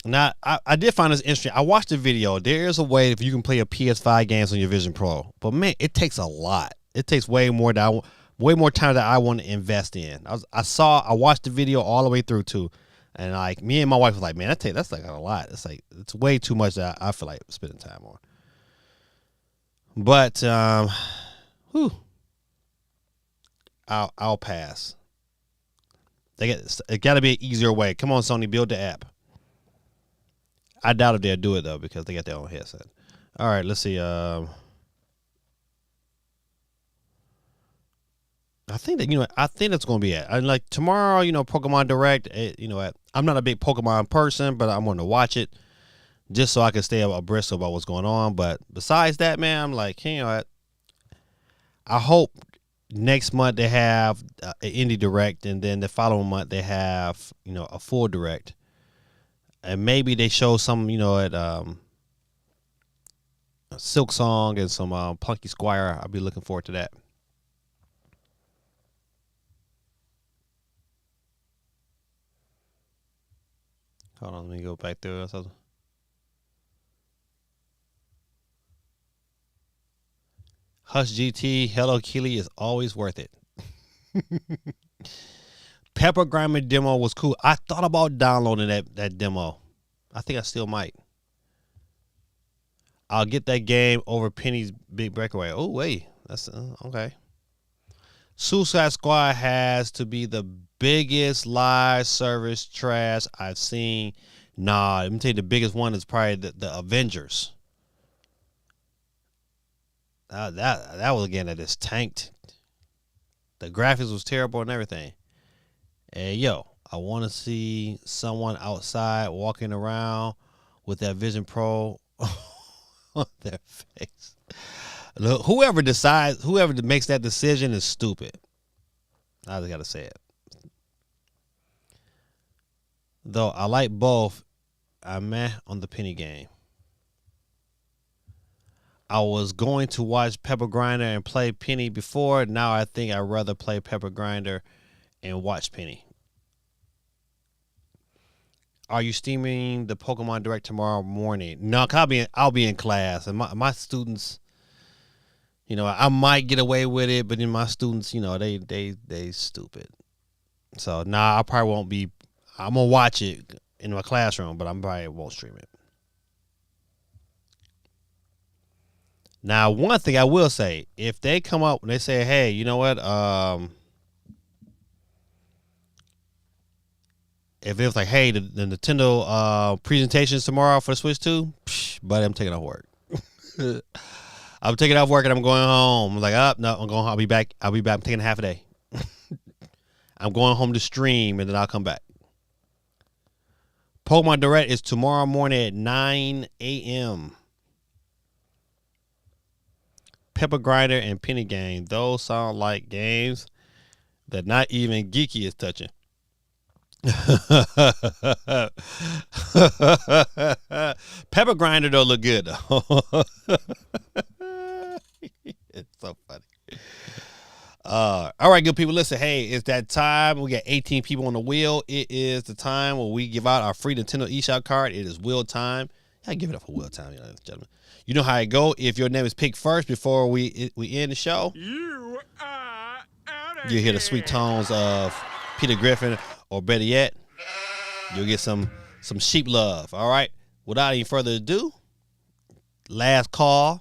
Now, I did find this interesting. I watched the video. There is a way if you can play a PS5 games on your Vision Pro. But, man, it takes a lot. It takes way more time that I want to invest in. I watched the video all the way through, too. And like me and my wife was like, man, that's like a lot. It's like it's way too much that I feel like spending time on. But I'll pass. It got to be an easier way. Come on, Sony, build the app. I doubt if they'll do it though because they got their own headset. All right, let's see. I think that I think that's going to be it. And like tomorrow, Pokemon Direct. I'm not a big Pokemon person, but I'm going to watch it just so I can stay abreast about what's going on. But besides that, man, I'm like, I hope next month they have an indie direct, and then the following month they have a full direct, and maybe they show some at Silk Song and some Punky Squire. I'll be looking forward to that. Hold on, let me go back there. Hush GT, Hello Keely is always worth it. Pepper Grinder demo was cool. I thought about downloading that demo. I think I still might. I'll get that game over Penny's Big Breakaway. Oh, wait. That's okay. Suicide Squad has to be the biggest live service trash I've seen. Nah, let me tell you, the biggest one is probably the Avengers. That was again that is tanked. The graphics was terrible and everything. And yo, I want to see someone outside walking around with that Vision Pro on their face. Look, whoever makes that decision is stupid. I just gotta say it. Though I like both, I'm on the Penny game. I was going to watch Pepper Grinder and play Penny before. Now I think I'd rather play Pepper Grinder and watch Penny. Are you streaming the Pokemon Direct tomorrow morning? No, cause I'll be in class, and my students, I might get away with it, but then my students, they stupid. So I probably won't be. I'm gonna watch it in my classroom, but I probably won't stream it. Now, one thing I will say, if they come up and they say, hey, you know what? If it was like, hey, the Nintendo presentations tomorrow for the Switch 2, buddy, I'm taking off work. I'm taking off work and I'm going home. I'm like, no, I'm going home. I'll be back. I'm taking half a day. I'm going home to stream and then I'll come back. Pokemon Direct is tomorrow morning at 9 a.m. Pepper Grinder and Penny Game. Those sound like games that not even Geeky is touching. Pepper Grinder though look good though. It's so funny. All right, good people. Listen, hey, it's that time. We got 18 people on the wheel. It is the time where we give out our free Nintendo eShop card. It is wheel time. I give it up for wheel time, ladies and gentlemen. You know how it go. If your name is picked first before we end the show, you hear the sweet tones of Peter Griffin, or better yet, you'll get some sheep love. All right. Without any further ado, last call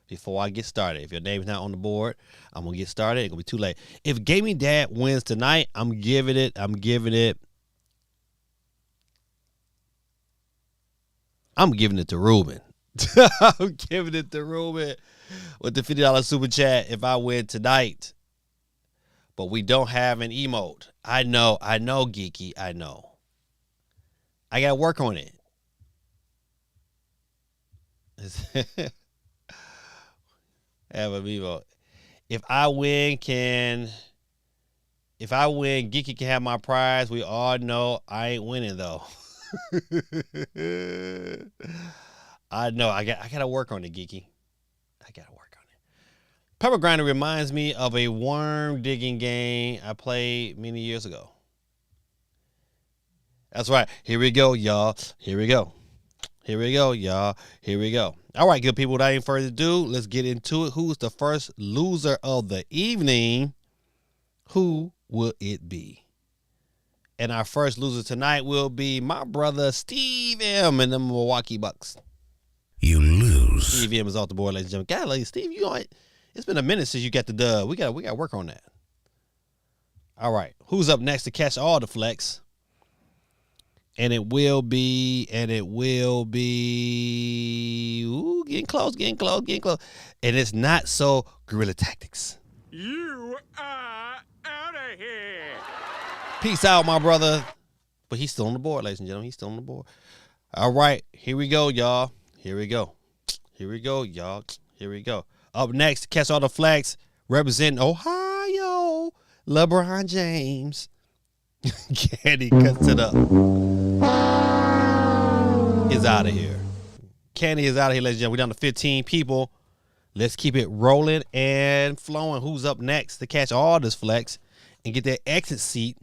before I get started. If your name's not on the board, I'm gonna get started. It's gonna be too late. If Gaming Dad wins tonight, I'm giving it. I'm giving it to Ruben. I'm giving it to Ruben with the $50 super chat if I win tonight. But we don't have an emote. I know, Geeky. I know. I got to work on it. Have an emote. If I win, Geeky can have my prize. We all know I ain't winning though. I know. I got to work on it, Geeky. I got to work on it. Pepper Grinder reminds me of a worm digging game I played many years ago. That's right. Here we go, y'all. Here we go, y'all. Here we go. All right, good people. Without any further ado, let's get into it. Who's the first loser of the evening? Who will it be? And our first loser tonight will be my brother Steve M and the Milwaukee Bucks. You lose. Steve M is off the board, ladies and gentlemen. Golly, Steve, you know it. It's been a minute since you got the dub. We got to work on that. All right, who's up next to catch all the flex? And it will be, ooh, getting close. And it's not so Guerrilla Tactics. You are out of here. Peace out, my brother. But he's still on the board, ladies and gentlemen. He's still on the board. All right, here we go, y'all. Here we go, y'all. Here we go. Up next, to catch all the flags, representing Ohio, LeBron James. Candy cuts it up. Is out of here. Candy is out of here, ladies and gentlemen. We're down to 15 people. Let's keep it rolling and flowing. Who's up next to catch all this flex and get that exit seat?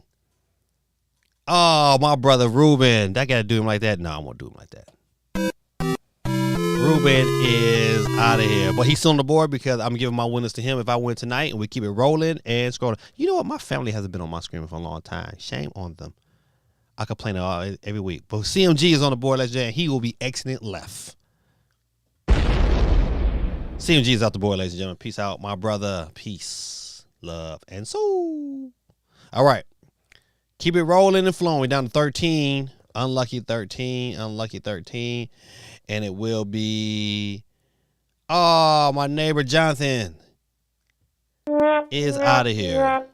Oh, my brother Ruben. I got to do him like that? No, I won't do him like that. Ruben is out of here. But he's still on the board because I'm giving my winners to him if I win tonight, and we keep it rolling and scrolling. You know what? My family hasn't been on my screen for a long time. Shame on them. I complain every week. But CMG is on the board, ladies and gentlemen. He will be exiting left. CMG is out the board, ladies and gentlemen. Peace out, my brother. Peace, love, and soul. All right. Keep it rolling and flowing. We're down to 13. Unlucky 13. And it will be, oh, my neighbor Jonathan is out of here.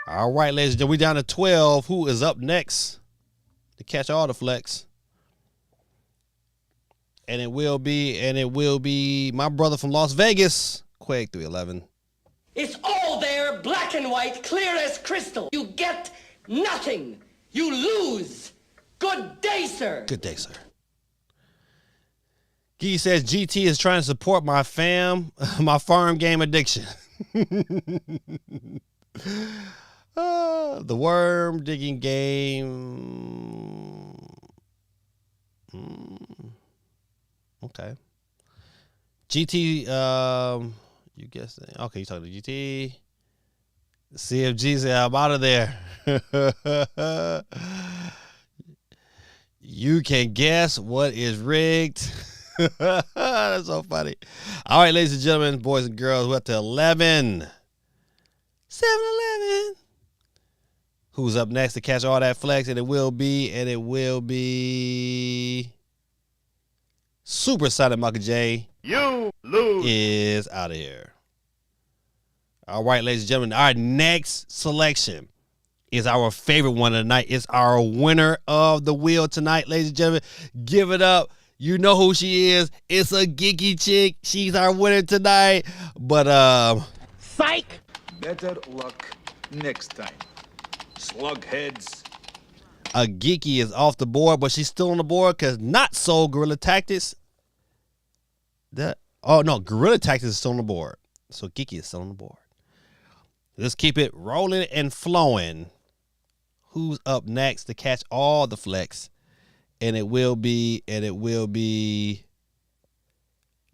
All right, ladies and gentlemen, we're down to 12. Who is up next to catch all the flex? And it will be my brother from Las Vegas, Quake 311. It's all there, black and white, clear as crystal. You get nothing. You lose. Good day, sir. Good day, sir. Gee says GT is trying to support my farm game addiction. The worm digging game. Okay. GT, you guessed it. Okay, you talking to GT. CFG said, I'm out of there. You can guess what is rigged. That's so funny. All right, ladies and gentlemen, boys and girls, we're up to 11. 7-Eleven. Who's up next to catch all that flex? And it will be Super Sonic Michael J. You lose. Is out of here. All right, ladies and gentlemen, our next selection is our favorite one of the night. It's our winner of the wheel tonight, ladies and gentlemen. Give it up. You know who she is. It's a geeky chick. She's our winner tonight. But Psych! Better luck next time. Slugheads. a geeky is off the board, but she's still on the board because not so Guerrilla Tactics. Guerrilla Tactics is still on the board. So geeky is still on the board. Let's keep it rolling and flowing. Who's up next to catch all the flex? And it will be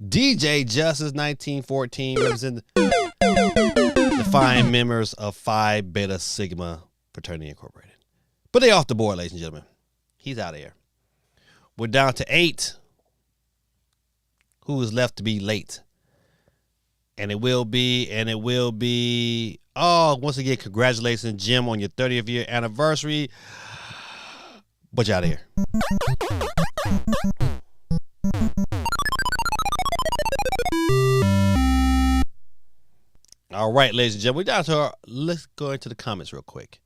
DJ Justice 1914, representing the fine members of Phi Beta Sigma Fraternity Incorporated. But they off the board, ladies and gentlemen. He's out of here. We're down to 8. Who is left to be late? And it will be, once again, congratulations, Jim, on your 30th year anniversary. But you out of here. All right, ladies and gentlemen, we're down to let's go into the comments real quick.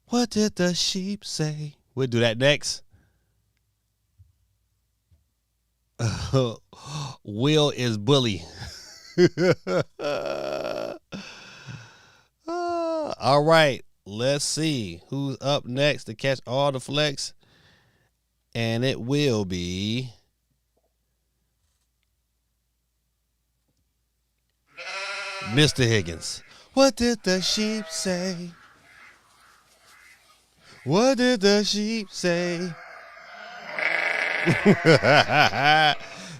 What did the sheep say? We'll do that next. Will is bully. All right, let's see who's up next to catch all the flex. And it will be Mr. Higgins. What did the sheep say? What did the sheep say?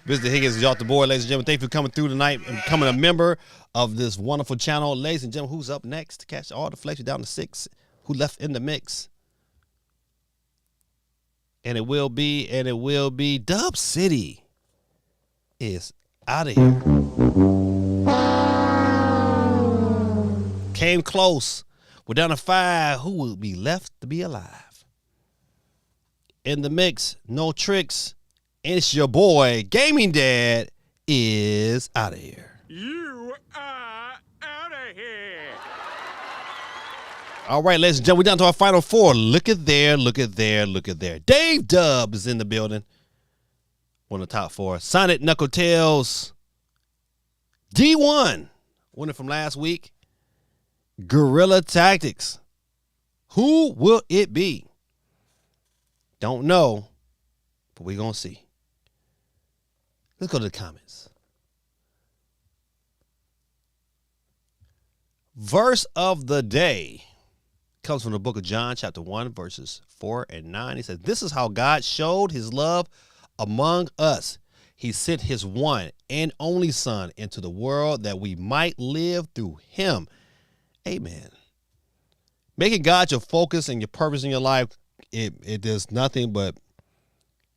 Mr. Higgins is off the board, ladies and gentlemen. Thank you for coming through tonight and becoming a member of this wonderful channel. Ladies and gentlemen, who's up next to catch all the flex? Down to 6. Who left in the mix? And it will be Dub City is out of here. Came close. We're down to 5. Who will be left to be alive? In the mix, no tricks. And it's your boy, Gaming Dad, is out of here. You are out of here. All right, ladies and gentlemen, we're down to our final 4. Look at there, look at there, look at there. Dave Dub is in the building. One of the top 4. Sonic Knuckletails. D1, winner from last week. Guerrilla Tactics. Who will it be? Don't know, but we're going to see. Let's go to the comments. Verse of the day comes from the book of John, chapter 1, verses 4 and 9. He says, this is how God showed his love among us. He sent his one and only Son into the world that we might live through him. Amen. Making God your focus and your purpose in your life, it does nothing but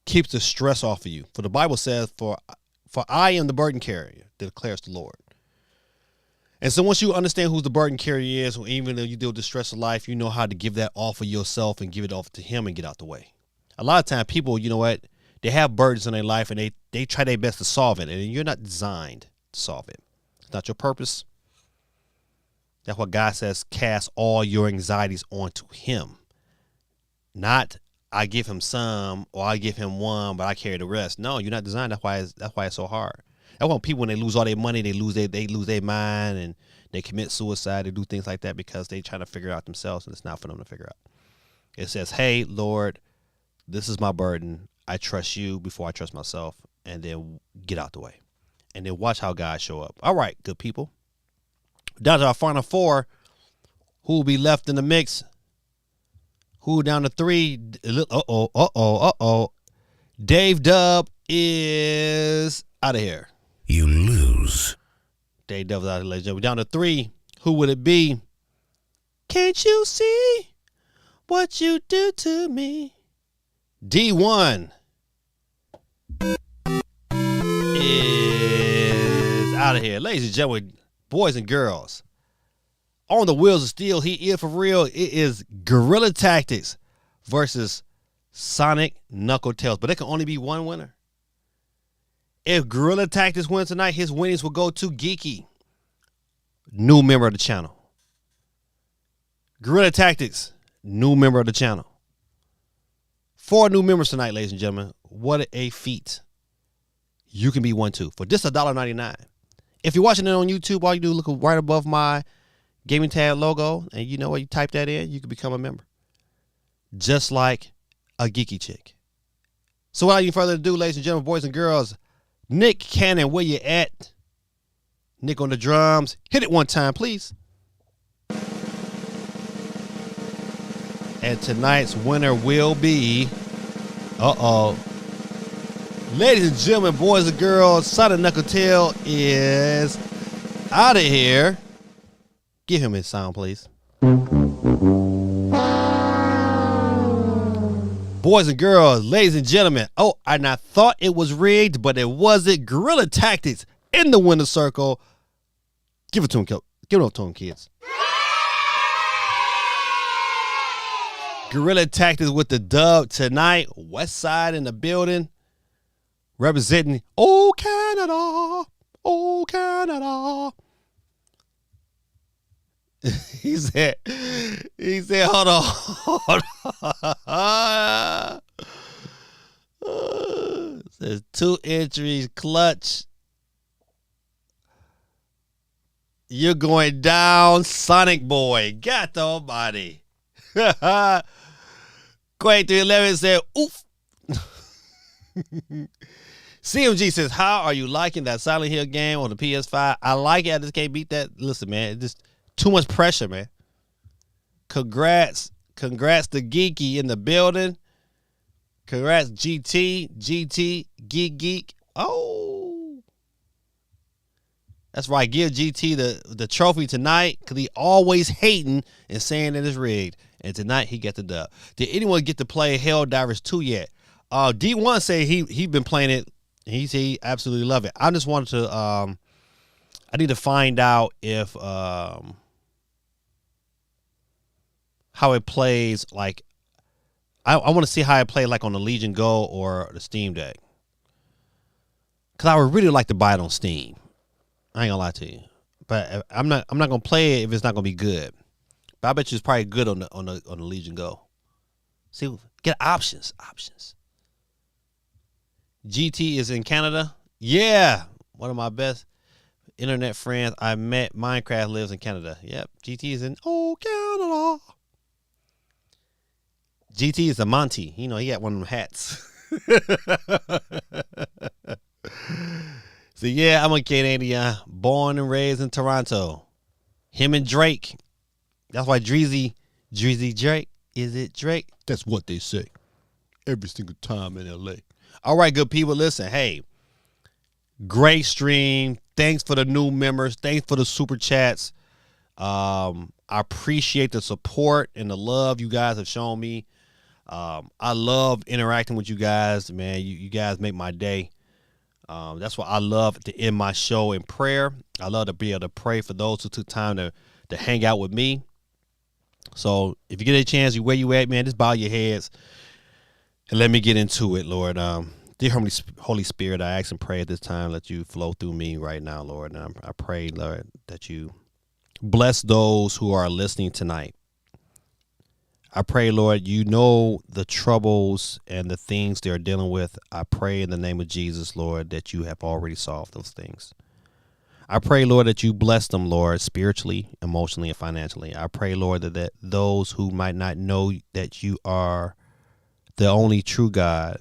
keeps the stress off of you. For the Bible says, for I am the burden carrier, declares the Lord. And so once you understand who the burden carrier is, even though you deal with the stress of life, you know how to give that off of yourself and give it off to him and get out the way. A lot of times people, you know what, they have burdens in their life and they try their best to solve it. And you're not designed to solve it. It's not your purpose. That's what God says, cast all your anxieties onto him. Not I give him some or I give him one, but I carry the rest. No, you're not designed. That's why it's so hard. That's why people, when they lose all their money, they lose their mind and they commit suicide. They do things like that because they trying to figure it out themselves, and it's not for them to figure out. It says, hey, Lord, this is my burden. I trust you before I trust myself, and then get out the way. And then watch how God show up. All right, good people. Down to our final 4. Who will be left in the mix? Who down to 3? Uh-oh. Dave Dub is out of here. You lose. Dave Dub is out of here, ladies and gentlemen. Down to 3. Who would it be? Can't you see what you do to me? D1 is out of here. Ladies and gentlemen, boys and girls, on the wheels of steel, he is for real. It is Guerrilla Tactics versus Sonic Knuckletails. But there can only be one winner. If Guerrilla Tactics wins tonight, his winnings will go to Geeky, new member of the channel. Guerrilla Tactics, new member of the channel. 4 new members tonight, ladies and gentlemen. What a feat. You can be one too for just $1.99. If you're watching it on YouTube, all you do is look right above my Gaming Tab logo, and you know what? You type that in, you can become a member. Just like a geeky chick. So without any further ado, ladies and gentlemen, boys and girls, Nick Cannon, where you at? Nick on the drums. Hit it one time, please. And tonight's winner will be, ladies and gentlemen, boys and girls, Sonic Knuckletail is out of here. Give him his sound, please. Boys and girls, ladies and gentlemen. Oh, and I thought it was rigged, but it wasn't. Guerrilla Tactics in the winner's circle. Give it to him, give it up to him, kids. Guerrilla Tactics with the dub tonight. West Side in the building. Representing Oh Canada. Oh Canada. He said, hold on. It says 2 entries, clutch. You're going down, Sonic Boy. God almighty. Quay 311 said, oof. CMG says, how are you liking that Silent Hill game on the PS5? I like it. I just can't beat that. Listen, man, it's just too much pressure, man. Congrats to Geeky in the building. Congrats, GT, Geek. Oh. That's right. Give GT the trophy tonight because he always hating and saying that it's rigged. And tonight he got the dub. Did anyone get to play Helldivers 2 yet? D1 say he been playing it. He said he absolutely love it. I just wanted to I need to find out if how it plays. Like I want to see how it plays like on the Legion Go or the Steam Deck. Cause I would really like to buy it on Steam. I ain't gonna lie to you, but I'm not gonna play it if it's not gonna be good. But I bet you it's probably good on the Legion Go. See, get options. GT is in Canada. Yeah, one of my best internet friends I met. Minecraft lives in Canada. Yep, GT is in Canada. GT is a Monty. You know, he got one of them hats. So yeah, I'm a Canadian, born and raised in Toronto. Him and Drake. That's why Dreezy Drake. Is it Drake? That's what they say every single time in LA. All right, good people. Listen, hey, great stream. Thanks for the new members. Thanks for the super chats. I appreciate the support and the love you guys have shown me. I love interacting with you guys, man. You guys make my day. That's why I love to end my show in prayer. I love to be able to pray for those who took time to hang out with me. So if you get a chance, where you at, man, just bow your heads and let me get into it, Lord. Dear Holy Spirit, I ask and pray at this time, let you flow through me right now, Lord. And I pray, Lord, that you bless those who are listening tonight. I pray, Lord, you know the troubles and the things they're dealing with. I pray in the name of Jesus, Lord, that you have already solved those things. I pray, Lord, that you bless them, Lord, spiritually, emotionally, and financially. I pray, Lord, that those who might not know that you are the only true God,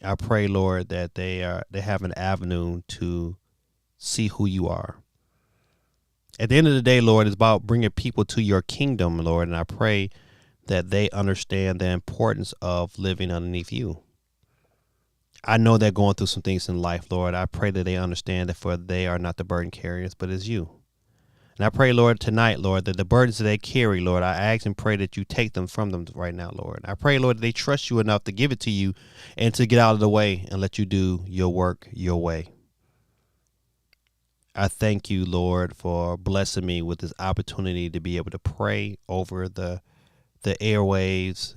I pray, Lord, that they have an avenue to see who you are. At the end of the day, Lord, it's about bringing people to your kingdom, Lord, and I pray that they understand the importance of living underneath you. I know they're going through some things in life, Lord. I pray that they understand that for they are not the burden carriers, but it's you. And I pray, Lord, tonight, Lord, that the burdens that they carry, Lord, I ask and pray that you take them from them right now, Lord. I pray, Lord, that they trust you enough to give it to you and to get out of the way and let you do your work your way. I thank you, Lord, for blessing me with this opportunity to be able to pray over the airwaves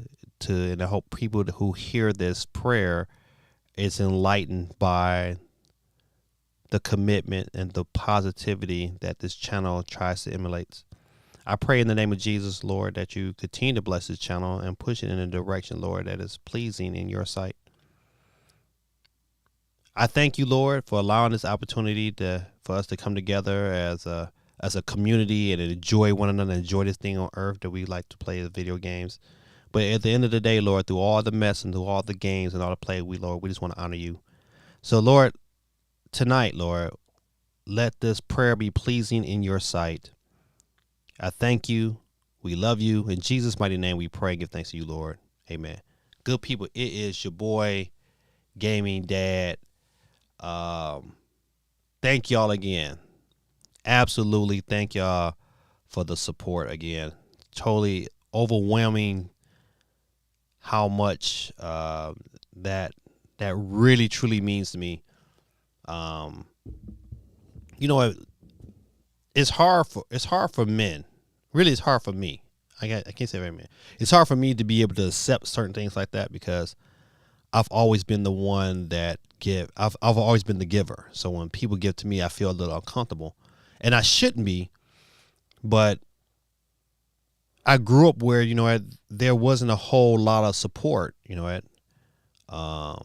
and I hope people who hear this prayer is enlightened by the commitment and the positivity that this channel tries to emulate. I pray in the name of Jesus, Lord, that you continue to bless this channel and push it in a direction, Lord, that is pleasing in your sight. I thank you, Lord, for allowing this opportunity for us to come together as a community and enjoy one another, enjoy this thing on earth that we like to play the video games. But at the end of the day, Lord, through all the mess and through all the games and all the play, Lord, we just want to honor you. So, Lord, tonight, Lord, let this prayer be pleasing in your sight. I thank you. We love you. In Jesus' mighty name, we pray and give thanks to you, Lord. Amen. Good people, it is your boy, Gaming Dad. Thank y'all again. Absolutely thank y'all for the support again. Totally overwhelming how much that really truly means to me. You know, it's hard for men. Really, it's hard for me. I can't say every man. It's hard for me to be able to accept certain things like that because I've always been the one that give. I've always been the giver. So when people give to me, I feel a little uncomfortable. And I shouldn't be, but I grew up where, there wasn't a whole lot of support, I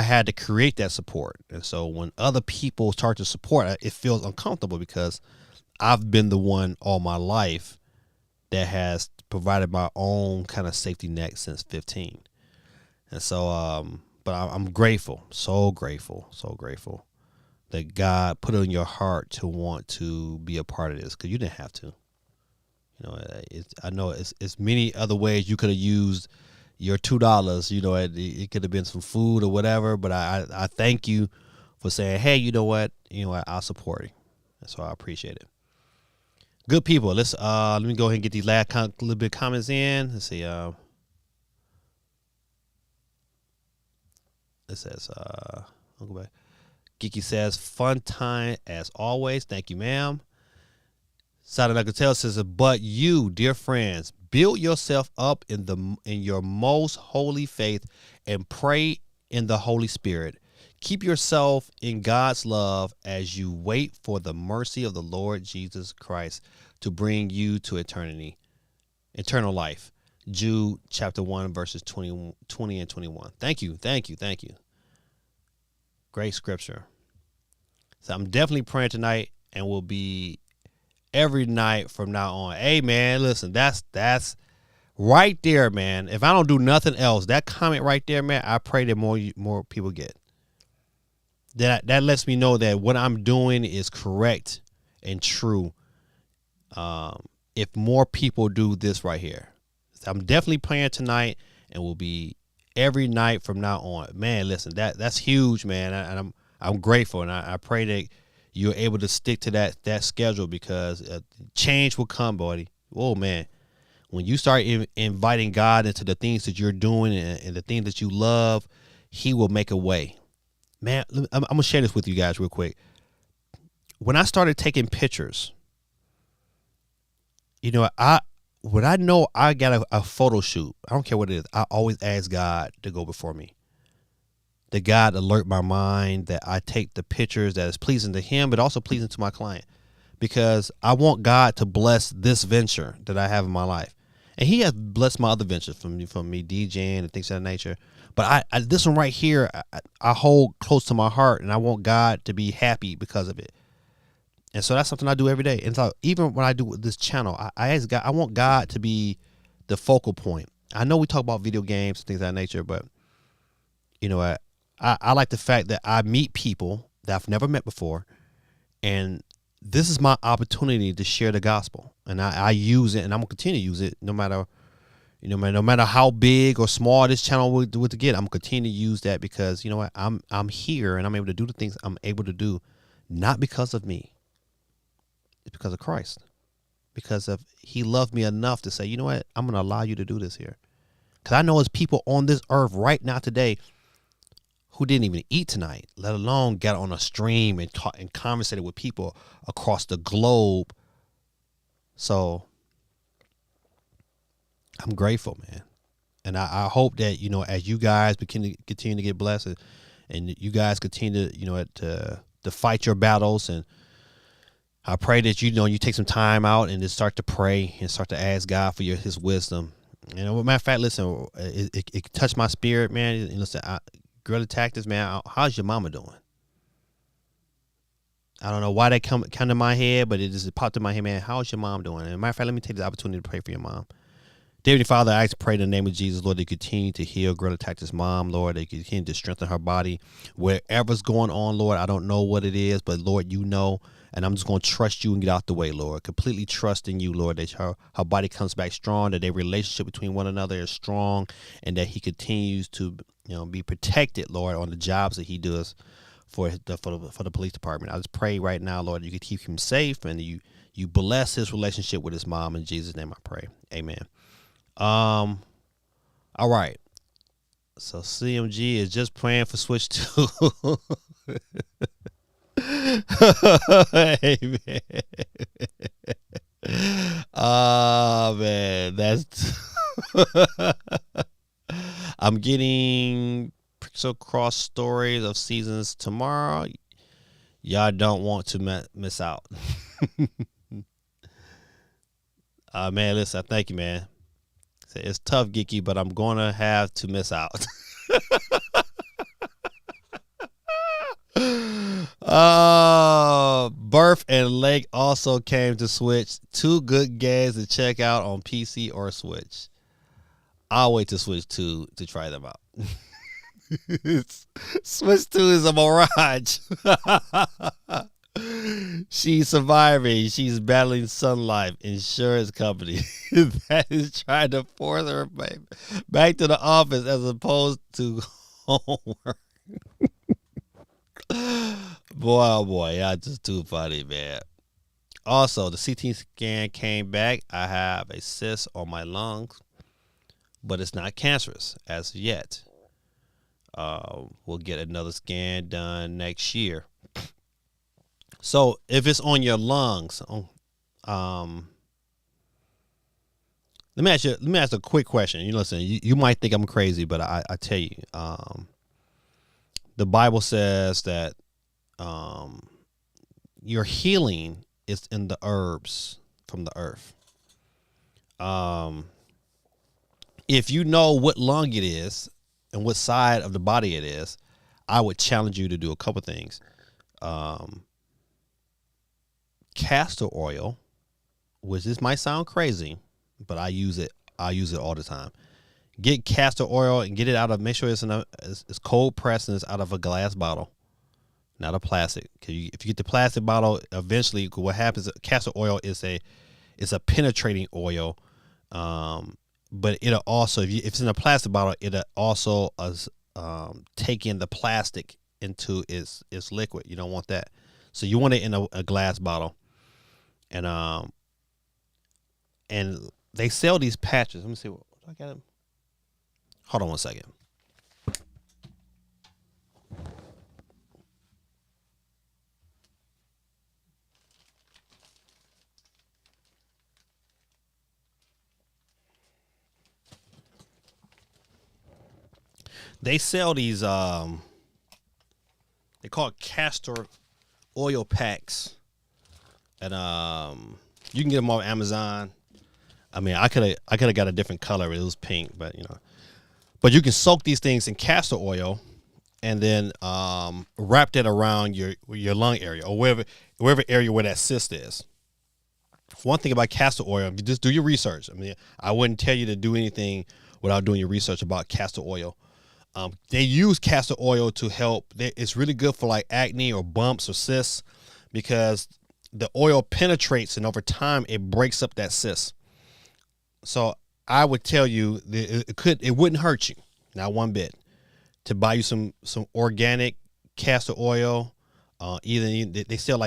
had to create that support. And so when other people start to support, it feels uncomfortable because I've been the one all my life that has provided my own kind of safety net since 15. And so, but I'm grateful, so grateful that God put it in your heart to want to be a part of this because you didn't have to. I know it's many other ways you could have used your $2. It could have been some food or whatever. But I thank you for saying, hey, you know what? I'll support you. So I appreciate it. Good people. Let's let me go ahead and get these last little bit of comments in. Let's see. It says I'll go back. Geeky says, fun time as always. Thank you, ma'am. Sada Nagatel says, but you, dear friends, build yourself up in your most holy faith and pray in the Holy Spirit. Keep yourself in God's love as you wait for the mercy of the Lord Jesus Christ to bring you to eternal life. Jude chapter 1, verses 20 and 21. Thank you. Great scripture. So I'm definitely praying tonight and will be every night from now on. Hey, man, listen, that's right there, man. If I don't do nothing else, that comment right there, man, I pray that more people get. That lets me know that what I'm doing is correct and true. If more people do this right here. So I'm definitely praying tonight and will be every night from now on. Man, listen, that's huge, man. And I'm grateful, and I pray that you're able to stick to that schedule, because change will come, buddy. Oh, man. When you start inviting God into the things that you're doing and the things that you love, he will make a way. Man, I'm going to share this with you guys real quick. When I started taking pictures, when I know I got a photo shoot, I don't care what it is, I always ask God to go before me. That God alert my mind, that I take the pictures that is pleasing to him, but also pleasing to my client, because I want God to bless this venture that I have in my life. And he has blessed my other ventures from me DJing and things of that nature. But I this one right here, I hold close to my heart, and I want God to be happy because of it. And so that's something I do every day. And so even when I do this channel, I ask God, I want God to be the focal point. I know we talk about video games and things of that nature, but I like the fact that I meet people that I've never met before, and this is my opportunity to share the gospel, and I use it, and I'm gonna continue to use it no matter how big or small this channel would get. I'm gonna continue to use that, because I'm here and I'm able to do the things I'm able to do, not because of me. It's because of Christ, because of he loved me enough to say, you know what, I'm gonna allow you to do this here, because I know there's people on this earth right now today who didn't even eat tonight, let alone get on a stream and talk and conversated with people across the globe. So I'm grateful, man. And I hope that, as you guys continue to get blessed, and you guys continue to fight your battles, and I pray that, you take some time out and just start to pray and start to ask God for his wisdom. Matter of fact, listen, it touched my spirit, man. Listen, Guerrilla Tactics, man, how's your mama doing? I don't know why that come to my head, but it just popped in my head, man. How's your mom doing? And matter of fact, let me take this opportunity to pray for your mom. Dear Heavenly Father, I ask to pray in the name of Jesus, Lord, that you continue to heal Guerrilla Tactics' mom, Lord, that you continue to strengthen her body. Wherever's going on, Lord, I don't know what it is, but Lord, you know, and I'm just going to trust you and get out the way, Lord. Completely trust in you, Lord, that her body comes back strong, that their relationship between one another is strong, and that he continues to be protected, Lord, on the jobs that he does for the police department. I just pray right now, Lord, you could keep him safe, and you bless his relationship with his mom. In Jesus' name I pray. Amen. All right. So CMG is just praying for Switch 2. Hey, man. Oh, man. That's... I'm getting Pixel Cross Stories of Seasons tomorrow. Y'all don't want to miss out. Man, listen, I thank you, man. It's tough, Geeky, but I'm going to have to miss out. Birth and Lake also came to Switch. 2 good games to check out on PC or Switch. I'll wait to Switch 2 to try them out. Switch 2 is a mirage. She's surviving. She's battling Sun Life Insurance Company that is trying to force her back to the office as opposed to homework. Boy, oh boy, y'all just too funny, man. Also, the CT scan came back. I have a cyst on my lungs, but it's not cancerous as of yet. We'll get another scan done next year. So if it's on your lungs, let me ask a quick question. You listen, you might think I'm crazy, but I tell you, the Bible says that your healing is in the herbs from the earth. If you know what lung it is and what side of the body it is, I would challenge you to do a couple things. Castor oil, which this might sound crazy, but I use it all the time. Get castor oil and get it out of. Make sure it's cold pressed and it's out of a glass bottle, not a plastic. If you get the plastic bottle, eventually what happens? Castor oil is a penetrating oil, but it'll also if it's in a plastic bottle, it'll also take in the plastic into its liquid. You don't want that, so you want it in a glass bottle, and they sell these patches. Let me see what I got. Hold on one second. They sell these they call it castor oil packs, and you can get them on Amazon. I mean, I could have got a different color. It was pink, but but you can soak these things in castor oil, and then wrap that around your lung area or wherever area where that cyst is. One thing about castor oil, if you just do your research. I mean, I wouldn't tell you to do anything without doing your research about castor oil. They use castor oil to help. It's really good for like acne or bumps or cysts because the oil penetrates and over time it breaks up that cyst. So I would tell you that it wouldn't hurt you, not one bit, to buy you some organic castor oil. Either they sell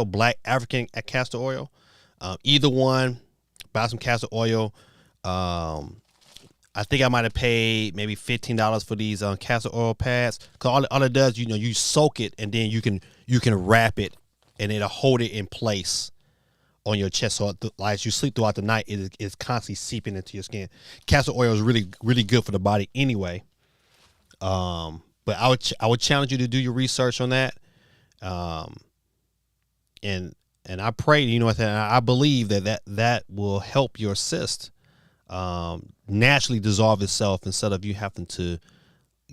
black African castor oil. Either one, buy some castor oil. I think I might have paid maybe $15 for these castor oil pads. Cause all it does, you soak it and then you can wrap it and it'll hold it in place on your chest. So as you sleep throughout the night, it is constantly seeping into your skin. Castor oil is really, really good for the body anyway. But I would challenge you to do your research on that. And I pray, I believe that will help your cyst naturally dissolve itself instead of you having to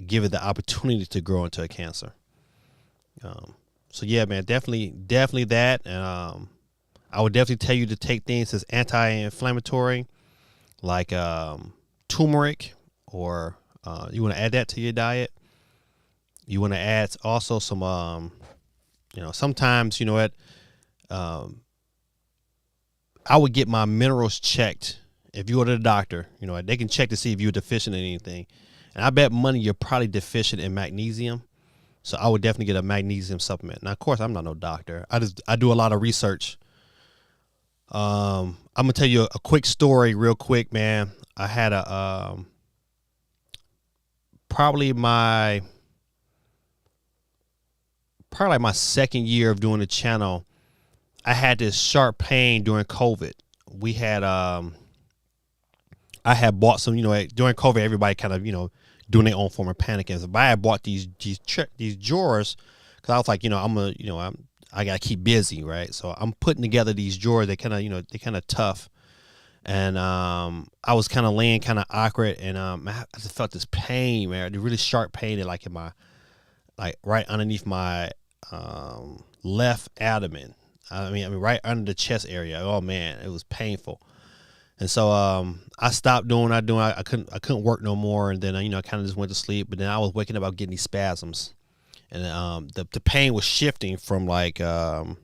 give it the opportunity to grow into a cancer. So yeah, man, definitely that. And I would definitely tell you to take things as anti-inflammatory, like turmeric, or you want to add that to your diet. You want to add also some, sometimes, I would get my minerals checked. If you go to the doctor, they can check to see if you're deficient in anything. And I bet money you're probably deficient in magnesium. So I would definitely get a magnesium supplement. Now, of course, I'm not no doctor. I do a lot of research. I'm gonna tell you a quick story real quick, man. I had probably my second year of doing the channel. I had this sharp pain during COVID. We had I had bought some, during COVID, everybody kind of, doing their own form of panicking. But I had bought these drawers because I was like, I gotta keep busy, right? So I'm putting together these drawers. They kind of, tough, and I was kind of laying kind of awkward, and I just felt this pain, man, the really sharp pain, like in my, right underneath my left abdomen. I mean, right under the chest area. Oh man, it was painful. And so I stopped doing. I couldn't work no more, and then I kind of just went to sleep. But then I was waking up getting these spasms. And the pain was shifting from from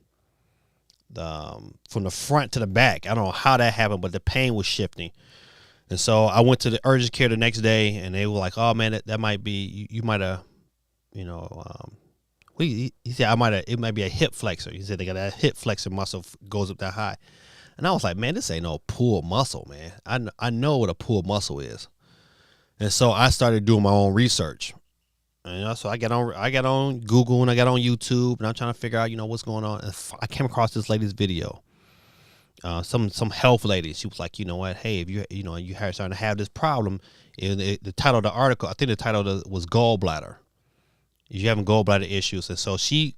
the front to the back. I don't know how that happened, but the pain was shifting. And so I went to the urgent care the next day, and they were like, "Oh man, that might be you might have, he said it might be a hip flexor. He said they got that hip flexor muscle goes up that high. And I was like, man, this ain't no pulled muscle, man. I know what a pulled muscle is. And so I started doing my own research. And so I got on Google and I got on YouTube and I'm trying to figure out, what's going on. And I came across this lady's video. Some health lady. She was like, you know what? Hey, if you starting to have this problem, the title of the article, I think the title was gallbladder. You're having gallbladder issues. And so she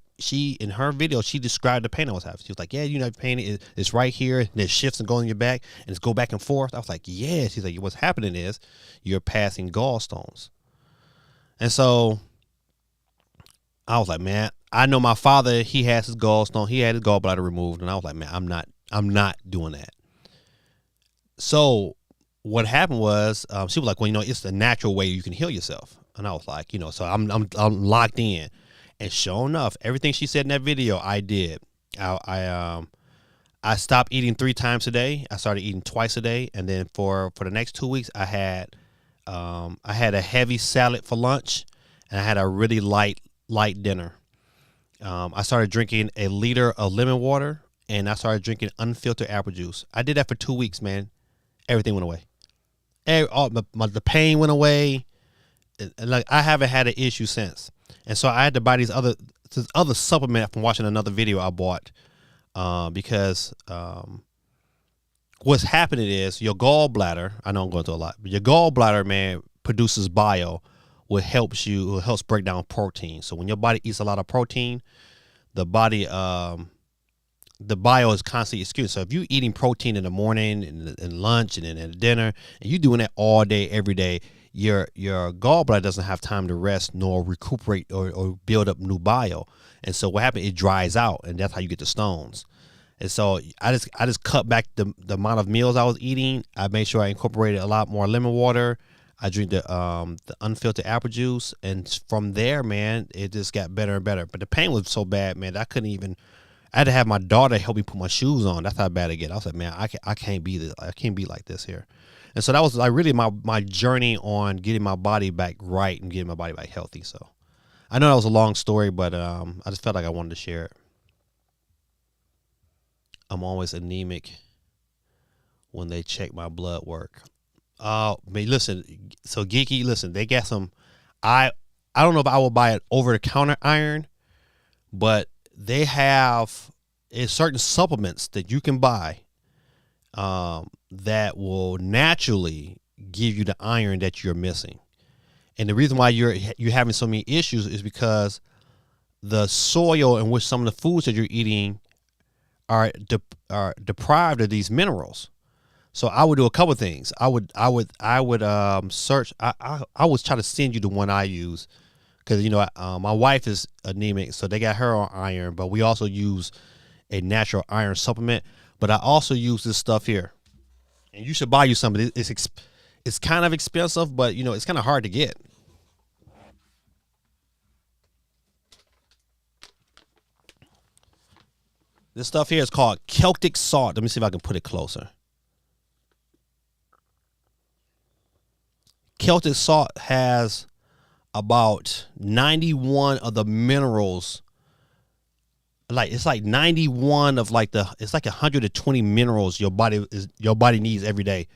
in her video, she described the pain I was having. She was like, yeah, pain it's right here, and it shifts and goes in your back, and it's go back and forth. I was like, yeah. She's like, what's happening is you're passing gallstones. And so I was like, man, I know my father, he has his gallstone, he had his gallbladder removed, and I was like, man, I'm not doing that. So what happened was, she was like, well, it's the natural way you can heal yourself. And I was like, so I'm locked in. And sure enough, everything she said in that video, I did. I stopped eating 3 times a day. I started eating twice a day, and then for the next 2 weeks, I had a heavy salad for lunch, and I had a really light dinner. I started drinking a liter of lemon water, and I started drinking unfiltered apple juice. I did that for 2 weeks, man. Everything went away. The pain went away. Like, I haven't had an issue since. And so I had to buy this other supplement from watching another video I bought, because what's happening is your gallbladder, I know I'm going through a lot, but your gallbladder, man, produces bile, which helps break down protein. So when your body eats a lot of protein, the bile is constantly excused. So if you're eating protein in the morning and lunch and then at dinner, and you're doing that all day, every day, your gallbladder doesn't have time to rest nor recuperate or build up new bile. And so what happens, it dries out, and that's how you get the stones. And so I just cut back the amount of meals I was eating. I made sure I incorporated a lot more lemon water. I drink the unfiltered apple juice, and from there, man, it just got better and better. But the pain was so bad, man, that I had to have my daughter help me put my shoes on. That's how bad it get. I was like, man, I can't be this. I can't be like this here. And so that was like really my journey on getting my body back right and getting my body back healthy. So I know that was a long story, but I just felt like I wanted to share it. I'm always anemic when they check my blood work. Man, listen, so Geeky, listen, they got some, I don't know if I will buy an over-the-counter iron, but they have certain supplements that you can buy that will naturally give you the iron that you're missing. And the reason why you're having so many issues is because the soil in which some of the foods that you're eating are deprived of these minerals. So I would do a couple of things. I would search. I was trying to send you the one I use, because my wife is anemic, so they got her on iron. But we also use a natural iron supplement. But I also use this stuff here, and you should buy you some. It's kind of expensive, but it's kind of hard to get. This stuff here is called Celtic salt. Let me see if I can put it closer. Celtic salt has about 91 of the minerals. It's like 91 of it's like 120 minerals your body needs every day,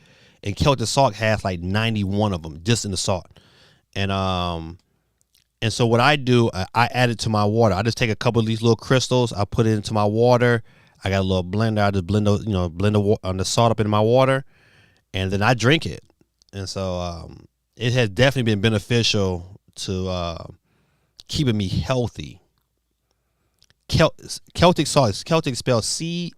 and Celtic salt has like 91 of them just in the salt. And so what I do, I add it to my water. I just take a couple of these little crystals, I put it into my water. I got a little blender. I just blend the salt up in my water, and then I drink it. And so it has definitely been beneficial to keeping me healthy. Celtic salt is Celtic spelled CELTIC.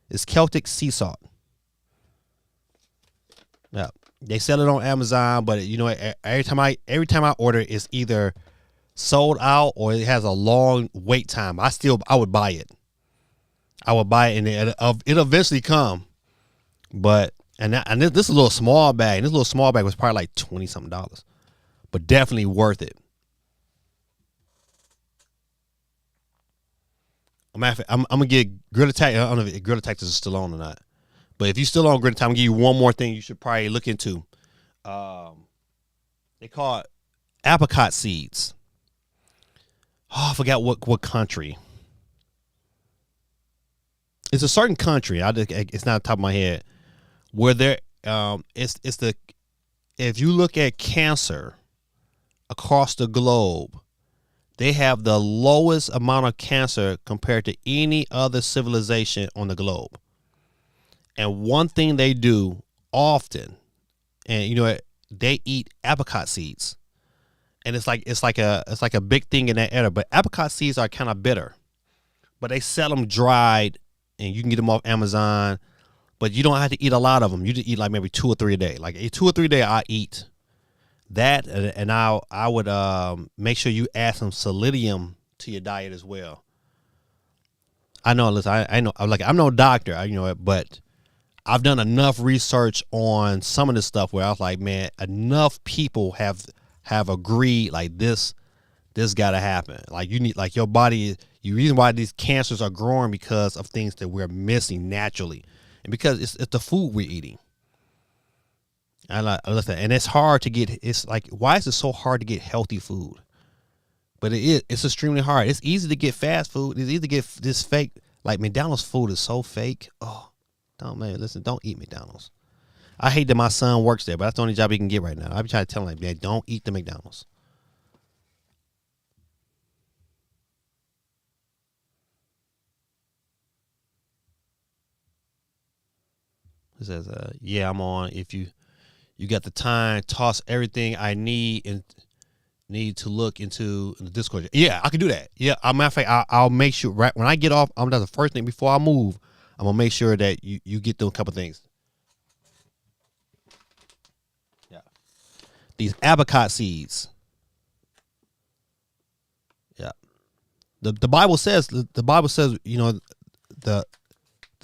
It's Celtic sea salt. Yeah, they sell it on Amazon, but every time I order, it's either sold out or it has a long wait time. I would buy it. I would buy it, and it'll eventually come. But this is a little small bag. This little small bag was probably like $20 something, but definitely worth it. I'm gonna get Grill Attack. I don't know if Grill Attack is still on or not, but if you're still on Grill Attack, I'm gonna give you one more thing you should probably look into. They call it apricot seeds. Oh, I forgot what country. It's a certain country. It's not on top of my head. Where there, if you look at cancer across the globe, they have the lowest amount of cancer compared to any other civilization on the globe. And one thing they do often, and you know, they eat apricot seeds, and it's like a big thing in that area. But apricot seeds are kind of bitter, but they sell them dried, and you can get them off Amazon. But you don't have to eat a lot of them. You just eat like maybe 2 or 3 a day. Like 2 or 3 a day, I eat that, and I would make sure you add some selenium to your diet as well. I know, listen, I know, I'm no doctor, but I've done enough research on some of this stuff where I was like, man, enough people have agreed like this got to happen. Like you need, like your body, the reason why these cancers are growing because of things that we're missing naturally, and because it's the food we're eating. Listen, and it's hard to get. It's like, why is it so hard to get healthy food? But it's extremely hard. It's easy to get fast food. It's easy to get this fake. Like McDonald's food is so fake. Oh, don't eat McDonald's. I hate that my son works there, but that's the only job he can get right now. I be trying to tell him, man, don't eat the McDonald's. It says, yeah, I'm on. If you got the time, toss everything I need to look into the Discord. Yeah, I can do that. Yeah, matter of fact, I'll make sure right when I get off, that's the first thing before I move. I'm gonna make sure that you get those couple things. Yeah, these apricot seeds. Yeah, the Bible says the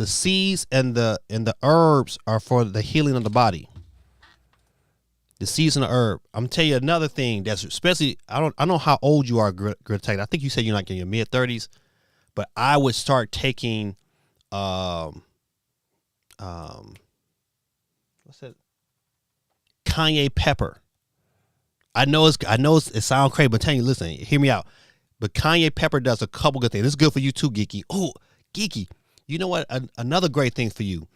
seeds and the herbs are for the healing of the body. The seeds and the herb. I'm telling you another thing that's especially, I don't know how old you are, Greta. I think you said you're like in your mid 30s, but I would start taking what's it? Cayenne pepper. I know it sounds crazy, but I'm telling you, listen, hear me out. But cayenne pepper does a couple good things. It's good for you too, Geeky. Oh, Geeky. You know what? Another great thing for you.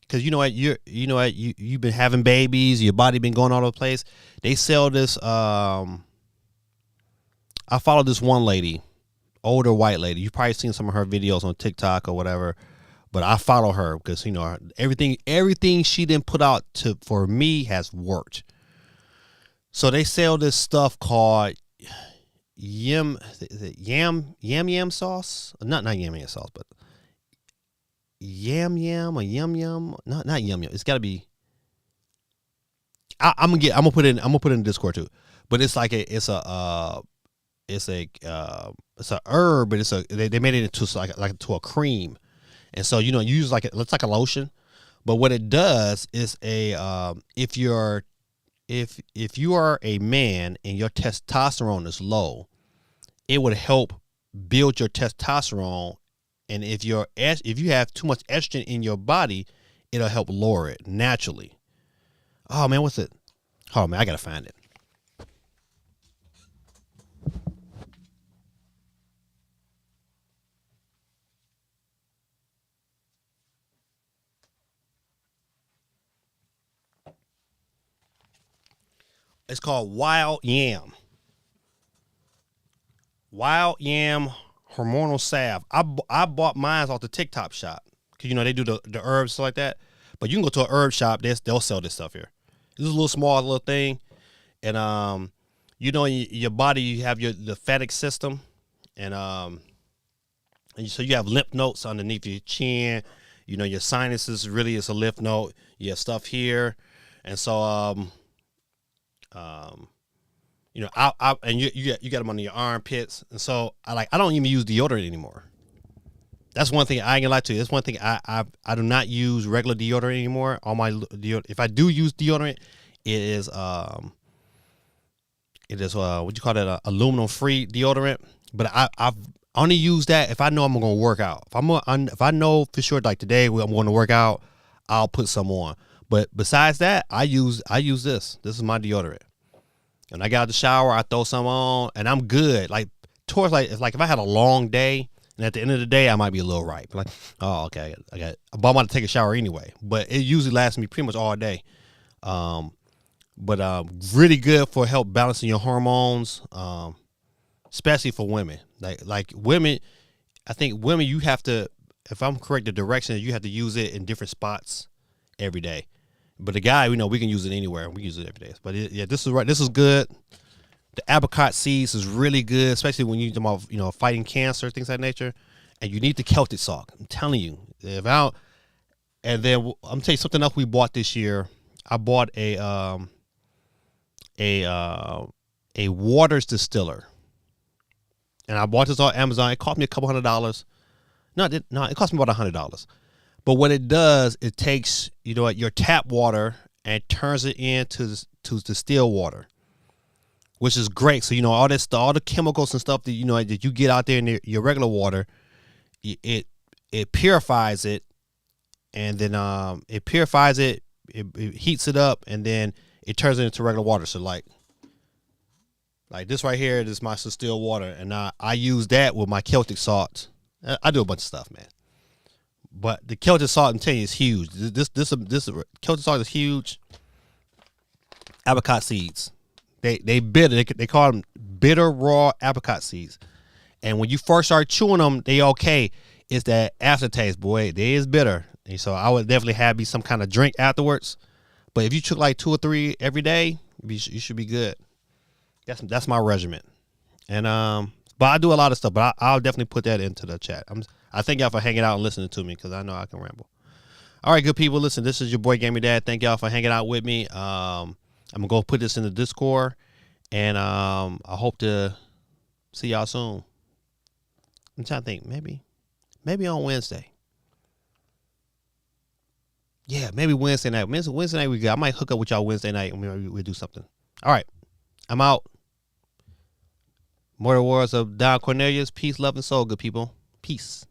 Because you've been having babies, your body been going all over the place. They sell this. I follow this one lady, older white lady. You've probably seen some of her videos on TikTok or whatever. But I follow her because everything she didn't put out for me has worked. So they sell this stuff called yam sauce. Not yam sauce, but yum not yum. It's got to be. I'm gonna put it in Discord too. But it's like it's a herb, but they made it into like to a cream, and so you use it looks like a lotion, but what it does is if you are a man and your testosterone is low, it would help build your testosterone. And if you have too much estrogen in your body, it'll help lower it naturally. Oh man, what's it? Oh man, I gotta find it. It's called wild yam. Wild yam hormonal salve. I bought mine off the TikTok shop because they do the herbs stuff like that. But you can go to a herb shop. They'll sell this stuff here. This is a little small little thing, and in your body you have the lymphatic system, and so you have lymph nodes underneath your chin. Your sinuses really is a lymph node. You have stuff here, and so you got them under your armpits, and so I don't even use deodorant anymore. That's one thing I ain't gonna lie to you. That's one thing I do not use regular deodorant anymore. All my deodorant, if I do use deodorant, it is what you call that, aluminum free deodorant. But I've only use that if I know I'm gonna work out. If I know for sure like today I'm going to work out, I'll put some on. But besides that, I use this. This is my deodorant. And I get out the shower, I throw some on, and I'm good. Like towards like if I had a long day, and at the end of the day, I might be a little ripe. Like, oh, okay, but I'm about to take a shower anyway. But it usually lasts me pretty much all day. But really good for help balancing your hormones, especially for women. Like women, I think women, you have to, if I'm correct, the direction you have to use it in different spots every day. But the guy, we can use it anywhere. We use it every day. But yeah, this is right. This is good. The apricot seeds is really good, especially when you're talking about, fighting cancer, things of that nature. And you need the Celtic salt. I'm telling you. And then I'm gonna tell you something else we bought this year. I bought a waters distiller, and I bought this on Amazon. It cost me a couple $100. No, it cost me about $100. But what it does, it takes your tap water and turns it into distilled water, which is great. So all the chemicals and stuff that that you get out there in your regular water, it purifies it, and then it purifies it, it heats it up, and then it turns it into regular water. So like this right here, this is my distilled water, and I use that with my Celtic salt. I do a bunch of stuff, man. But the Celtic salt, I'm telling you, is huge. This Celtic salt is huge. Apricot seeds, they bitter. They call them bitter raw apricot seeds. And when you first start chewing them, they okay. It's that aftertaste, boy. They is bitter. And so I would definitely have me some kind of drink afterwards. But if you took like 2 or 3 every day, you should be good. That's my regimen. And but I do a lot of stuff. But I'll definitely put that into the chat. I thank y'all for hanging out and listening to me, because I know I can ramble. All right, good people. Listen, this is your boy Gaming Dad. Thank y'all for hanging out with me. I'm gonna go put this in the Discord, and I hope to see y'all soon. I'm trying to think, maybe on Wednesday. Yeah, maybe Wednesday night. Wednesday night we good. I might hook up with y'all Wednesday night, and we'll do something. All right, I'm out. More words of Don Cornelius. Peace, love, and soul, good people. Peace.